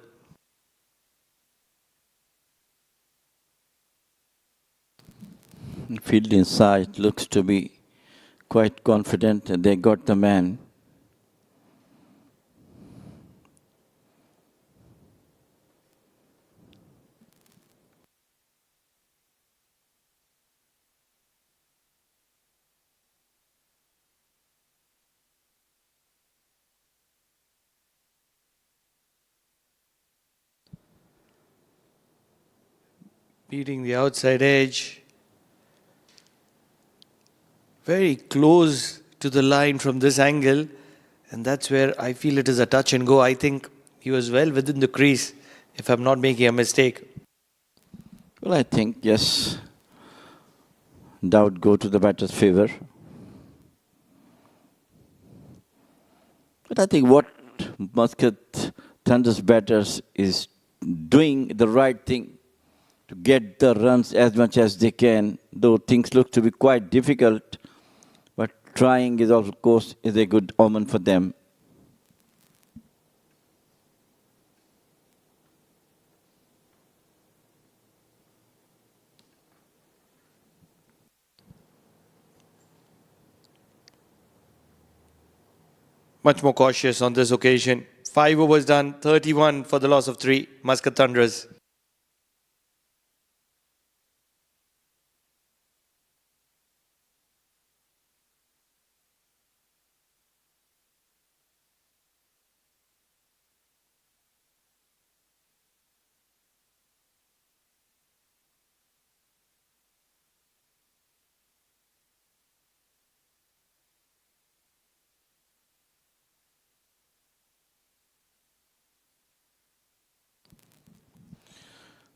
Field inside looks to be quite confident that they got the man. Beating the outside edge. Very close to the line from this angle. And that's where I feel it is a touch and go. I think he was well within the crease if I'm not making a mistake. Well, I think, yes, doubt go to the batter's favor. But I think what Muscat Thunderers batters is doing the right thing to get the runs as much as they can, though things look to be quite difficult. But trying is, of course, is a good omen for them. Much more cautious on this occasion. 5 overs done, 31 for the loss of 3. Muscat Thunderers.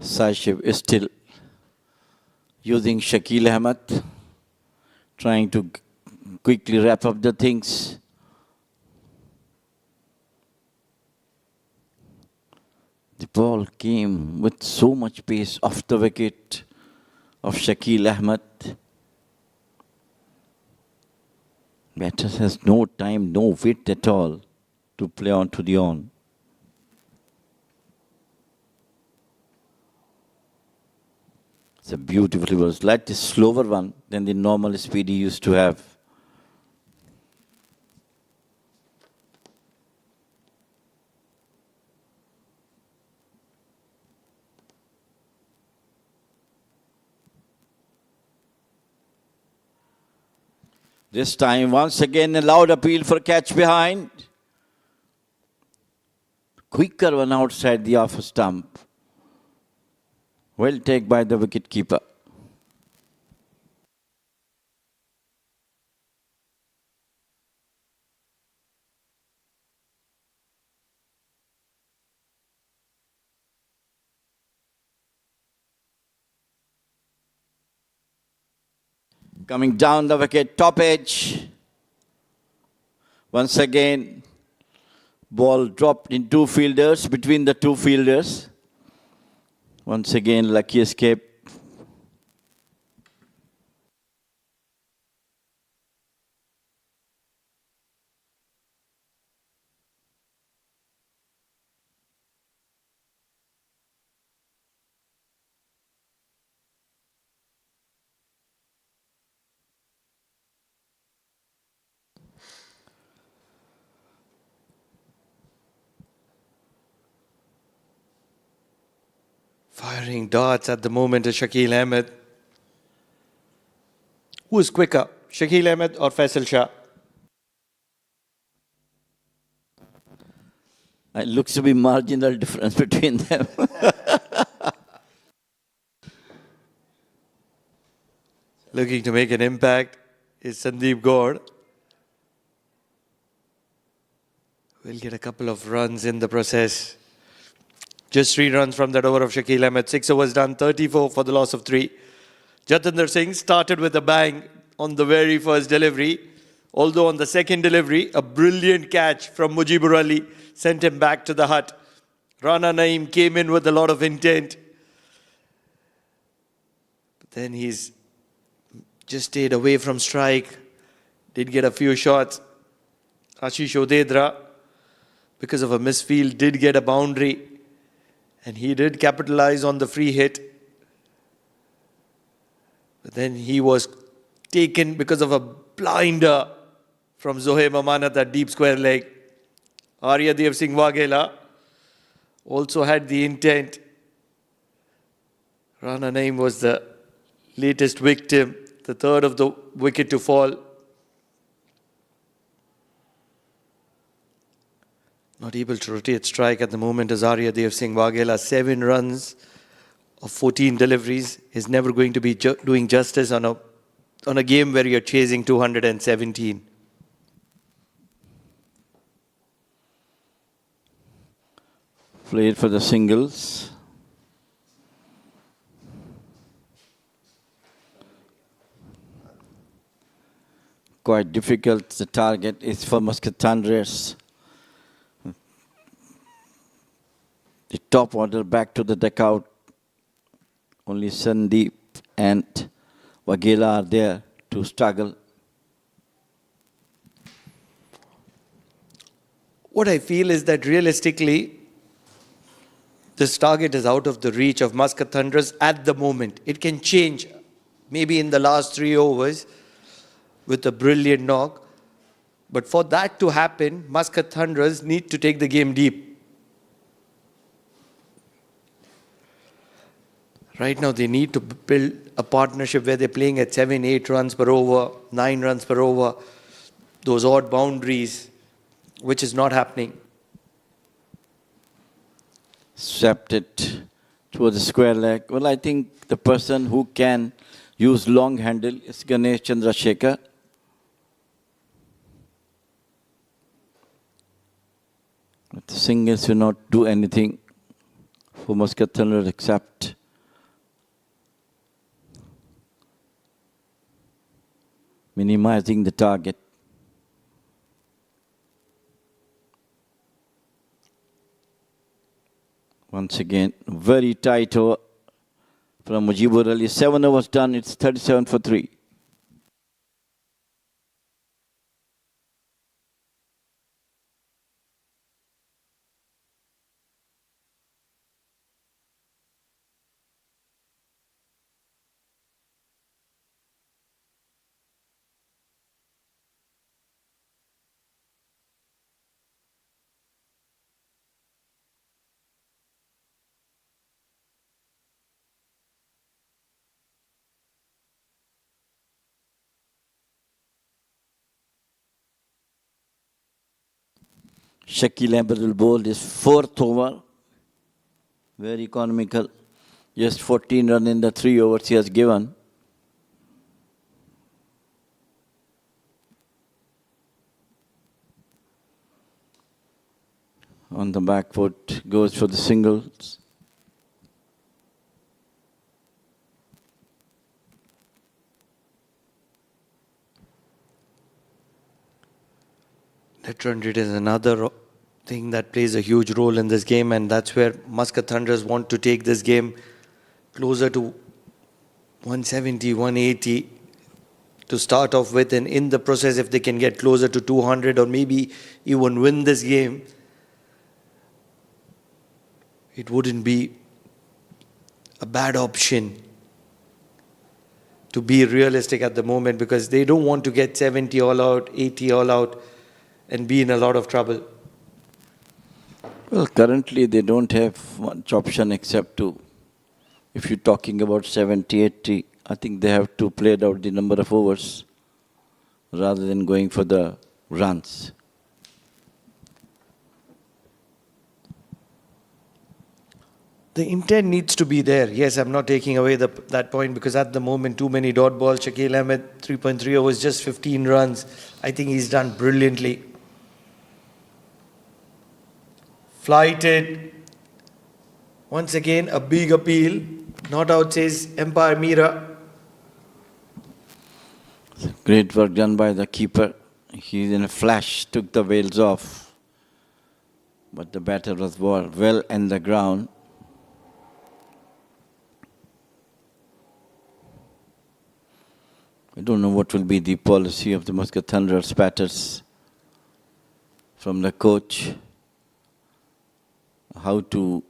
Sashib is still using Shakil Ahmed, trying to quickly wrap up the things. The ball came with so much pace off the wicket of Shakil Ahmed. Batter has no time, no wit at all to play on to the on. It's a beautiful ball, slightly slower one than the normal speed he used to have. This time, once again, a loud appeal for catch behind. Quicker one outside the off stump. Well taken by the wicket-keeper. Coming down the wicket, top edge. Once again, ball dropped in two fielders, between the two fielders. Once again, lucky escape. Firing darts at the moment is Shakil Ahmed. Who is quicker, Shakil Ahmed or Faisal Shah? It looks to be marginal difference between them. Looking to make an impact is Sandeep Gaur. We'll get a couple of runs in the process. Just 3 runs from that over of Shakil Ahmed. 6 overs done, 34 for the loss of 3. Jatinder Singh started with a bang on the very first delivery. Although on the second delivery, a brilliant catch from Mujibur Ali sent him back to the hut. Rana Naeem came in with a lot of intent. But then he's just stayed away from strike. Did get a few shots. Ashish Odedra, because of a misfield, did get a boundary. And he did capitalize on the free hit. But then he was taken because of a blinder from Zohaib Amanat at deep square leg. Aryadev Singh Waghela also had the intent. Rana Naeem was the latest victim, the third of the wicket to fall. Not able to rotate strike at the moment is Aryadev Singh Waghela. 7 runs of 14 deliveries is never going to be doing justice on a game where you're chasing 217. Played for the singles. Quite difficult. The target is for Muscat Thunderers. The top order back to the deck out. Only Sandeep and Waghela are there to struggle. What I feel is that realistically, this target is out of the reach of Muscat Thunderers at the moment. It can change maybe in the last 3 overs with a brilliant knock. But for that to happen, Muscat Thunderers need to take the game deep. Right now, they need to build a partnership where they're playing at 7, 8 runs per over, 9 runs per over, those odd boundaries, which is not happening. Swept it towards the square leg. Well, I think the person who can use long handle is Ganesh Chandrasekhar. But the singles will not do anything for Muscat Thunderers except minimizing the target. Once again, very tight over from Mujibur Ali. 7 overs done, it's 37 for 3. Shakil Ahmed will bowl his 4th over. Very economical. Just 14 runs in the 3 overs he has given. On the back foot, goes for the singles. Net run rate is another thing that plays a huge role in this game, and that's where Muscat Thunderers want to take this game closer to 170, 180 to start off with, and in the process, if they can get closer to 200 or maybe even win this game, it wouldn't be a bad option to be realistic at the moment, because they don't want to get 70 all out, 80 all out and be in a lot of trouble. Well, currently they don't have much option except to, if you're talking about 70, 80, I think they have to play out the number of overs rather than going for the runs. The intent needs to be there. Yes, I'm not taking away that point, because at the moment, too many dot balls. Shakil Ahmed, 3.3 overs, just 15 runs. I think he's done brilliantly. Flighted. Once again, a big appeal. Not out, says Empire Mira. Great work done by the keeper. He in a flash took the veils off. But the batter was well in the ground. I don't know what will be the policy of the Muscat Thunderers batters from the coach. How to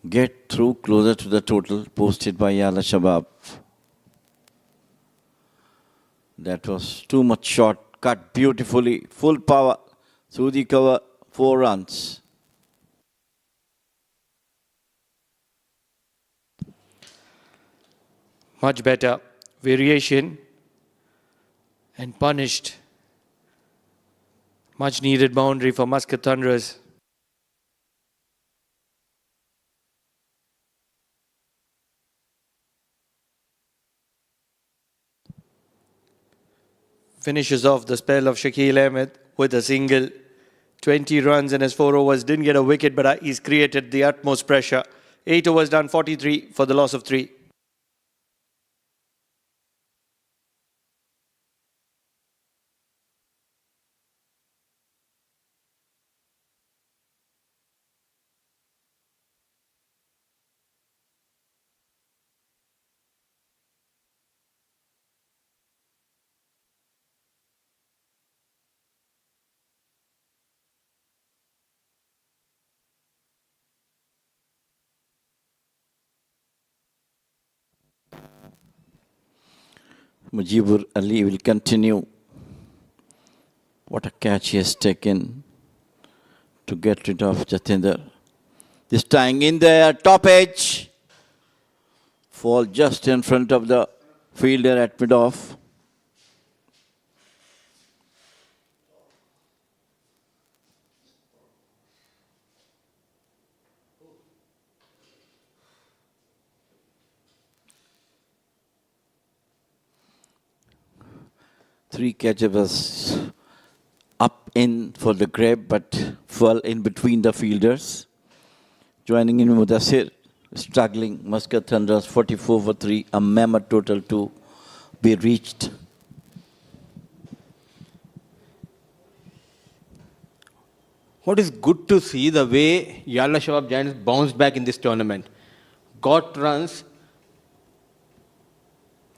get through closer to the total posted by Yala Shabab. That was too much short, cut beautifully, full power, through the cover, 4 runs. Much better. Variation and punished. Much needed boundary for Muscat Thunderers. Finishes off the spell of Shakil Ahmed with a single 20 runs in his 4 overs. Didn't get a wicket, but he's created the utmost pressure. 8 overs done, 43 for the loss of 3. Mujibur Ali will continue. What a catch he has taken to get rid of Jatinder. This time in there, top edge. Fall just in front of the fielder at mid-off. Three catches was up in for the grab, but fell in between the fielders. Joining in Mudassir, struggling. Muscat Thunderers 44 for 3, a mammoth total to be reached. What is good to see the way Yala Shabab Giants bounced back in this tournament. Got runs.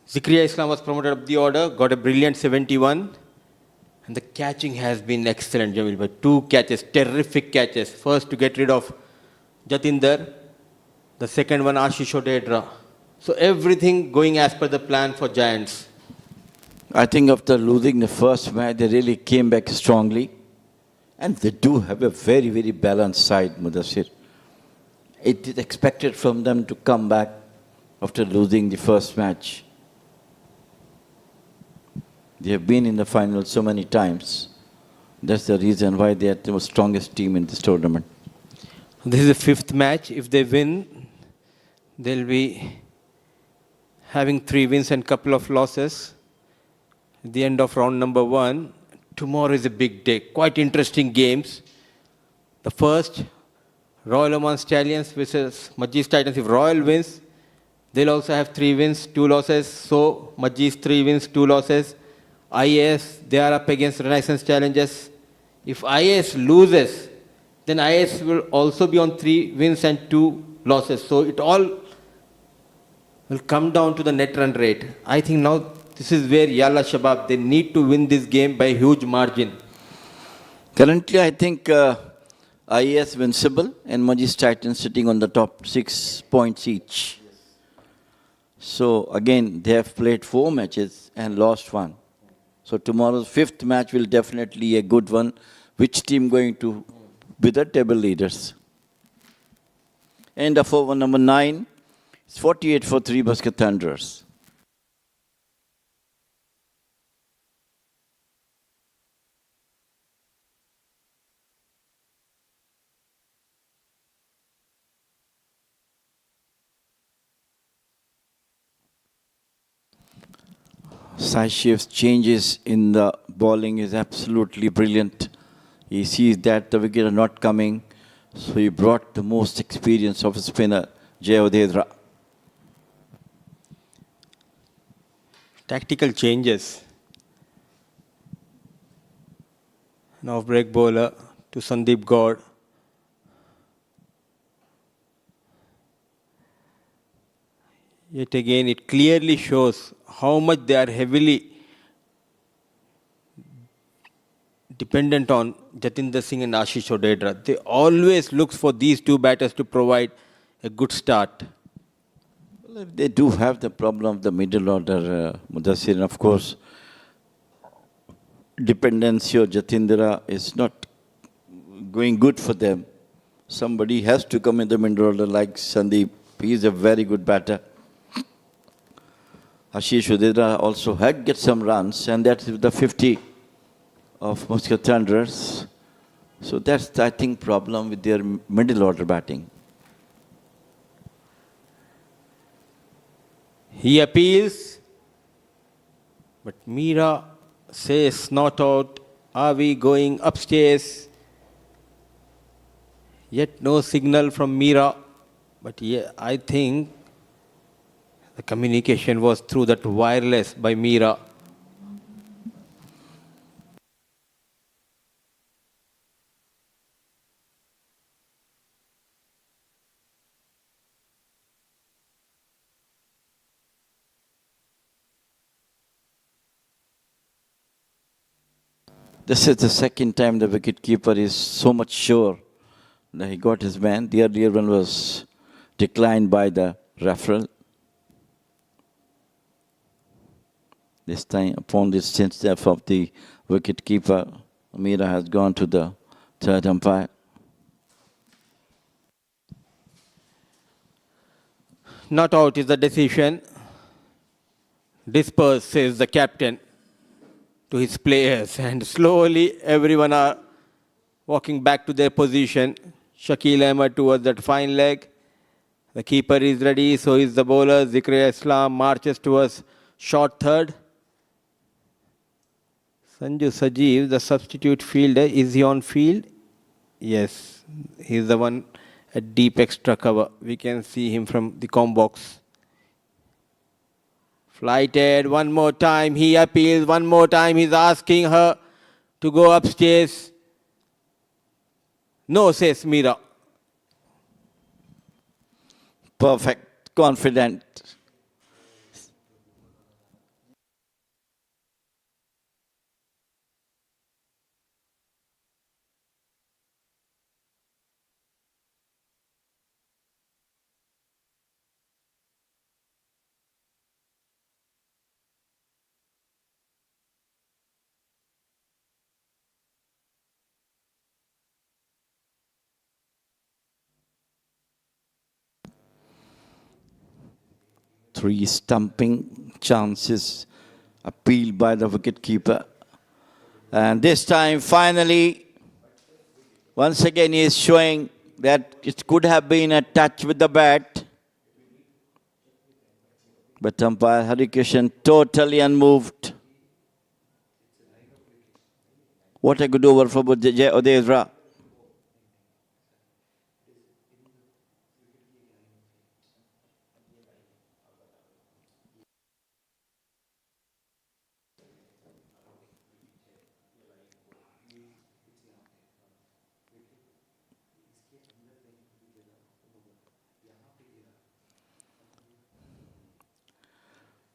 Zikriya Islam was promoted up the order, got a brilliant 71. And the catching has been excellent, Jamil. But 2 catches, terrific catches. First to get rid of Jatinder. The second one, Ashish Odedra. So everything going as per the plan for Giants. I think after losing the first match, they really came back strongly. And they do have a very, very balanced side, Mudassir. It is expected from them to come back after losing the first match. They have been in the final so many times. That's the reason why they are the strongest team in this tournament. This is the 5th match. If they win, they'll be having 3 wins and couple of losses. At the end of round number 1, tomorrow is a big day. Quite interesting games. The first, Royal Oman Stallions versus Majlis Titans. If Royal wins, they'll also have 3 wins, 2 losses. So Majlis 3 wins, 2 losses. IAS, they are up against Renaissance Challengers. If IAS loses, then IAS will also be on 3 wins and 2 losses. So it all will come down to the net run rate. I think now this is where Yala Shabab, they need to win this game by a huge margin. Currently, I think IAS Vincible and Majlis Titans sitting on the top 6 points each. So again, they have played 4 matches and lost 1. So tomorrow's 5th match will definitely be a good one. Which team going to be the table leaders? And of over number 9, it's 48 for 3 Muscat Thunderers. Saishev's changes in the bowling is absolutely brilliant. He sees that the wicket are not coming, so he brought the most experience of a spinner, Jay Odedra. Tactical changes. Now break bowler to Sandeep Gaur. Yet again, it clearly shows how much they are heavily dependent on Jatinder Singh and Ashish Odedra. They always look for these 2 batters to provide a good start. Well, they do have the problem of the middle order, Mudassir, and of course, dependency on Jatindra is not going good for them. Somebody has to come in the middle order like Sandeep. He is a very good batter. Ashish Odedra also had get some runs, and that's the 50 of Muscat Thunderers. So that's, I think, problem with their middle order batting. He appeals, but Meera says not out. Are we going upstairs? Yet no signal from Mira. But yeah, I think the communication was through that wireless by Mira. This is the second time the wicketkeeper is so much sure that he got his man. The earlier one was declined by the referee. This time, upon this change step of the wicketkeeper, Amerat has gone to the third umpire. Not out is the decision. Disperse, says the captain to his players, and slowly everyone are walking back to their position. Shakil Ahmed towards that fine leg. The keeper is ready, so is the bowler. Zikri Islam marches towards short third. Sanju Sajeev, the substitute fielder, is he on field? Yes, he's the one at deep extra cover. We can see him from the com box. Flighted one more time. He appeals one more time. He's asking her to go upstairs. No, says Mira. Perfect, confident. Three stumping chances appealed by the wicketkeeper. And this time, finally, once again, he is showing that it could have been a touch with the bat. But umpire Hari Krishan totally unmoved. What a good over for Jay Odezra.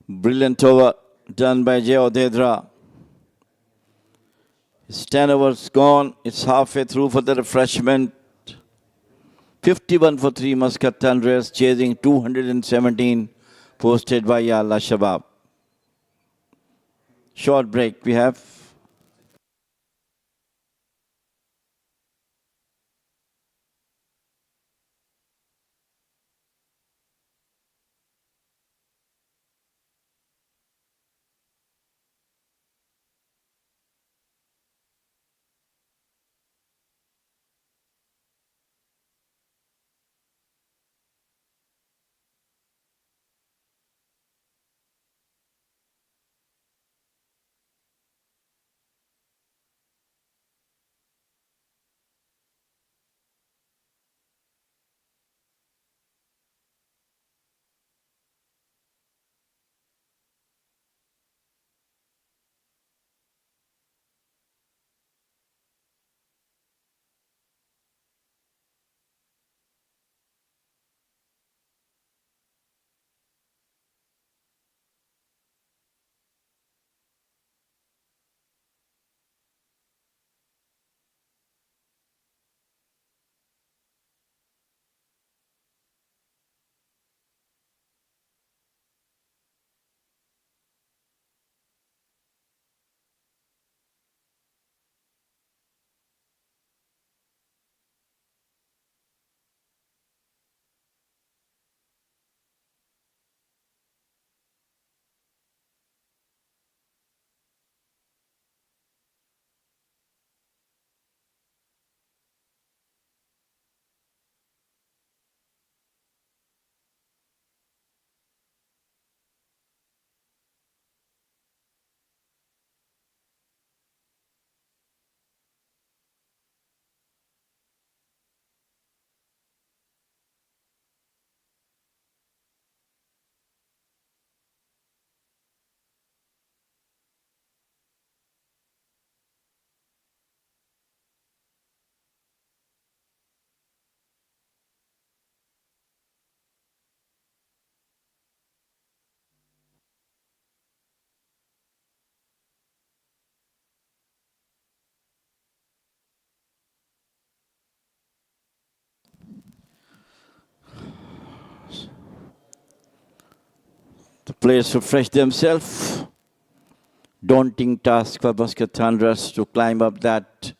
Brilliant over done by Jay Odedra. His 10 overs gone. It's halfway through for the refreshment. 51 for 3 Muscat Thunderers, chasing 217 posted by Yala Shabab. Short break we have. players refresh themselves. Daunting task for Muscat Thunderers to climb up that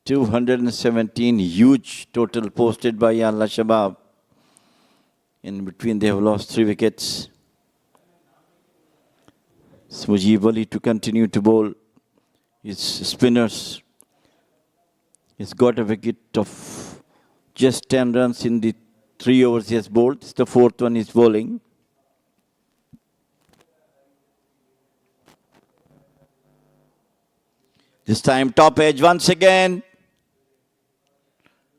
217 huge total posted by Yala Shabab. In between, they have lost 3 wickets. Mujib Ali to continue to bowl his spinners. He's got a wicket of just 10 runs in the 3 overs he has bowled. It's the 4th one he's bowling. This time top edge once again.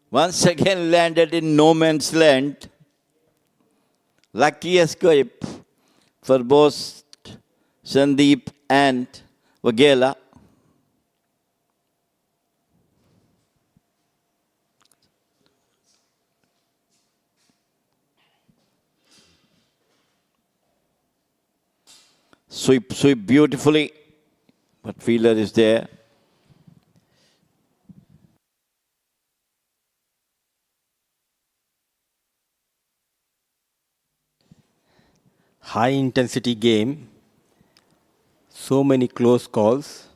Once again landed in no man's land. Lucky escape for both Sandeep and Waghela. Sweep beautifully, but fielder is there. High intensity game. So many close calls.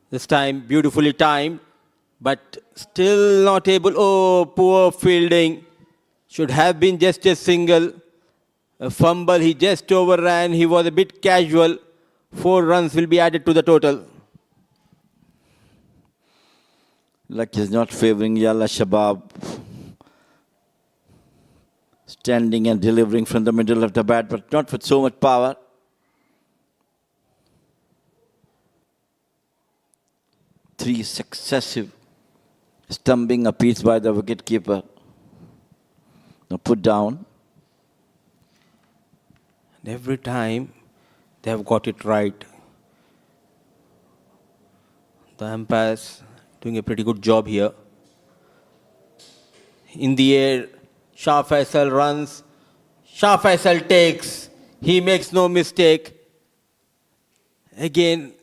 This time beautifully timed, but still not able. Oh, poor fielding. Should have been just a single. A fumble, he just overran. He was a bit casual. 4 runs will be added to the total. Luck is not favouring Yala Shabab. Standing and delivering from the middle of the bat, but not with so much power. Three successive stumping appeals by the wicketkeeper. Now put down. And every time they have got it right. The umpires doing a pretty good job here. In the air, Shah Faisal runs. Shah Faisal takes. He makes no mistake. Again,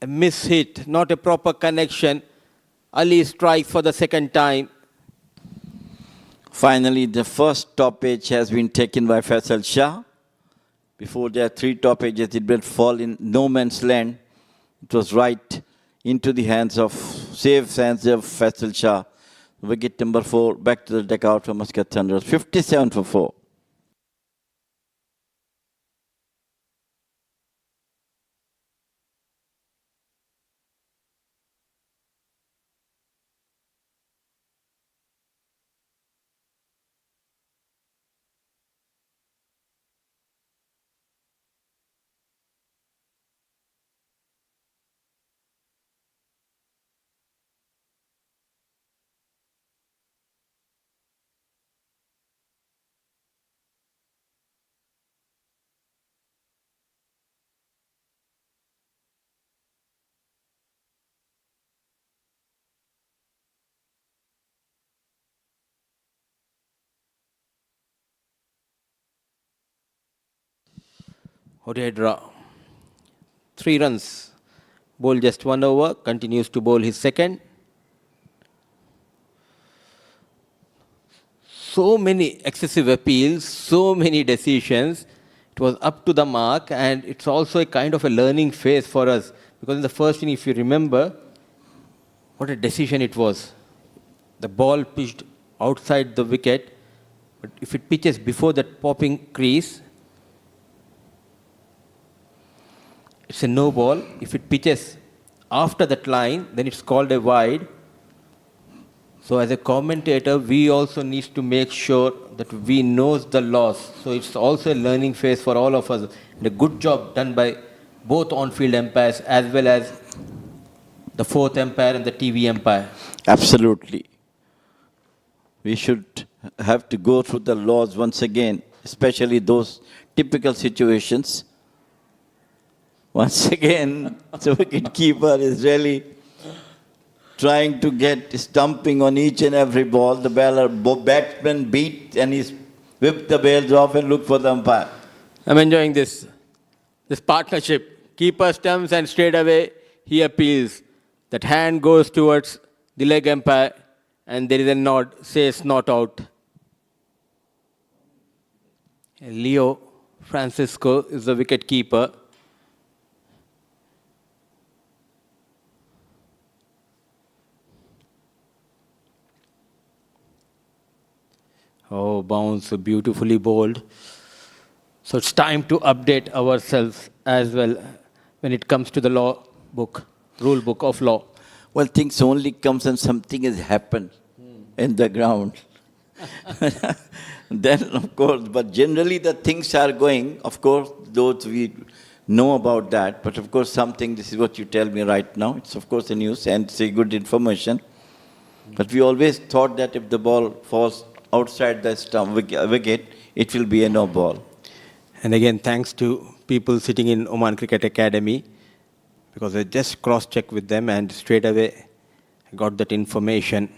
a miss hit, not a proper connection. Ali strikes for the second time. Finally, the first stoppage has been taken by Faisal Shah. Before there, 3 stoppages, it did fall in no man's land. It was right into the hands of, safe hands of Faisal Shah. Wicket number 4, back to the deck out for Muscat Thunderers, 57 for 4. Hodedra, 3 runs. Bowled just 1 over, continues to bowl his second. So many excessive appeals, so many decisions. It was up to the mark, and it's also a kind of a learning phase for us. Because in the first inning, if you remember, what a decision it was. The ball pitched outside the wicket, but if it pitches before that popping crease, it's a no ball. If it pitches after that line, then it's called a wide. So as a commentator, we also need to make sure that we know the laws. So it's also a learning phase for all of us. And a good job done by both on-field umpires as well as the 4th umpire and the TV umpire. Absolutely. We should have to go through the laws once again, especially those typical situations. Once again, the wicketkeeper is really trying to get stumping on each and every ball. The batsman beat and he's whipped the bails off and looked for the umpire. I'm enjoying this partnership. Keeper stumps and straight away he appeals. That hand goes towards the leg umpire and there is a nod, says not out. Leo Francisco is the wicket keeper. Oh, bounce beautifully bowled. So it's time to update ourselves as well when it comes to the law book, rule book of law. Well, things only comes when something has happened in the ground. Then, of course, but generally the things are going, of course, those we know about that, but of course something, this is what you tell me right now, it's of course a news and it's a good information. But we always thought that if the ball falls outside the stump wicket, it will be a no ball. And again, thanks to people sitting in Oman Cricket Academy, because I just cross-checked with them and straight away I got that information.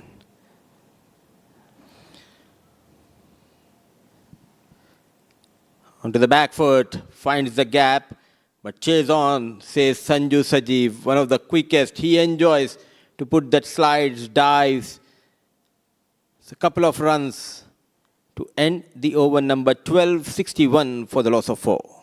Onto the back foot, finds the gap, but chase on, says Sanju Sajeev, one of the quickest. He enjoys to put that slides, dives. It's a couple of runs to end the over number 1261 for the loss of 4.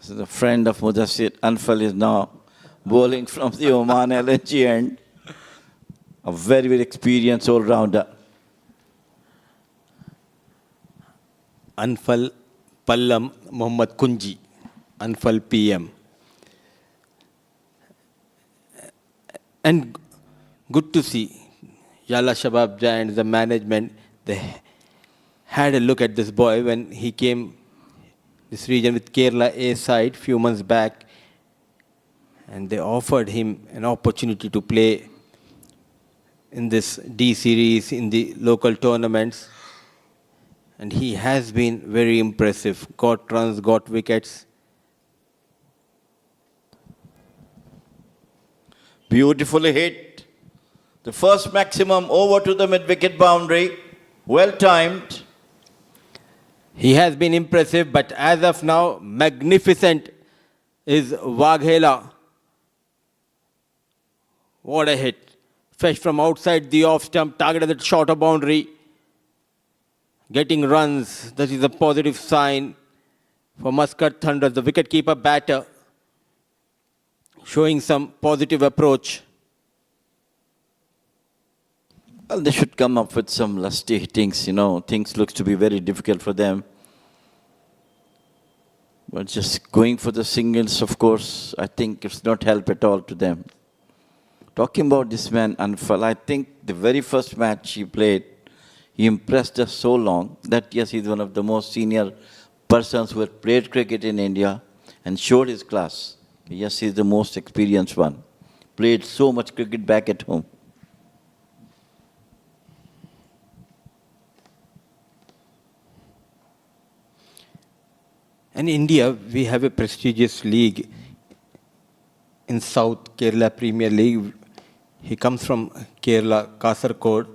So the friend of Mudassir Anfal is now bowling from the Oman LNG end. A very, very experienced all-rounder. Anfal Pallam Muhammad Kunji, Anfal PM. And good to see Yala Shabab Giants, the management, they had a look at this boy when he came this region with Kerala A side few months back, and they offered him an opportunity to play in this D series, in the local tournaments, and he has been very impressive. Got runs, got wickets. Beautifully hit. The first maximum over to the mid-wicket boundary. Well timed. He has been impressive, but as of now, magnificent is Waghela. What a hit. Fetched from outside the off stump, targeted at the shorter boundary. Getting runs, that is a positive sign for Muscat Thunderers, the wicketkeeper batter, showing some positive approach. Well, they should come up with some lusty hittings, you know. Things looks to be very difficult for them. But just going for the singles, of course, I think it's not help at all to them. Talking about this man, Anfal, I think the very first match he played, he impressed us so long that, yes, he's one of the most senior persons who have played cricket in India and showed his class. Yes, he's the most experienced one. Played so much cricket back at home. In India, we have a prestigious league in South, Kerala Premier League. He comes from Kerala, Kasaragod,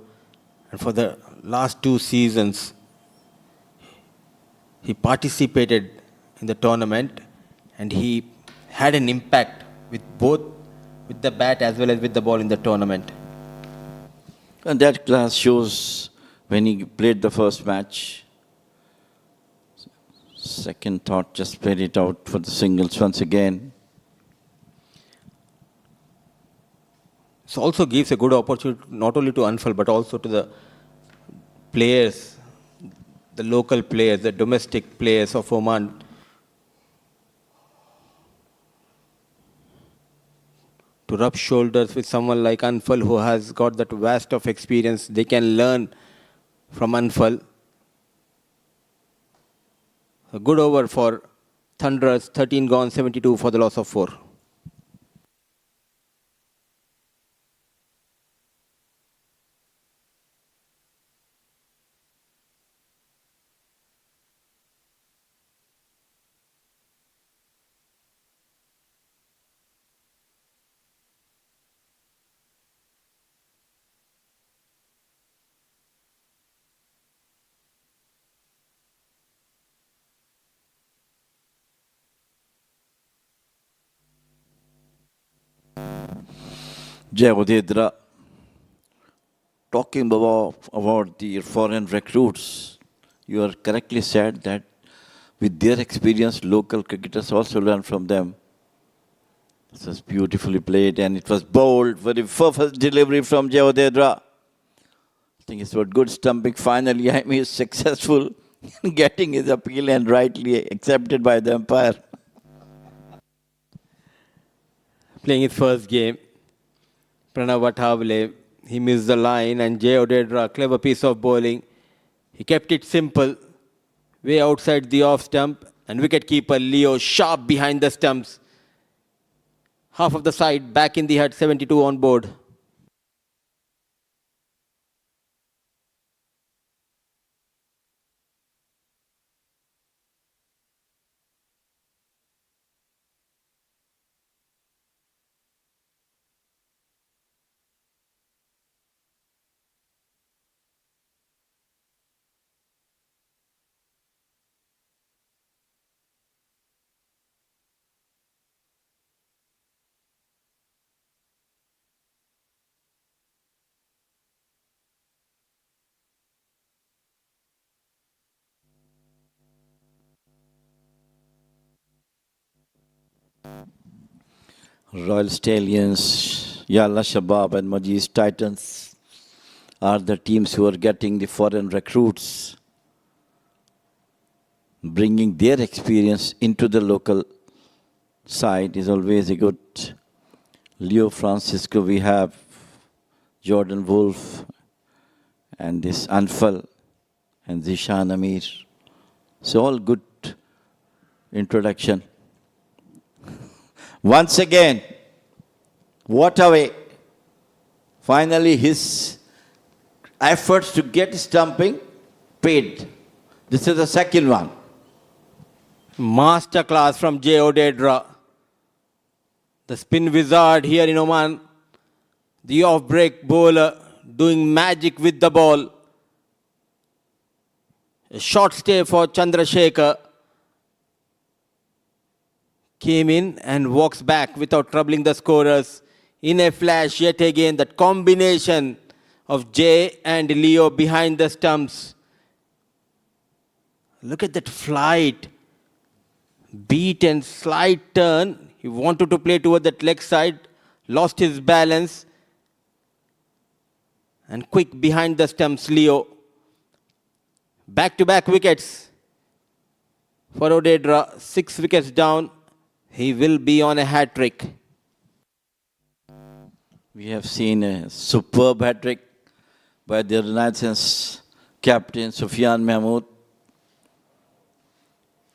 and for the last 2 seasons, he participated in the tournament, and he had an impact with both with the bat as well as with the ball in the tournament. And that class shows when he played the first match. Second thought, just played it out for the singles once again. This also gives a good opportunity not only to Anfal but also to the players, the local players, the domestic players of Oman, to rub shoulders with someone like Anfal who has got that vast of experience. They can learn from Anfal. A good over for Thunderers, 13 gone, 72 for the loss of 4. Jagodedra, talking about the foreign recruits, you are correctly said that with their experience, local cricketers also learn from them. This was beautifully played and it was bold, very first delivery from Jagodedra. I think it's what good stumping. Finally, he is successful in getting his appeal and rightly accepted by the umpire. Playing his first game, Pranav Wathavale, he missed the line, and Jay Odedra, clever piece of bowling. He kept it simple, way outside the off stump, and wicketkeeper Leo sharp behind the stumps. Half of the side back in the hut, 72 on board. Royal Stallions, Yala Shabab and Majlis Titans are the teams who are getting the foreign recruits, bringing their experience into the local side is always a good. Leo Francisco, we have Jordan Wolf and this Anfal and Zishan Amir. So all good introduction. Once again, what a way. Finally, his efforts to get stumping paid. This is the second one. Masterclass from Jay Odedra. The spin wizard here in Oman. The off-break bowler doing magic with the ball. A short stay for Chandrasekhar. Came in and walks back without troubling the scorers. In a flash, yet again, that combination of Jay and Leo behind the stumps. Look at that flight. Beat and slight turn. He wanted to play toward that leg side. Lost his balance. And quick behind the stumps, Leo. Back-to-back wickets for Odedra. 6 wickets down. He will be on a hat-trick. We have seen a superb hat-trick by the Renaissance captain Sufyan Mahmood.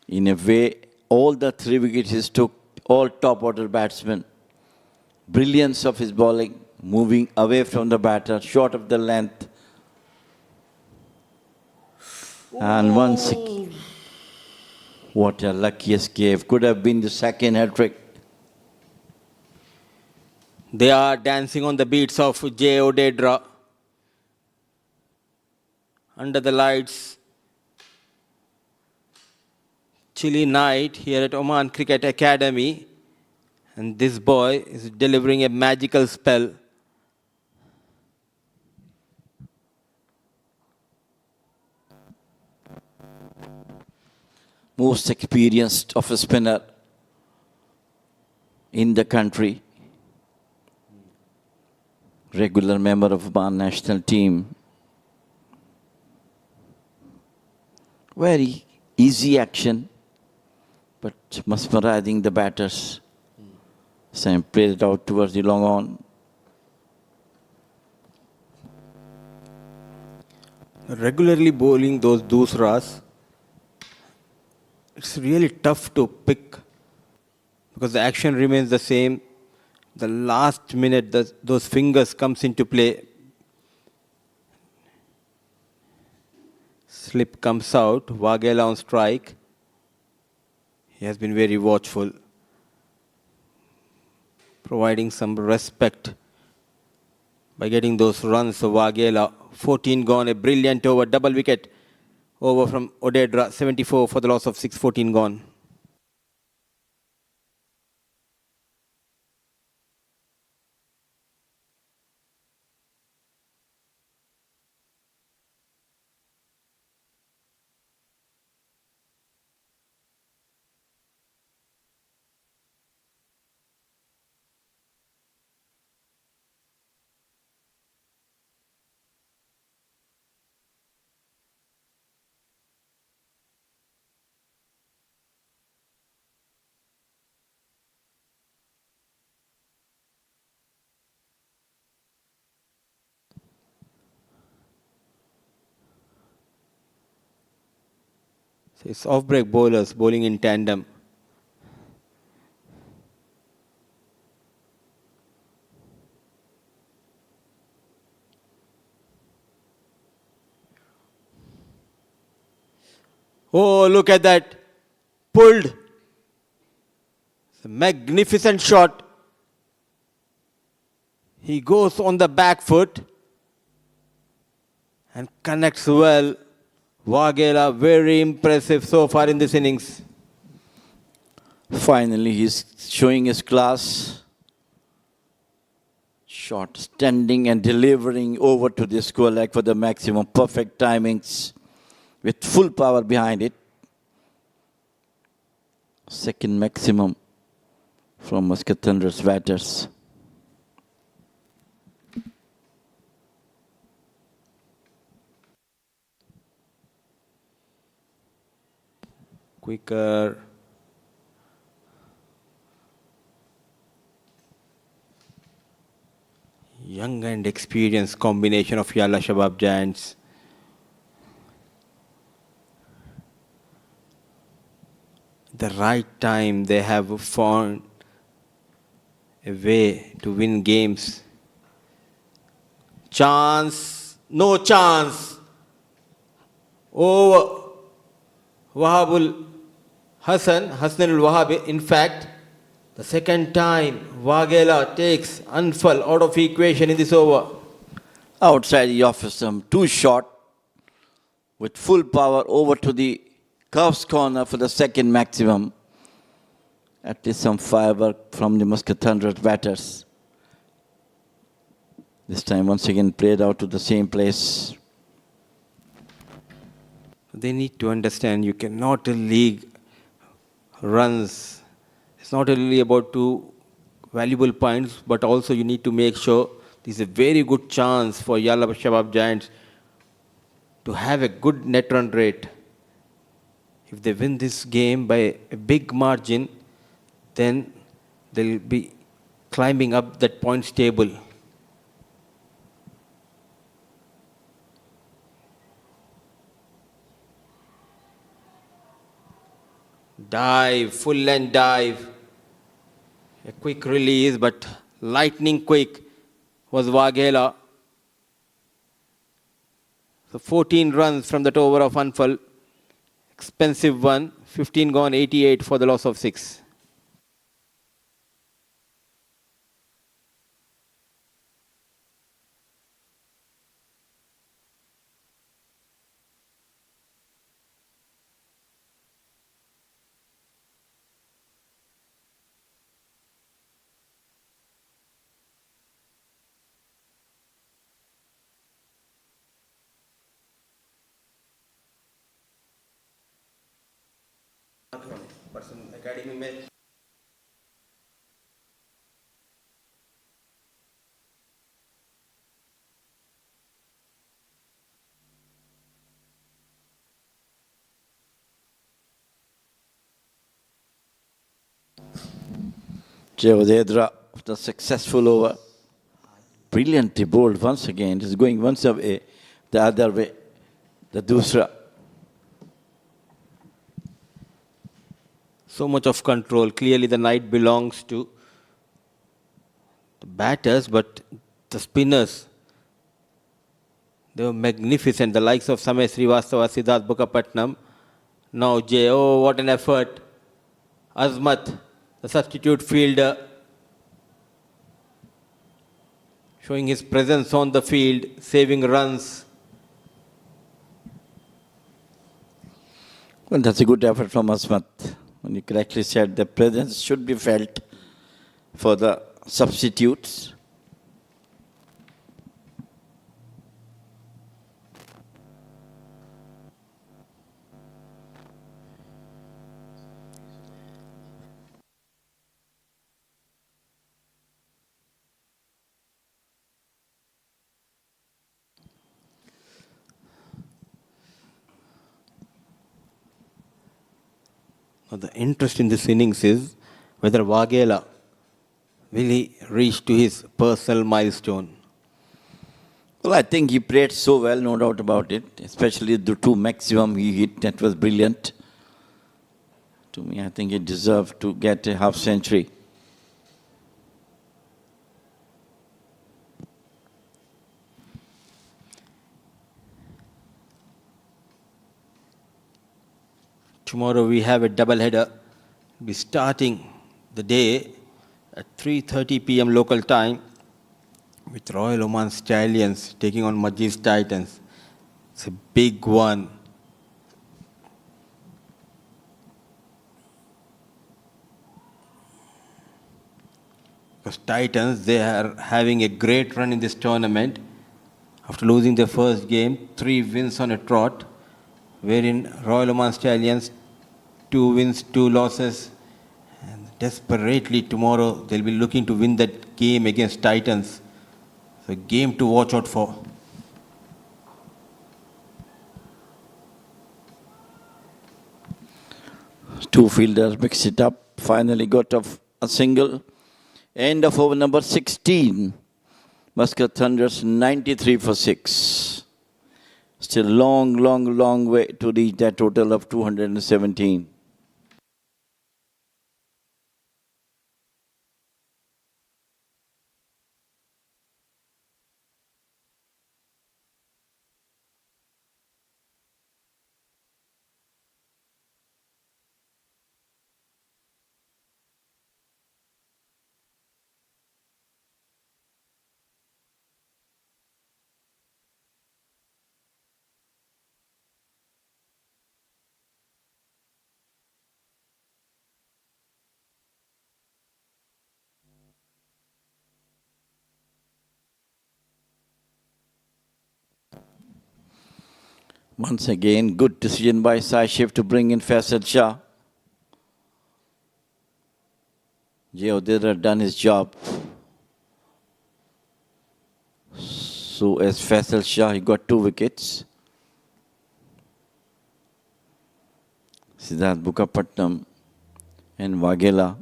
In a way, all the 3 wickets he took, all top-order batsmen. Brilliance of his bowling, moving away from the batter, short of the length. And once again, what a lucky escape. Could have been the second hat-trick. They are dancing on the beats of Jay Odedra. Under the lights. Chilly night here at Oman Cricket Academy. And this boy is delivering a magical spell. Most experienced of a spinner in the country. Regular member of Oman national team. Very easy action, but mesmerizing the batters. Sam played it out towards the long on. Regularly bowling those doosras, it's really tough to pick because the action remains the same. The last minute, those fingers comes into play. Slip comes out. Waghela on strike. He has been very watchful, providing some respect by getting those runs. So Waghela, 14 gone, a brilliant over, double wicket over from Odedra, 74 for the loss of 6, 14 gone. So it's off-break bowlers bowling in tandem. Oh, look at that. Pulled. It's a magnificent shot. He goes on the back foot and connects well. Waghela, very impressive so far in this innings. Finally, he's showing his class. Shot standing and delivering over to the square leg for the maximum. Perfect timings with full power behind it. Second maximum from Muscat Thunderers batters. Quicker. Young and experienced combination of Yala Shabab giants. The right time they have found a way to win games. Chance, no chance. Over Wahabul Hassan al Wahab. In fact, the second time Waghela takes Anfal out of equation in this over. Outside the off stump, too short. With full power over to the cuffs corner for the second maximum. At least some firework from the Muscat Thunderers batters. This time once again played out to the same place. They need to understand you cannot league runs. It's not only about two valuable points, but also you need to make sure this is a very good chance for Yala Shabab Giants to have a good net run rate. If they win this game by a big margin, then they'll be climbing up that points table. Dive, full length dive. A quick release, but lightning quick was Waghela. So 14 runs from that over of Anfal. Expensive one. 15 gone, 88 for the loss of 6. Academy में Jawadedra, after a successful over. Brilliantly bowled once again. It's going once away, the other way. The dusra. So much of control. Clearly the night belongs to the batters, but the spinners, they were magnificent. The likes of Samay Srivastava, Siddharth Bukapatnam. Now Jay, oh what an effort. Azmat, the substitute fielder, showing his presence on the field, saving runs. Well, that's a good effort from Asmat. When you correctly said the presence should be felt for the substitutes. Now the interest in this innings is whether Waghela will he reach to his personal milestone. Well, I think he played so well, no doubt about it. Especially the two maximum he hit, that was brilliant. To me, I think he deserved to get a half century. Tomorrow we have a double header. We'll be starting the day at 3:30 p.m. local time with Royal Oman Stallions taking on Majlis Titans. It's a big one. Because Titans, they are having a great run in this tournament. After losing their first game, 3 wins on a trot, wherein Royal Oman Stallions, 2 wins, 2 losses. And desperately tomorrow, they'll be looking to win that game against Titans. So a game to watch out for. Two fielders mixed it up, finally got off a single. End of over number 16. Muscat Thunderers 93 for 6. Still long way to reach that total of 217. Once again, good decision by Saishif to bring in Faisal Shah. Jawadedra done his job. So as Faisal Shah, he got 2 wickets. Siddharth Bukapatnam and Waghela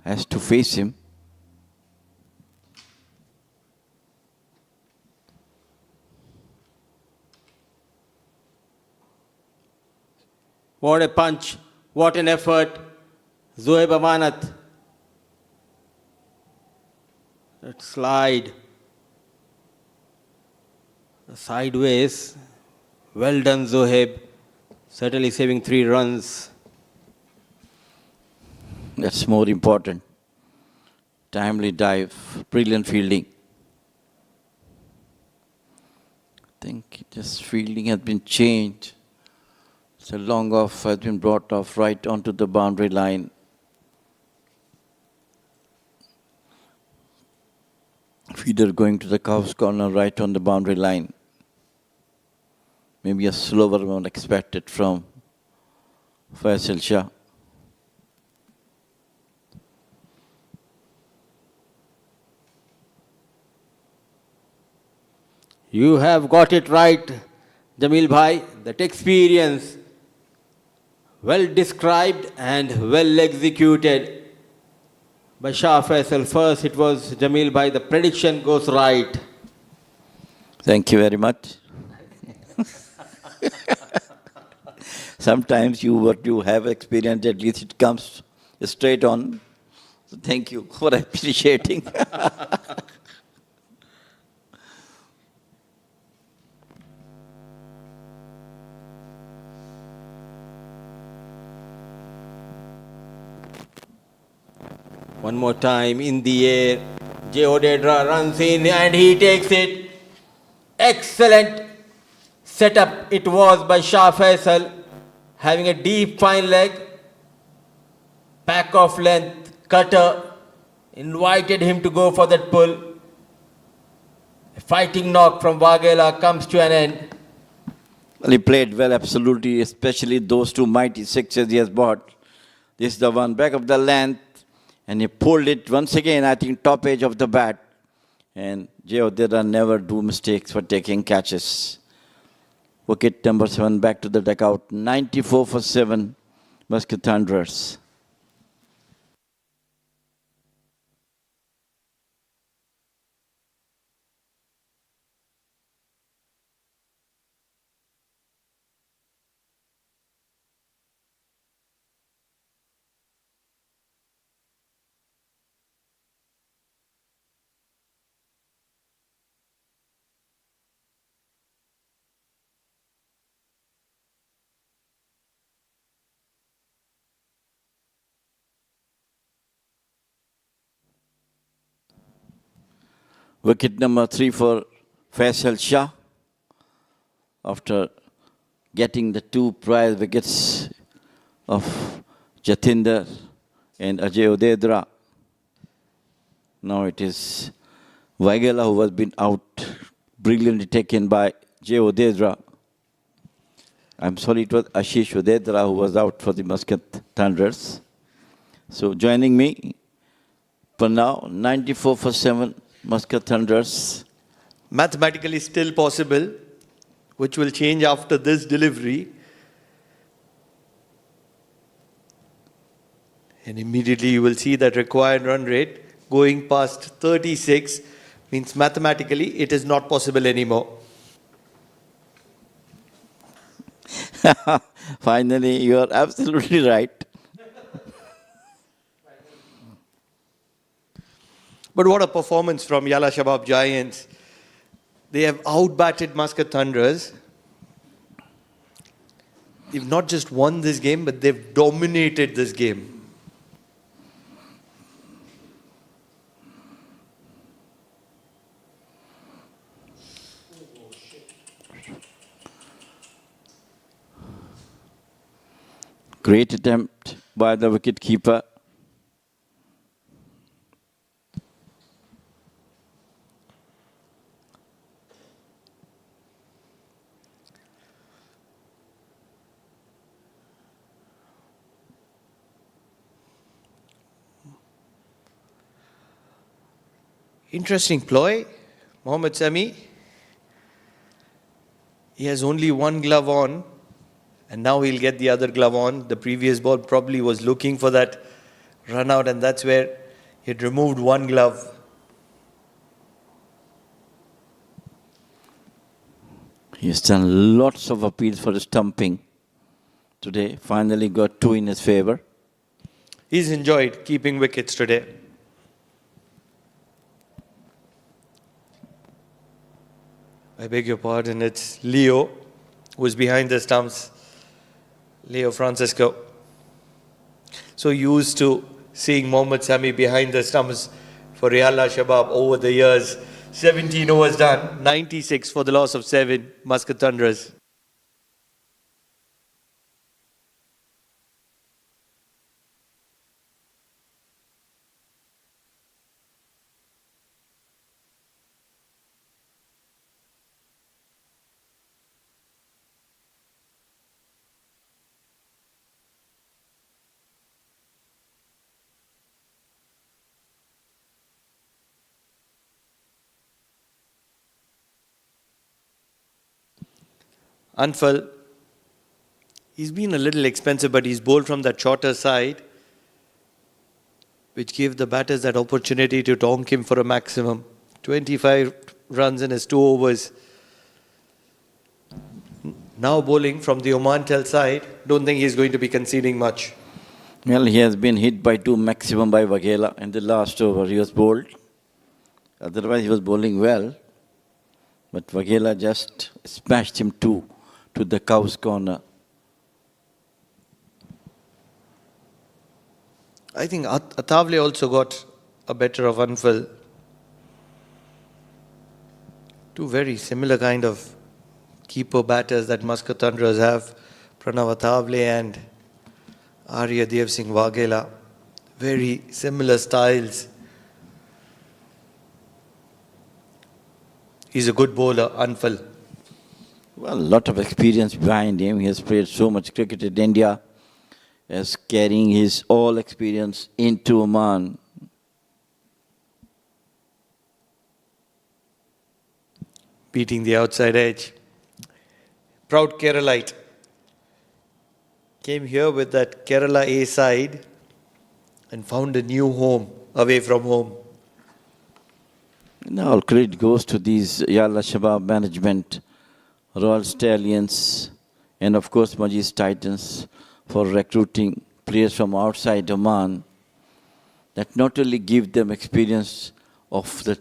has to face him. What a punch, what an effort. Zoeb Amanat. That slide. Sideways. Well done, Zoeb. Certainly saving 3 runs. That's more important. Timely dive, brilliant fielding. I think this fielding has been changed. So long off has been brought off right onto the boundary line. Feeder going to the Cow's corner right on the boundary line. Maybe a slower one expected from Faisal Shah. You have got it right, Jamil Bhai. That experience Well described and well executed by Shah Faisal. First it was Jamil Bhai. The prediction goes right. Thank you very much. Sometimes what you have experienced, at least it comes straight on. So thank you for appreciating. One more time in the air. Jeodedra runs in and he takes it. Excellent setup it was by Shah Faisal. Having a deep fine leg. Back of length. Cutter. Invited him to go for that pull. A fighting knock from Waghela comes to an end. Well, he played well, absolutely, especially those two mighty sixes he has bought. This is the one back of the length, and he pulled it once again, I think, top edge of the bat. And Jeodedra never do mistakes for taking catches. Wicket number 7 back to the dugout, 94 for 7, Muscat Thunderers. Wicket number 3 for Faisal Shah. After getting the 2 prize wickets of Jatinder and Jeodedra. Now it is Waghela who has been out, brilliantly taken by Jeodedra. I'm sorry, it was Ashish Udedra who was out for the Muscat Thunderers. So joining me for now, 94 for 7, Muscat Thunderers. Mathematically still possible, which will change after this delivery. And immediately you will see that required run rate going past 36 means mathematically it is not possible anymore. Finally, you are absolutely right. But what a performance from Yala Shabab Giants. They have outbatted Muscat Thunderers. They've not just won this game, but they've dominated this game. Great attempt by the wicket-keeper. Interesting ploy, Mohammad Sami. He has only one glove on, and now he'll get the other glove on. The previous ball probably was looking for that run out, and that's where he'd removed one glove. He's done lots of appeals for stumping today. Finally got 2 in his favor. He's enjoyed keeping wickets today. I beg your pardon, it's Leo who's behind the stumps. Leo Francisco. So used to seeing Mohammad Sami behind the stumps for Yala Shabab over the years. 17 overs done, 96 for the loss of 7, Muscat Thunderers. Anfal He's been a little expensive, but he's bowled from that shorter side, which gave the batters that opportunity to donk him for a maximum. 25 runs in his 2 overs. Now bowling from the Oman tail side, don't think he's going to be conceding much. Well, he has been hit by 2 maximum by Waghela in the last over. He was bowled. Otherwise, he was bowling well. But Waghela just smashed him 2 to the cow's corner. I think Athavale also got a better of Anfal. 2 very similar kind of keeper batters that Muscat Thunderers have. Pranav Athavale and Arya Singh Waghela. Very similar styles. He's a good bowler, Anfal. Well, a lot of experience behind him. He has played so much cricket in India. As carrying his all experience into Oman. Beating the outside edge. Proud Keralite. Came here with that Kerala A side and found a new home away from home. Now all credit goes to these Yala Shabab management, Royal Stallions, and of course Majlis Titans for recruiting players from outside Oman that not only give them experience of the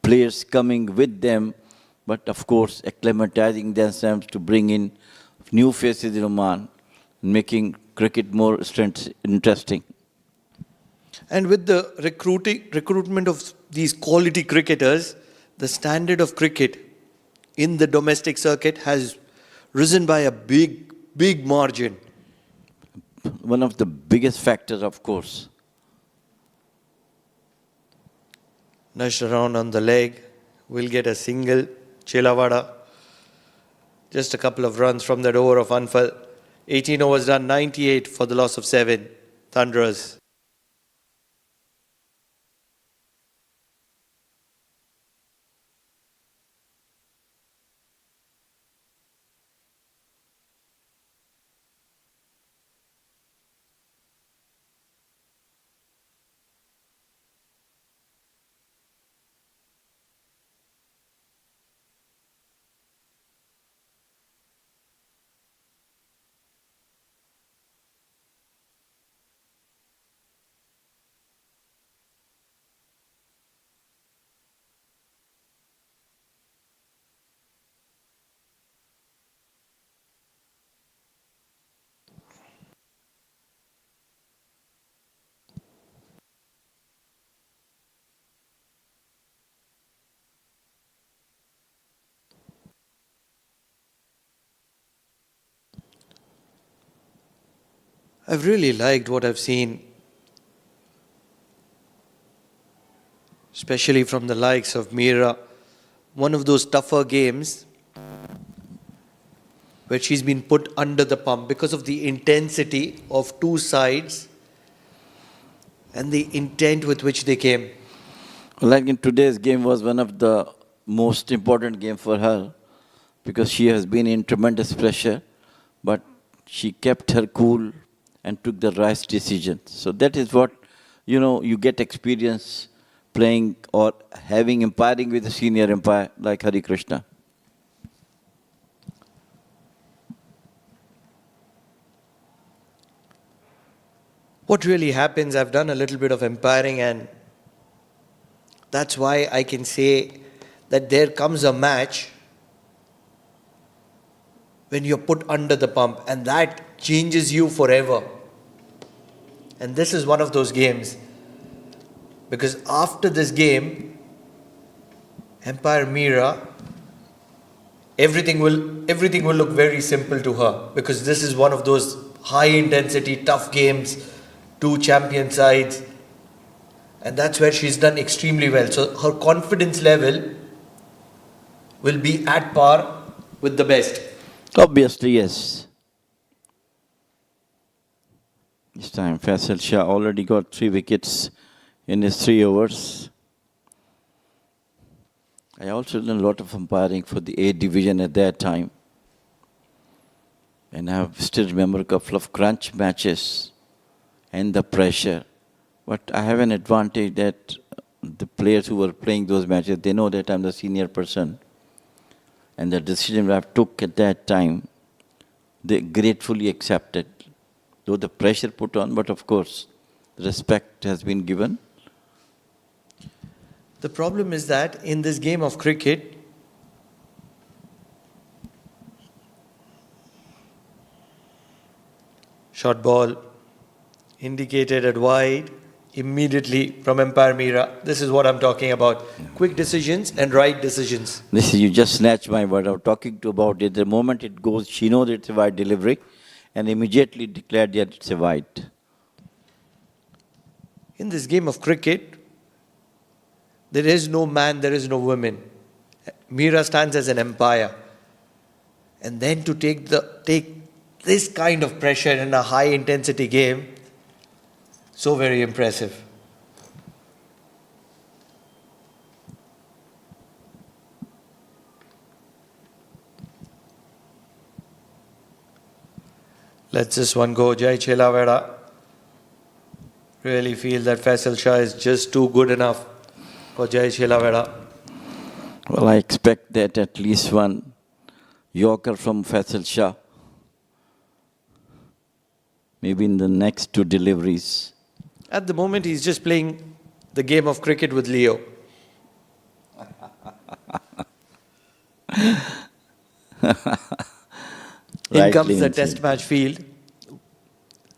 players coming with them, but of course acclimatizing themselves to bring in new faces in Oman, making cricket more interesting. And with the recruitment of these quality cricketers, the standard of cricket in the domestic circuit has risen by a big margin. One of the biggest factors, of course. Nudged around on the leg, will get a single. Chelavada, just a couple of runs from that over of Anfal. 18 overs done, 98 for the loss of 7. Thunderers. I've really liked what I've seen, especially from the likes of Mira. One of those tougher games where she's been put under the pump because of the intensity of 2 sides and the intent with which they came. Like in today's game was one of the most important game for her because she has been in tremendous pressure, but she kept her cool and took the right decision. So that is what, you get experience playing or having umpiring with a senior umpire like Hari Krishna. What really happens, I've done a little bit of umpiring, and that's why I can say that there comes a match when you're put under the pump, and that changes you forever. And this is one of those games, because after this game, Empire Mira, everything will look very simple to her, because this is one of those high intensity, tough games, 2 champion sides, and that's where she's done extremely well. So her confidence level will be at par with the best. Obviously, yes. This time Faisal Shah already got 3 wickets in his 3 overs. I also done a lot of umpiring for the A division at that time. And I still remember a couple of crunch matches and the pressure. But I have an advantage that the players who were playing those matches, they know that I'm the senior person. And the decision I took at that time, they gratefully accepted. Though the pressure put on, but of course, respect has been given. The problem is that in this game of cricket, short ball indicated at wide immediately from umpire Mira. This is what I'm talking about. Quick decisions and right decisions. This is, you just snatched my word. I was talking to about it. The moment it goes, she knows it's a wide delivery and immediately declared that it's a wide. In this game of cricket, there is no man, there is no woman. Mira stands as an umpire. And then to take this kind of pressure in a high intensity game, so very impressive. Let's this one go. Jai Chelaveda. Really feel that Faisal Shah is just too good enough for Jai Chelaveda. Well, I expect that at least one Yorker from Faisal Shah. Maybe in the next two deliveries. At the moment, he's just playing the game of cricket with Leo. In comes the test match field.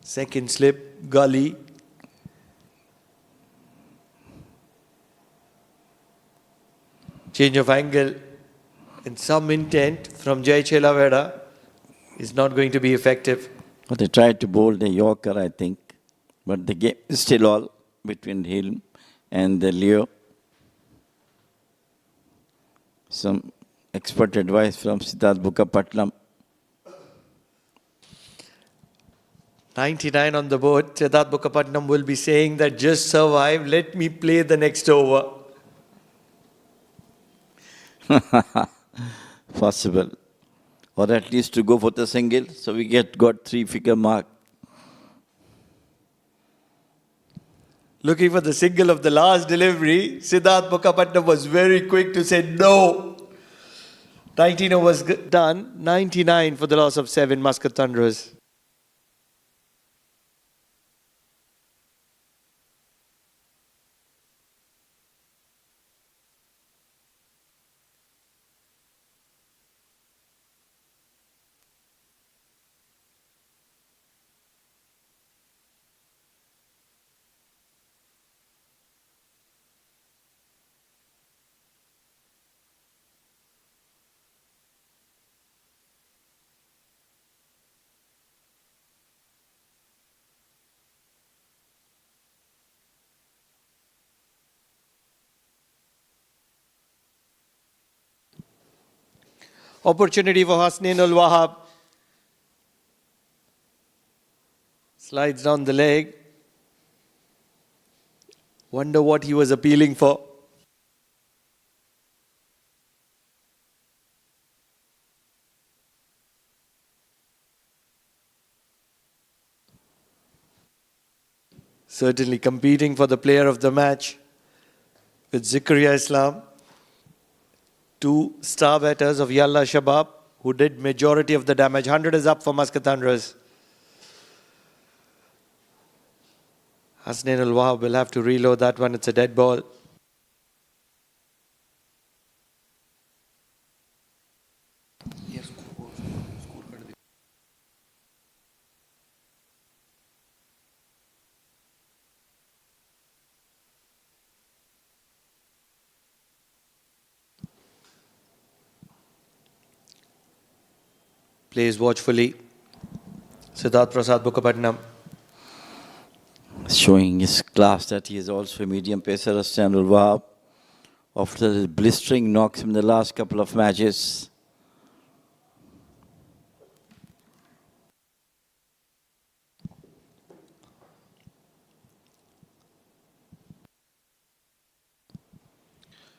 Second slip, gully. Change of angle and some intent from Jai Chelaveda is not going to be effective. Well, they tried to bowl the Yorker, I think. But the game is still all between him and the Leo. Some expert advice from Siddharth Bukapatnam. 99 on the board. Siddharth Bukapatnam will be saying that just survive, let me play the next over. Possible. Or at least to go for the single, so we got three-figure mark. Looking for the single of the last delivery, Siddharth Mukherjee was very quick to say no. 19 overs done, 99 for the loss of 7 Muscat Thunderers. Opportunity for Hasnain Ul Wahab. Slides down the leg. Wonder what he was appealing for. Certainly competing for the player of the match with Zikaria Islam. 2 star batters of Yala Shabab who did majority of the damage. 100 is up for Muscat Thunderers. Hasnain Ul Wahab will have to reload that one. It's a dead ball. Plays watchfully. Siddharth Prasad Mukherjee. Showing his class that he is also a medium pacer, Hasnain Ul Wahab. After his blistering knocks in the last couple of matches.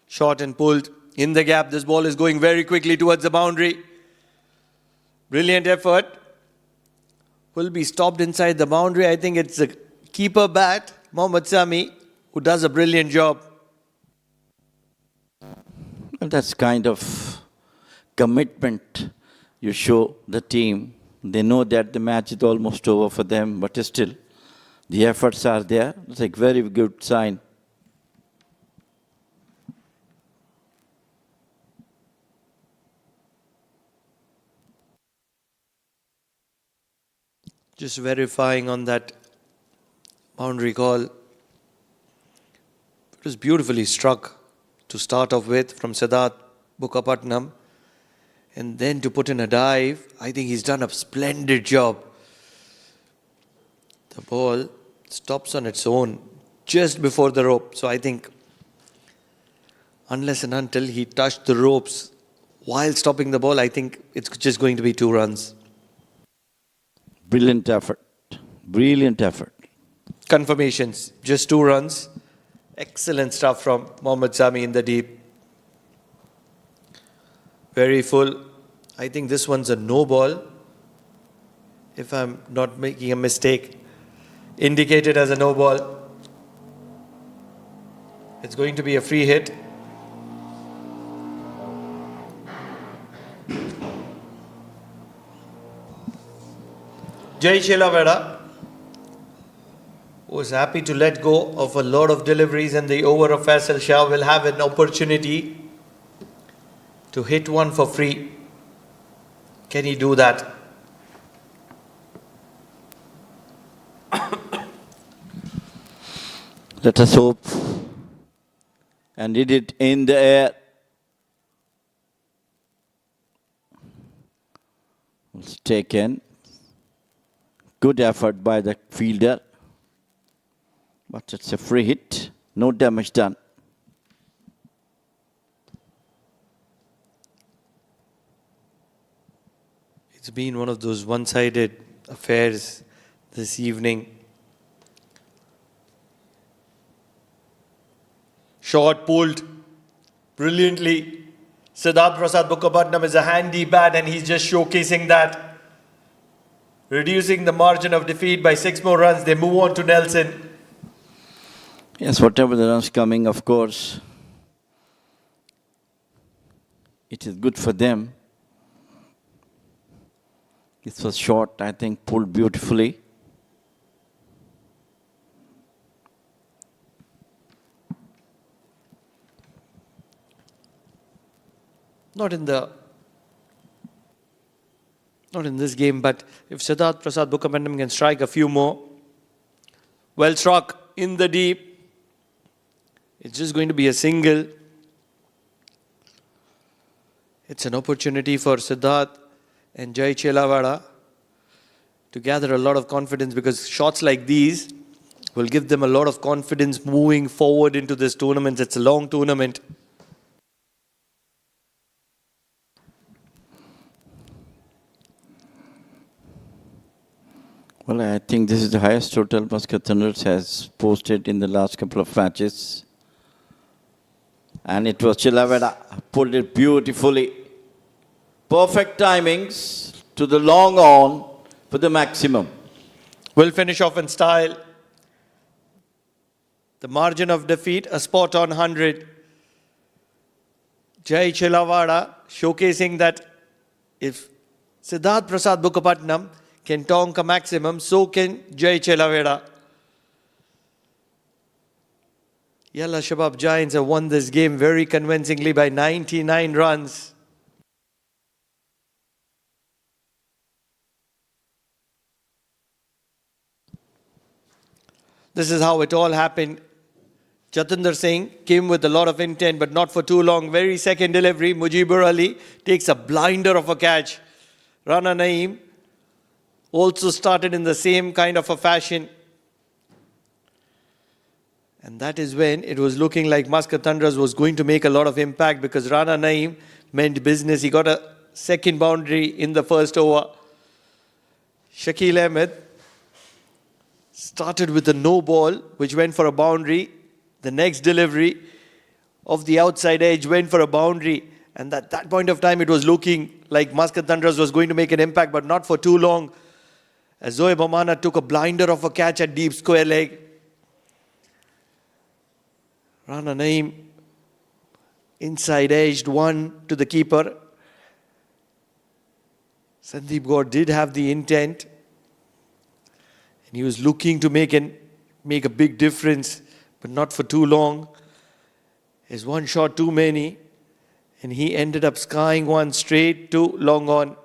Shot and pulled in the gap. This ball is going very quickly towards the boundary. Brilliant effort. will be stopped inside the boundary. I think it's a keeper bat, Mohammad Sami, who does a brilliant job. Well, that's kind of commitment you show the team. They know that the match is almost over for them, but still, the efforts are there. It's a very good sign. Just verifying on that boundary call. It was beautifully struck to start off with from Siddharth Bukkapatnam. And then to put in a dive, I think he's done a splendid job. The ball stops on its own just before the rope. So I think unless and until he touched the ropes while stopping the ball, I think it's just going to be 2 runs. Brilliant effort. Brilliant effort. Confirmations, just 2 runs. Excellent stuff from Mohammad Sami in the deep. Very full. I think this one's a no ball. If I'm not making a mistake. Indicated as a no ball. It's going to be a free hit. Jai Shelavada was happy to let go of a lot of deliveries, and the over of Faisal Shah will have an opportunity to hit one for free. Can he do that? Let us hope. And did it in the air. It's taken. Good effort by the fielder. But it's a free hit. No damage done. It's been one of those one-sided affairs this evening. Shot pulled brilliantly. Siddharth Prasad Bukkapatnam is a handy bat, and he's just showcasing that. Reducing the margin of defeat by 6 more runs. They move on to Nelson. Yes, whatever the runs coming, of course, it is good for them. This was short, I think, pulled beautifully. Not in this game, but if Siddharth Prasad Bukkapatnam can strike a few more, well struck in the deep, it's just going to be a single. It's an opportunity for Siddharth and Jai Chelavada to gather a lot of confidence, because shots like these will give them a lot of confidence moving forward into this tournament. It's a long tournament. Well, I think this is the highest total Muscat Thunderers has posted in the last couple of matches. And it was Chilaveda, pulled it beautifully. Perfect timings to the long on for the maximum. Will finish off in style. The margin of defeat, a spot on 100. Jai Chelavada showcasing that if Siddharth Prasad Bukkapatnam can tonk a maximum, so can Jai Chelavada. Yala Shabab Giants have won this game very convincingly by 99 runs. This is how it all happened. Jatinder Singh came with a lot of intent, but not for too long. Very second delivery, Mujibur Ali takes a blinder of a catch. Rana Naeem also started in the same kind of a fashion. And that is when it was looking like Muscat Thunderers was going to make a lot of impact, because Rana Naeem meant business. He got a second boundary in the first over. Shakil Ahmed started with a no ball, which went for a boundary. The next delivery of the outside edge went for a boundary. And at that point of time, it was looking like Muscat Thunderers was going to make an impact, but not for too long. as Zoe Amanat took a blinder of a catch at deep square leg. Rana Naeem inside edged one to the keeper. Sandeep Gaur did have the intent, and he was looking to make a big difference, but not for too long. His one shot too many, and he ended up skying one straight to long on.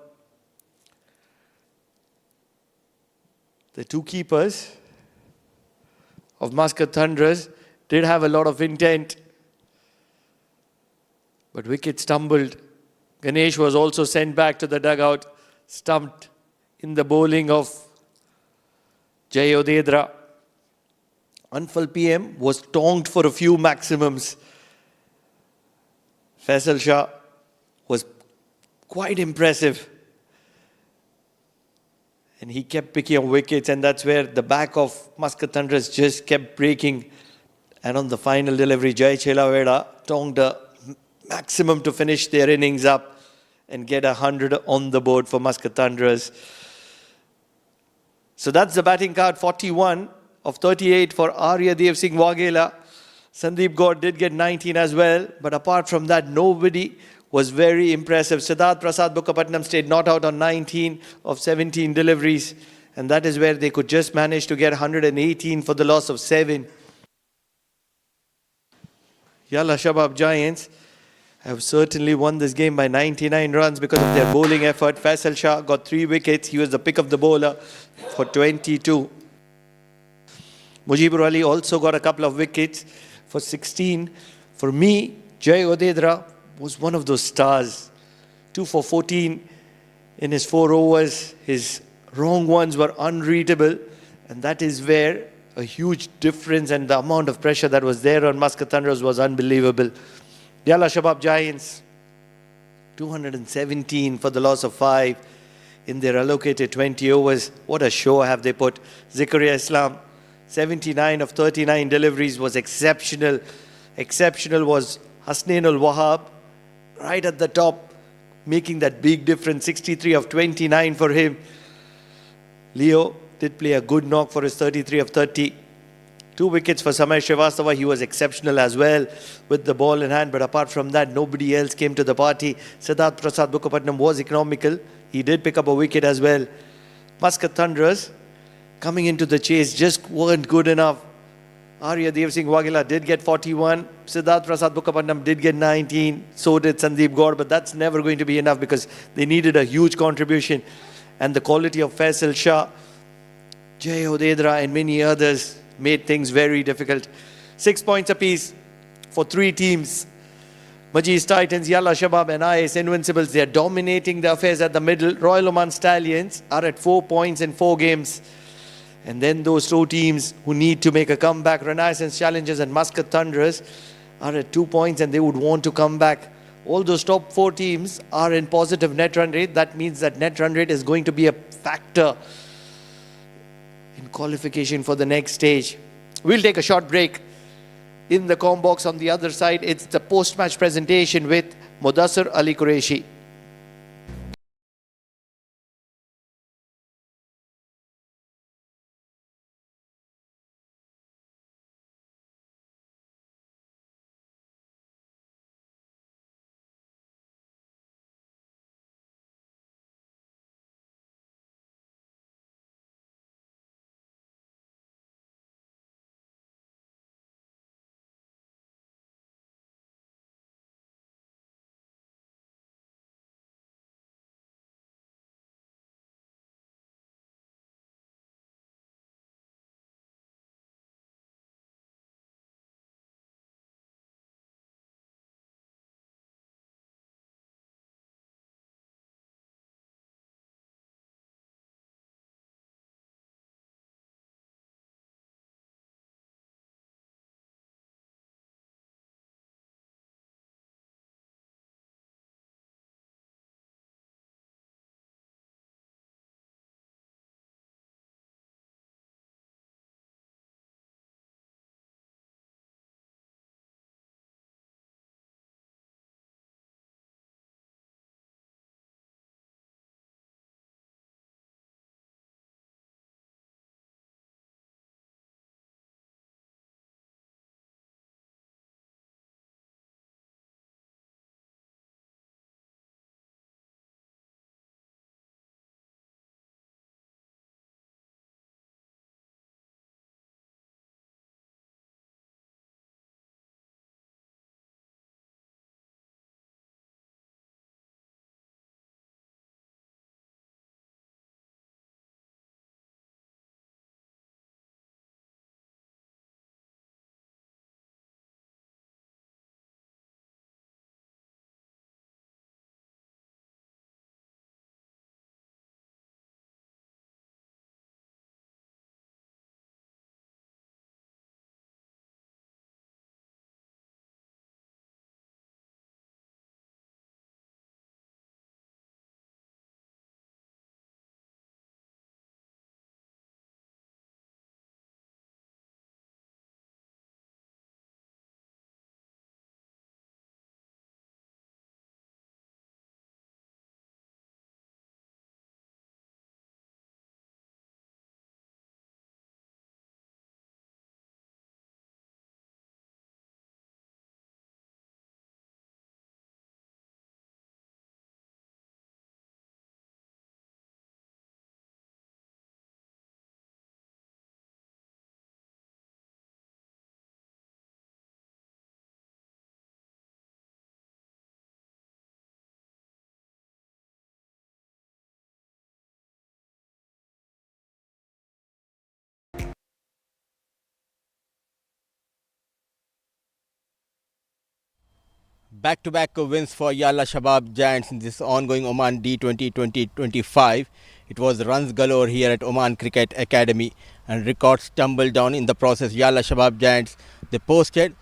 The two keepers of Muscat Thunderers did have a lot of intent, but wicket stumbled. Ganesh was also sent back to the dugout, stumped in the bowling of Jay Odedra. Anfal PM was tonged for a few maximums. Faisal Shah was quite impressive, and he kept picking up wickets, and that's where the back of Muscat Thunderers just kept breaking. And on the final delivery, Jai Chelaveda tonged a maximum to finish their innings up and get 100 on the board for Muscat Thunderers. So that's the batting card, 41 of 38 for Arya Dev Singh Waghela. Sandeep Gaur did get 19 as well, but apart from that, nobody was very impressive. Siddharth Prasad Bukkapatnam stayed not out on 19 of 17 deliveries, and that is where they could just manage to get 118 for the loss of 7. Yala Shabab Giants have certainly won this game by 99 runs because of their bowling effort. Faisal Shah got 3 wickets. He was the pick of the bowler for 22. Mujibur Ali also got a couple of wickets for 16. For me, Jay Odedra was one of those stars. 2 for 14 in his 4 overs. His wrong ones were unreadable, and that is where a huge difference, and the amount of pressure that was there on Muscat Thunderers was unbelievable. Yala Shabab Giants, 217 for the loss of 5 in their allocated 20 overs. What a show have they put. Zakaria Islam, 79 of 39 deliveries, was exceptional. Exceptional was Hasnain Wahab, right at the top, making that big difference. 63 of 29 for him. Leo did play a good knock for his 33 of 30. 2 wickets for Samay Srivastava. He was exceptional as well with the ball in hand. But apart from that, nobody else came to the party. Siddharth Prasad Bukkapatnam was economical. He did pick up a wicket as well. Muscat Thunderers coming into the chase just weren't good enough. Arya Dev Singh Waghela did get 41. Siddharth Prasad Bukkapatnam did get 19. So did Sandeep Gaur. But that's never going to be enough because they needed a huge contribution. And the quality of Faisal Shah, Jay Odedra and many others made things very difficult. 6 points apiece for 3 teams. Majlis Titans, Yala Shabab and IS Invincibles, they are dominating the affairs at the middle. Royal Oman Stallions are at 4 points in 4 games. And then those 2 teams who need to make a comeback, Renaissance Challengers and Muscat Thunderers, are at 2 points and they would want to come back. All those top 4 teams are in positive net run rate. That means that net run rate is going to be a factor in qualification for the next stage. We'll take a short break. In the com box on the other side, it's the post-match presentation with Mudassir Ali Qureshi. Back-to-back wins for Yala Shabab Giants in this ongoing Oman D20 2025. It was runs galore here at Oman Cricket Academy and records tumbled down in the process. Yala Shabab Giants, they posted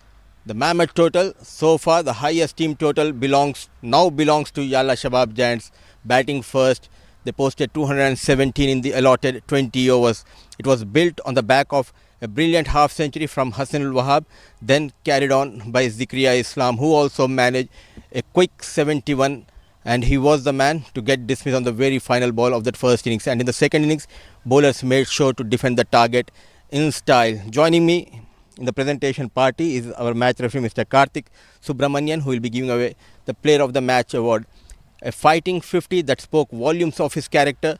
the mammoth total. So far, the highest team total now belongs to Yala Shabab Giants. Batting first, they posted 217 in the allotted 20 overs. It was built on the back of a brilliant half century from Hassan al-Wahab, then carried on by Zikriya Islam, who also managed a quick 71, and he was the man to get dismissed on the very final ball of that first innings. And in the second innings, bowlers made sure to defend the target in style. Joining me in the presentation party is our match referee, Mr. Karthik Subramanian, who will be giving away the Player of the Match award. A fighting 50 that spoke volumes of his character,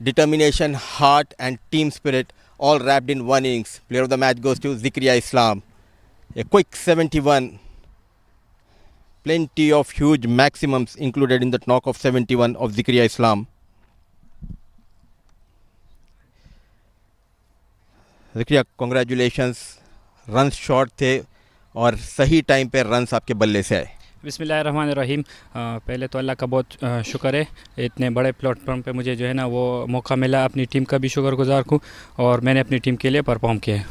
determination, heart and team spirit, all wrapped in one innings. Player of the match goes to Zikriya Islam. A quick 71. Plenty of huge maximums included in that knock of 71 of Zikriya Islam. Zikriya, congratulations. Runs short थे और सही time पे runs आपके बल्ले से आए. बिस्मिल्लाहिर्रहमानिर्रहीम. पहले तो अल्लाह का बहुत शुक्र है, इतने बड़े प्लेटफॉर्म पे मुझे जो है ना वो मौका मिला. अपनी टीम का भी शुक्रगुजार हूँ और मैंने अपनी टीम के लिए परफॉर्म किया है.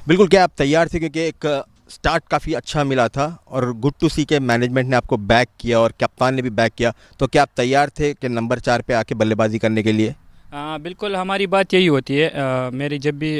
बिल्कुल, क्या आप तैयार थे? क्योंकि एक स्टार्ट काफ़ी अच्छा मिला था और गुड टू सी के मैनेजमेंट ने आपको बैक किया और कप्तान ने भी बैक किया, तो क्या आप तैयार थे कि नंबर 4 पे आके बल्लेबाजी करने के लिए? बिल्कुल, हमारी बात यही होती है. मेरी जब भी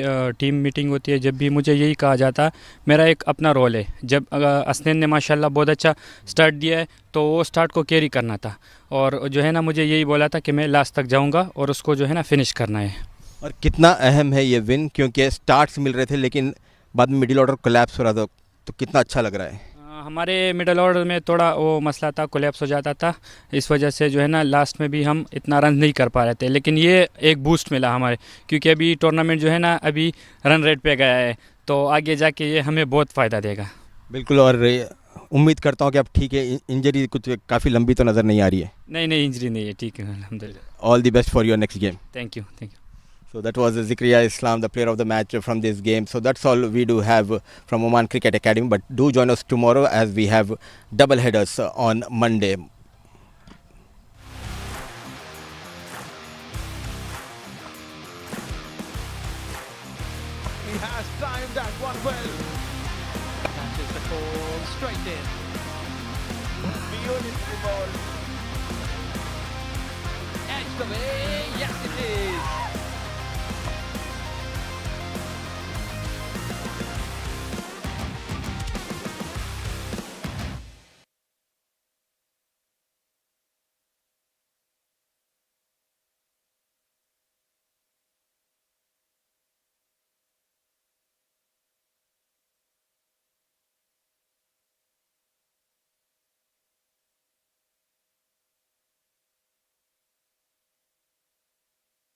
टीम मीटिंग होती है, जब भी मुझे यही कहा जाता है, मेरा एक अपना रोल है. जब असनैन ने माशाल्लाह बहुत अच्छा स्टार्ट दिया है तो वो स्टार्ट को कैरी करना था और जो है ना मुझे यही बोला था कि मैं लास्ट तक जाऊंगा और उसको जो है ना फिनिश करना है. और कितना अहम है ये विन, क्योंकि स्टार्ट्स मिल रहे थे लेकिन बाद में मिडिल ऑर्डर कोलैप्स हो रहा था, तो कितना अच्छा लग रहा है? हमारे मिडल ऑर्डर में थोड़ा वो मसला था, कोलैप्स हो जाता था. इस वजह से जो है ना लास्ट में भी हम इतना रन नहीं कर पा रहे थे, लेकिन ये एक बूस्ट मिला हमारे, क्योंकि अभी टूर्नामेंट जो है ना अभी रन रेट पे गया है, तो आगे जाके ये हमें बहुत फ़ायदा देगा. बिल्कुल, और उम्मीद करता हूँ कि आप ठीक है. इंजरी कुछ काफ़ी लंबी तो नज़र नहीं आ रही है? नहीं, इंजरी नहीं है, ठीक है अल्हम्दुलिल्लाह. All the best for your next game. Thank you. So that was Zikriya Islam, the player of the match from this game. So that's all we do have from Oman Cricket Academy. But do join us tomorrow as we have double headers on Monday. He has timed that one well. Catches the ball straight in. Beautiful ball. Edge the way. Yes, it is.